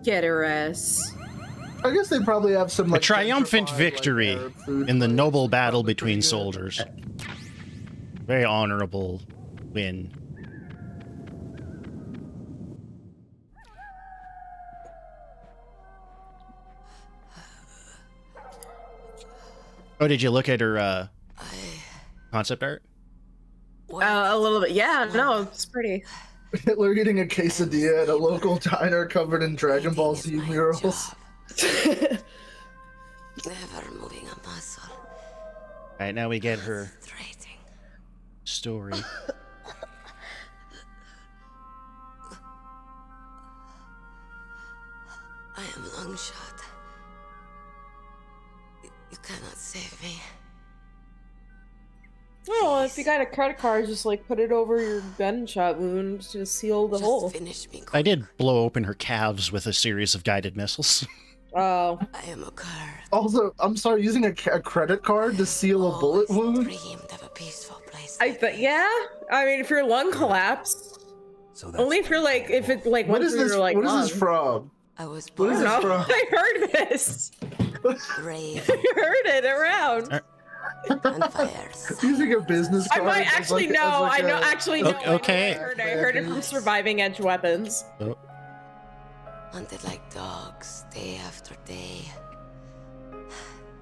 B: Get her ass.
C: I guess they probably have some like
A: a triumphant victory in the noble battle between soldiers. Very honorable win. Oh, did you look at her concept art?
B: A little bit. Yeah, no, it's pretty.
C: Hitler eating a quesadilla at a local diner covered in Dragon Ball Z murals.
J: Never moving a muscle.
A: All right, now we get her story.
J: I am Longshot. You cannot save me.
B: Oh, if you got a credit card, just like put it over your gunshot wound to seal the hole.
J: Finish me.
A: I did blow open her calves with a series of guided missiles.
B: Oh.
J: I am a card.
C: Also, I'm sorry, using a credit card to seal a bullet wound?
B: Yeah. I mean, if your lung collapsed.
I: So
B: only if you're like, if it like
C: What
B: went
C: is
B: through
C: this?
B: your like
C: What is
B: lung.
C: this from?
J: I was
C: What is this from?
B: I heard this.
J: Brave.
B: I heard it around.
C: Using a business
B: I
C: card.
B: might actually know. I know. Actually, no.
A: Okay.
B: I heard it from Surviving Edge Weapons.
A: Oh.
J: Hunted like dogs, day after day.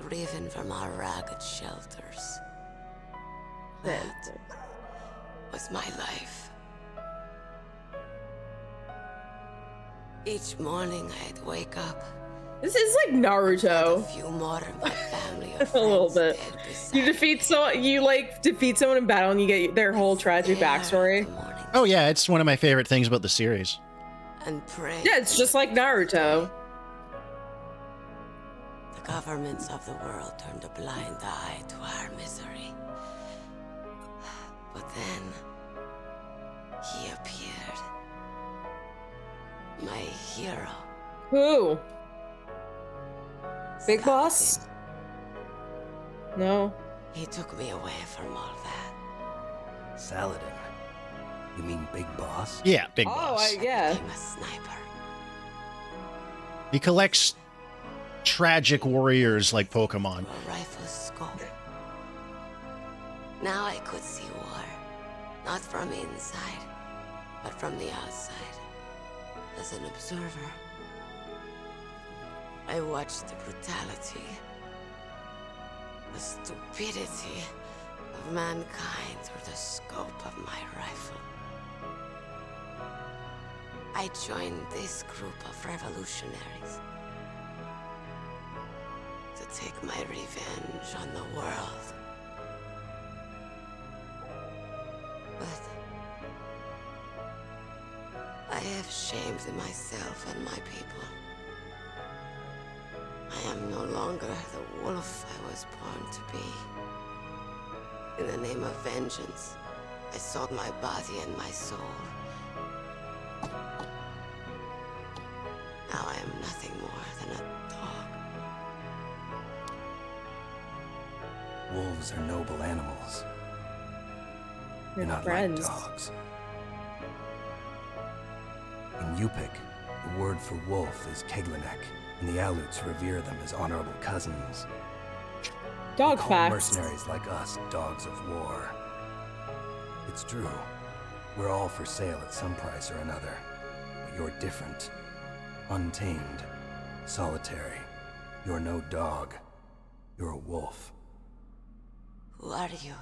J: Driven from our ragged shelters. That was my life. Each morning I'd wake up.
B: This is like Naruto.
J: A few more of my family
B: A little bit. You defeat someone in battle and you get their whole tragic backstory.
A: Oh yeah, it's one of my favorite things about the series.
J: And pray.
B: Yeah, it's just like Naruto.
J: The governments of the world turned a blind eye to our misery. But then he appeared. My hero.
B: Who? Big Boss? No.
J: He took me away from all that.
I: Saladin. You mean Big Boss?
A: Yeah, Big Boss.
B: Yeah.
J: I'm a sniper.
A: He collects tragic warriors like Pokemon.
J: A rifle scope. Now I could see war. Not from inside, but from the outside. As an observer. I watched the brutality, the stupidity of mankind through the scope of my rifle. I joined this group of revolutionaries to take my revenge on the world. But I have shamed myself and my people. I am no longer the wolf I was born to be. In the name of vengeance, I sold my body and my soul. Now I am nothing more than a dog.
I: Wolves are noble animals.
B: They're
I: not
B: friends.
I: like dogs. In Yupik, the word for wolf is Keglanek, and the Aleuts revere them as honorable cousins.
B: Dog
I: They call
B: facts.
I: mercenaries like us dogs of war. It's true. We're all for sale at some price or another. But you're different. Untamed. Solitary. You're no dog. You're a wolf.
J: Who are you?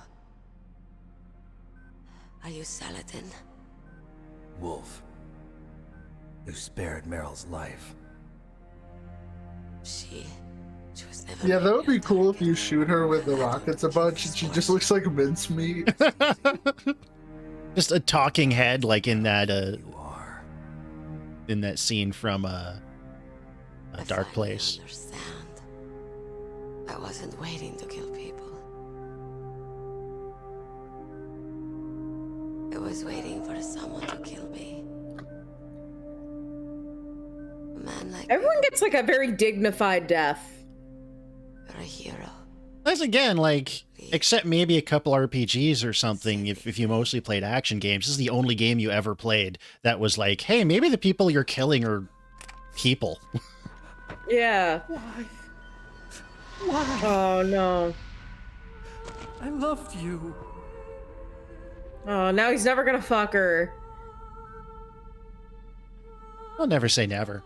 J: Are you Saladin?
I: Wolf. You spared Meryl's life.
J: She was never.
C: Yeah, that would be cool if you shoot her with the rockets a bunch and she just looks like mincemeat.
A: Just a talking head, like in that scene from A Dark Place.
J: I wasn't waiting to kill people. I was waiting for someone to kill me. A man like
B: Everyone gets like a very dignified death.
J: you're a hero.
A: That's again, like, except maybe a couple RPGs or something, if you mostly played action games, this is the only game you ever played that was like, hey, maybe the people you're killing are people.
B: Yeah.
N: Why?
B: Oh no.
N: I loved you.
B: Oh, now he's never gonna fuck her.
A: I'll never say never.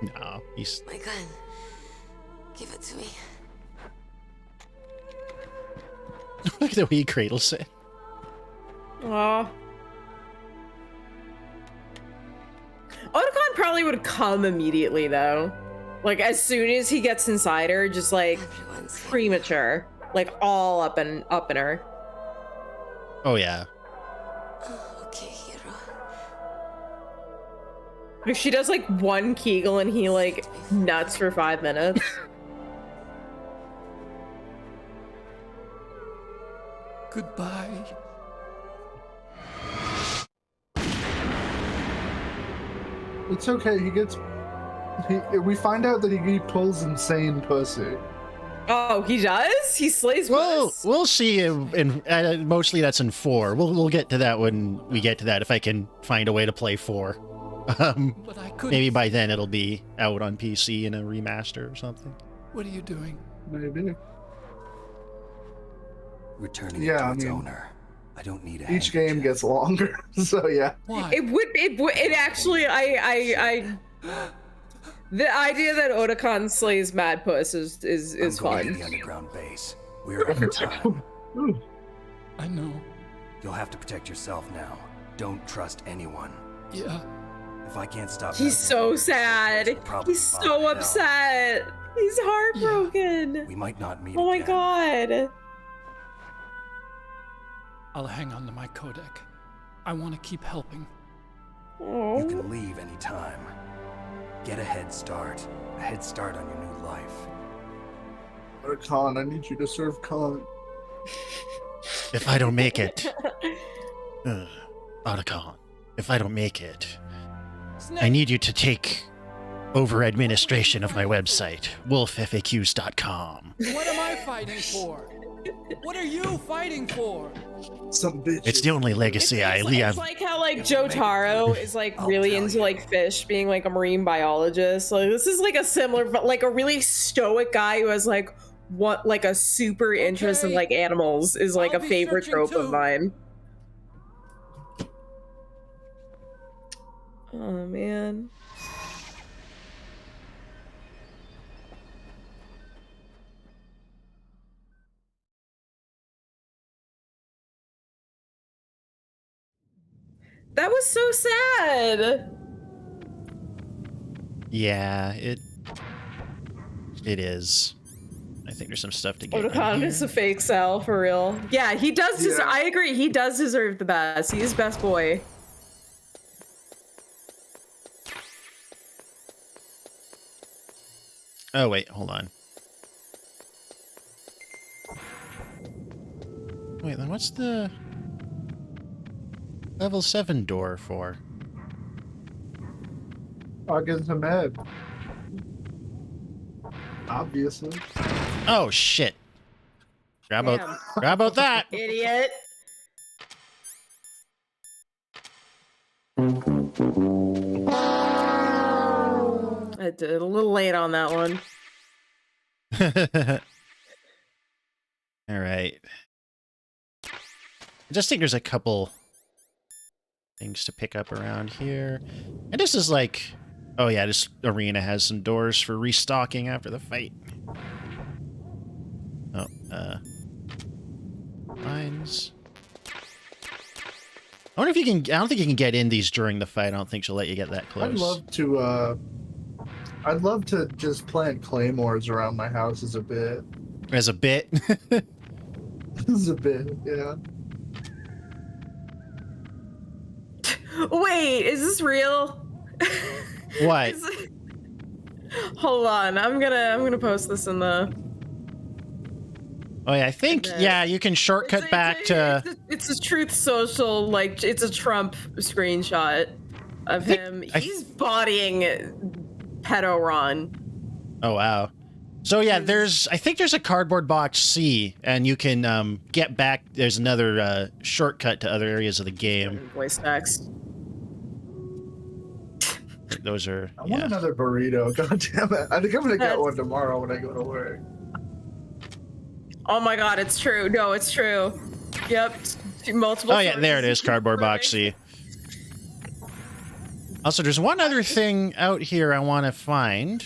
A: No, he's...
J: My gun. Give it to me.
A: Look at the way he cradles it.
B: Aw. Otacon probably would come immediately though. Like as soon as he gets inside her, just like premature. Like all up in her.
A: Oh yeah.
J: Okay, hero.
B: Like she does like one Kegel and he like nuts for 5 minutes.
L: Goodbye.
C: It's okay. We find out that he pulls insane pussy.
B: Oh, he does? He slays puss?
A: We'll see. Mostly that's in 4. We'll get to that when we get to that, if I can find a way to play 4. Maybe by then it'll be out on PC in a remaster or something.
L: What are you doing?
C: Maybe.
E: Returning
C: Yeah,
E: it to
C: I
E: its
C: mean,
E: owner. I don't need a
C: Each game gets longer, so yeah.
B: It actually, the idea that Otakon slays Mad Puss is
E: I'm going to
B: fun.
E: the underground base. We're out of time.
L: I know.
E: You'll have to protect yourself now. Don't trust anyone.
L: Yeah.
E: If I can't stop
B: He's so sad. He's so upset. He's heartbroken.
E: We might not meet
B: Oh my
E: again.
B: god.
L: I'll hang on to my codec. I want to keep helping.
E: You can leave anytime. Get a head start. A head start on your new life.
C: Khan, I need you to serve Khan.
A: If I don't make it, Otacon, if I don't make it, I need you to take over administration of my website, wolffaqs.com.
L: What am I fighting for? What are you fighting for?
C: Some bitch.
A: It's the only legacy I leave.
B: It's like how like Jotaro is like really into like fish, being like a marine biologist. Like this is like a similar, but like a really stoic guy who has like a super interest in like animals is like a favorite trope of mine. Oh man. That was so sad.
A: Yeah, it is. I think there's some stuff to get.
B: Otakon is a fake cell for real. Yeah, he does. I agree. He does deserve the best. He is best boy.
A: Oh wait, hold on. Wait, then what's the level 7 door for?
C: Against him head. Obviously.
A: Oh shit! Grab out that.
B: Idiot. I did a little late on that one.
A: All right. I just think there's a couple things to pick up around here. And this is like, oh yeah, this arena has some doors for restocking after the fight. Oh, mines. I wonder if you can, I don't think you can get in these during the fight. I don't think she'll let you get that close.
C: I'd love to just plant claymores around my house as a bit.
A: As a bit?
C: As a bit, yeah.
B: Wait, is this real?
A: What?
B: Hold on, I'm gonna post this in the.
A: Oh yeah, I think yeah, you can shortcut back to.
B: It's a Truth Social, like it's a Trump screenshot of him. He's bodying Pedoron.
A: Oh wow. So yeah, I think there's a cardboard box C, and you can get back. There's another shortcut to other areas of the game.
B: Voice text.
A: Those are.
C: I want another burrito. God damn it! I think I'm gonna get one tomorrow when I go to work.
B: Oh my god, it's true. No, it's true. Yep. Multiple.
A: Oh yeah, there it is, cardboard box C. Also, there's one other thing out here I want to find.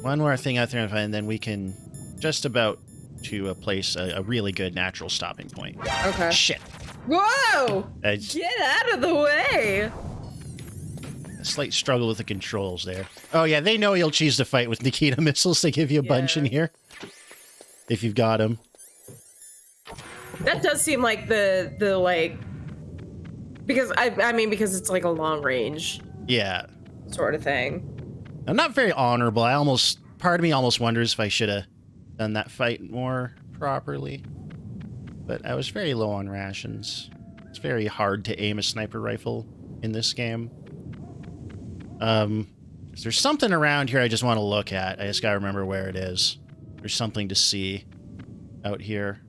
A: One more thing out there, and then we can just about to place a really good natural stopping point.
B: Okay.
A: Shit.
B: Whoa! Get out of the way!
A: A slight struggle with the controls there. Oh yeah, they know you'll choose to fight with Nikita missiles. They give you a bunch in here. If you've got them.
B: That does seem like the Because I mean, because it's like a long range
A: Yeah.
B: sort of thing.
A: I'm not very honorable. Part of me almost wonders if I should have done that fight more properly. But I was very low on rations. It's very hard to aim a sniper rifle in this game. There's something around here I just want to look at. I just gotta remember where it is. There's something to see out here.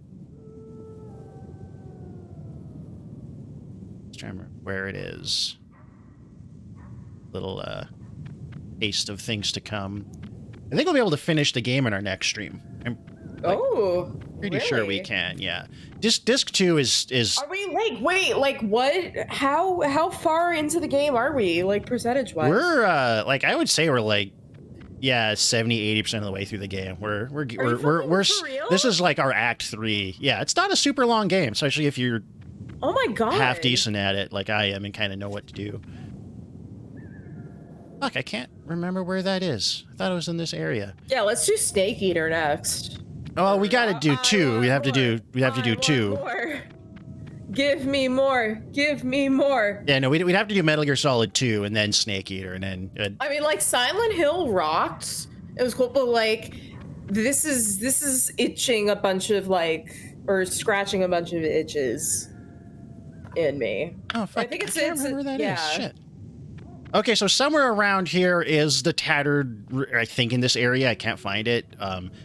A: Just trying to remember where it is. Little taste of things to come. I think we'll be able to finish the game in our next stream. I'm pretty sure we can. Yeah. Disc 2 is.
B: Are we wait, how far into the game are we, like, percentage wise?
A: We're I would say we're 70-80% of the way through the game. We're
B: for real?
A: This is like our act 3. Yeah, it's not a super long game, especially if you're
B: oh my god
A: half decent at it like I am and kind of know what to do. Fuck, I can't remember where that is. I thought it was in this area.
B: Yeah, let's do Snake Eater next.
A: Oh, we got to do 2. We have to do 2.
B: More. Give me more. Give me more.
A: Yeah, no, we'd have to do Metal Gear Solid 2 and then Snake Eater and then.
B: I mean, like, Silent Hill rocked. It was cool, but like, this is itching a bunch of or scratching a bunch of itches in me.
A: Oh fuck!
B: I think
A: I can't remember where that
B: yeah.
A: is. Shit. Okay, so somewhere around here is the tattered, I think in this area, I can't find it.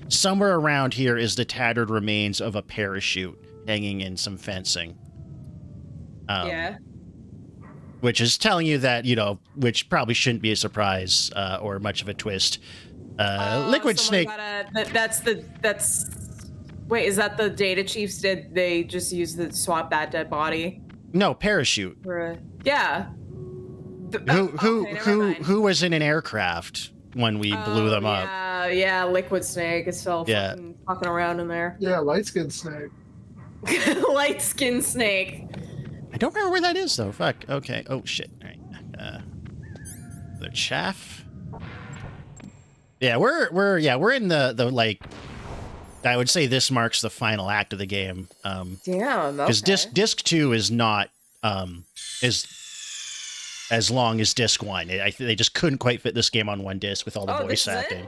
A: Somewhere around here is the tattered remains of a parachute hanging in some fencing.
B: Yeah.
A: Which is telling you that, which probably shouldn't be a surprise or much of a twist. Liquid Snake.
B: Wait, is that the Data Chiefs? Did they just use the swap that dead body?
A: No, parachute.
B: Yeah.
A: Who was in an aircraft when we blew them up?
B: Yeah, Liquid Snake is still fucking around in there.
C: Yeah, Light Skin Snake.
B: Light Skin Snake.
A: I don't remember where that is though. Fuck. Okay. Oh shit. All right. The chaff. Yeah, we're in the I would say this marks the final act of the game.
B: Damn.
A: Because disc 2 is not is as long as disc 1. They just couldn't quite fit this game on one disc with all the voice acting.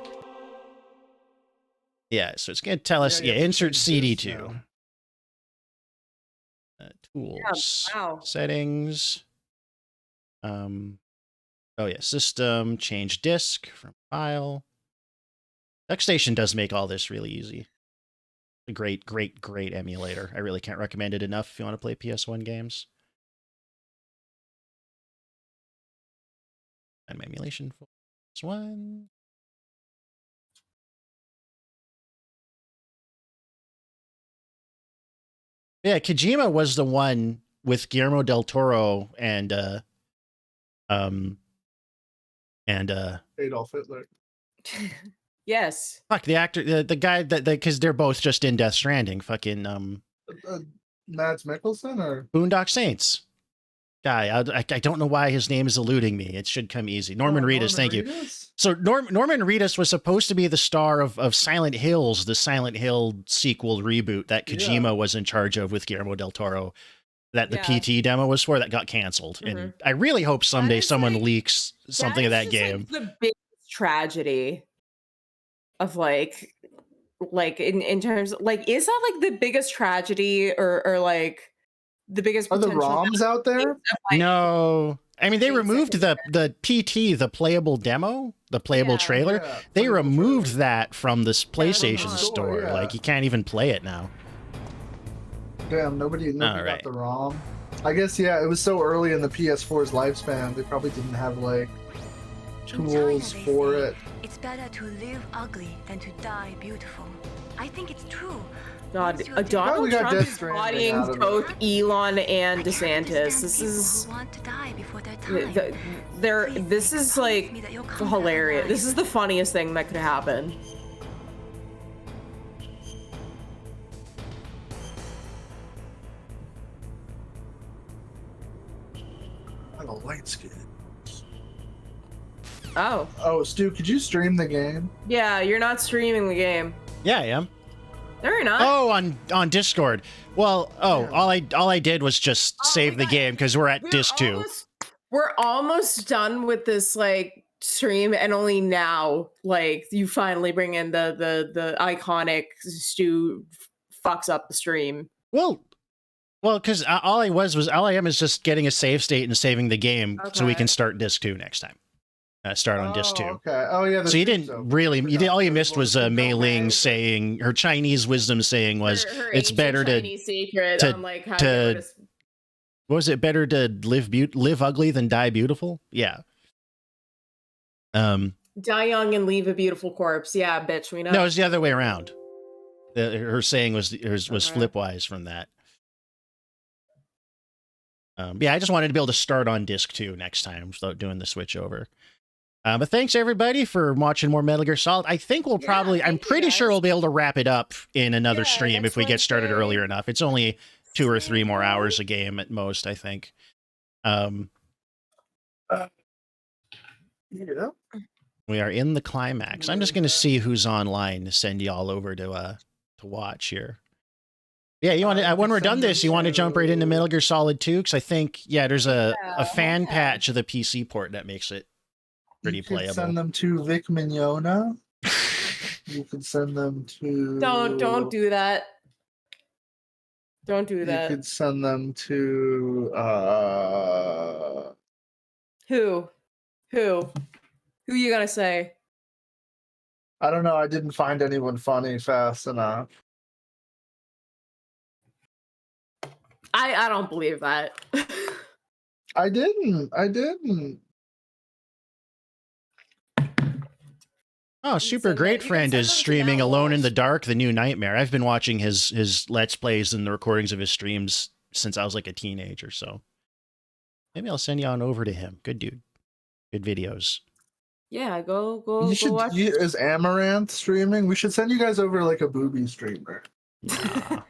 A: Yeah, so it's gonna tell us. Yeah, insert CD2. Tools.
B: Yeah, wow.
A: Settings. Oh yeah, system. Change disk from file. DuckStation does make all this really easy. A great emulator. I really can't recommend it enough if you want to play PS1 games. And my emulation for this one. Yeah, Kojima was the one with Guillermo del Toro and
C: Adolf Hitler.
B: Yes.
A: Fuck the actor, the guy that because they're both just in Death Stranding. Fucking
C: Mads Mikkelsen or
A: Boondock Saints guy. I don't know why his name is eluding me. It should come easy. Norman Reedus, thank you. So Norman Reedus was supposed to be the star of Silent Hills, the Silent Hill sequel reboot that Kojima was in charge of with Guillermo del Toro. That the PT demo was for, that got canceled. And I really hope someday someone leaks something of that game.
B: Like the biggest tragedy of like in terms of, like, is that like the biggest tragedy or like the biggest
C: are the
B: potential
C: ROMs out there?
A: No. I mean, they removed the PT, the playable demo, the playable trailer. They removed that from this PlayStation store.
C: Yeah.
A: Like, you can't even play it now.
C: Damn, nobody got the ROM. I guess, yeah, it was so early in the PS4's lifespan, they probably didn't have, like, tools for it.
D: It's better to live ugly than to die beautiful. I think it's true.
B: God, Donald Trump is bodying both Elon and DeSantis. This is this is like hilarious. This is the funniest thing that could happen.
C: I have a light skin.
B: Oh,
C: Stu, could you stream the game?
B: yeah, you're not streaming the game.
A: Yeah, I am.
B: No, you're not.
A: Oh, on Discord. Well, all I did was just save the game because we're at disc 2.
B: We're almost done with this like stream, and only now, like, you finally bring in the iconic Stu fucks up the stream.
A: Well, because all I am is just getting a save state and saving the game so we can start disc 2 next time. Start on disc 2.
C: Okay. Oh yeah.
A: So you didn't really. All you missed was Mei Ling saying her Chinese wisdom saying was
B: her
A: it's better
B: Chinese secret on like how
A: to what was it, better to live ugly than die beautiful? Yeah.
B: Die young and leave a beautiful corpse. Yeah, bitch. We know.
A: No, it's the other way around. Her saying was flipwise from that. Yeah, I just wanted to be able to start on disc 2 next time without doing the switch over. But thanks everybody for watching more Metal Gear Solid. I think we'll probably, I'm pretty sure we'll be able to wrap it up in another stream if we get started earlier enough. It's only 2 or 3 more hours a game at most, I think.
C: Yeah.
A: We are in the climax. I'm just going to see who's online to send y'all over to watch here. Yeah, you want to, when we're done this, you want to jump right into Metal Gear Solid 2? Because I think, there's a fan patch of the PC port that makes it pretty playable.
C: Send them to Vic Mignogna. You can send them to...
B: Don't do that. Don't do that.
C: You could send them to...
B: Who you gonna say?
C: I don't know. I didn't find anyone funny fast enough.
B: I don't believe that.
C: I didn't.
A: Oh, Super Great Friend is streaming Alone in the Dark, The New Nightmare. I've been watching his Let's Plays and the recordings of his streams since I was like a teenager, so maybe I'll send you on over to him. Good dude. Good videos.
B: Yeah, go watch.
C: Is Amaranth streaming? We should send you guys over like a booby streamer.
A: Yeah.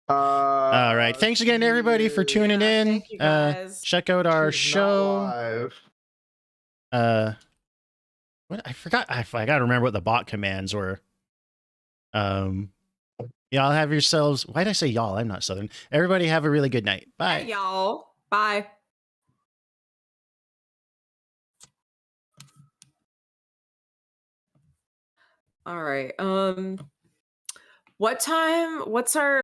C: All
A: right. Thanks again, everybody, for tuning in. Check out our show. What I forgot to remember what the bot commands were. Y'all have yourselves. Why did I say y'all? I'm not Southern. Everybody have a really good night. Bye.
B: Hey, y'all. Bye. All right. What's our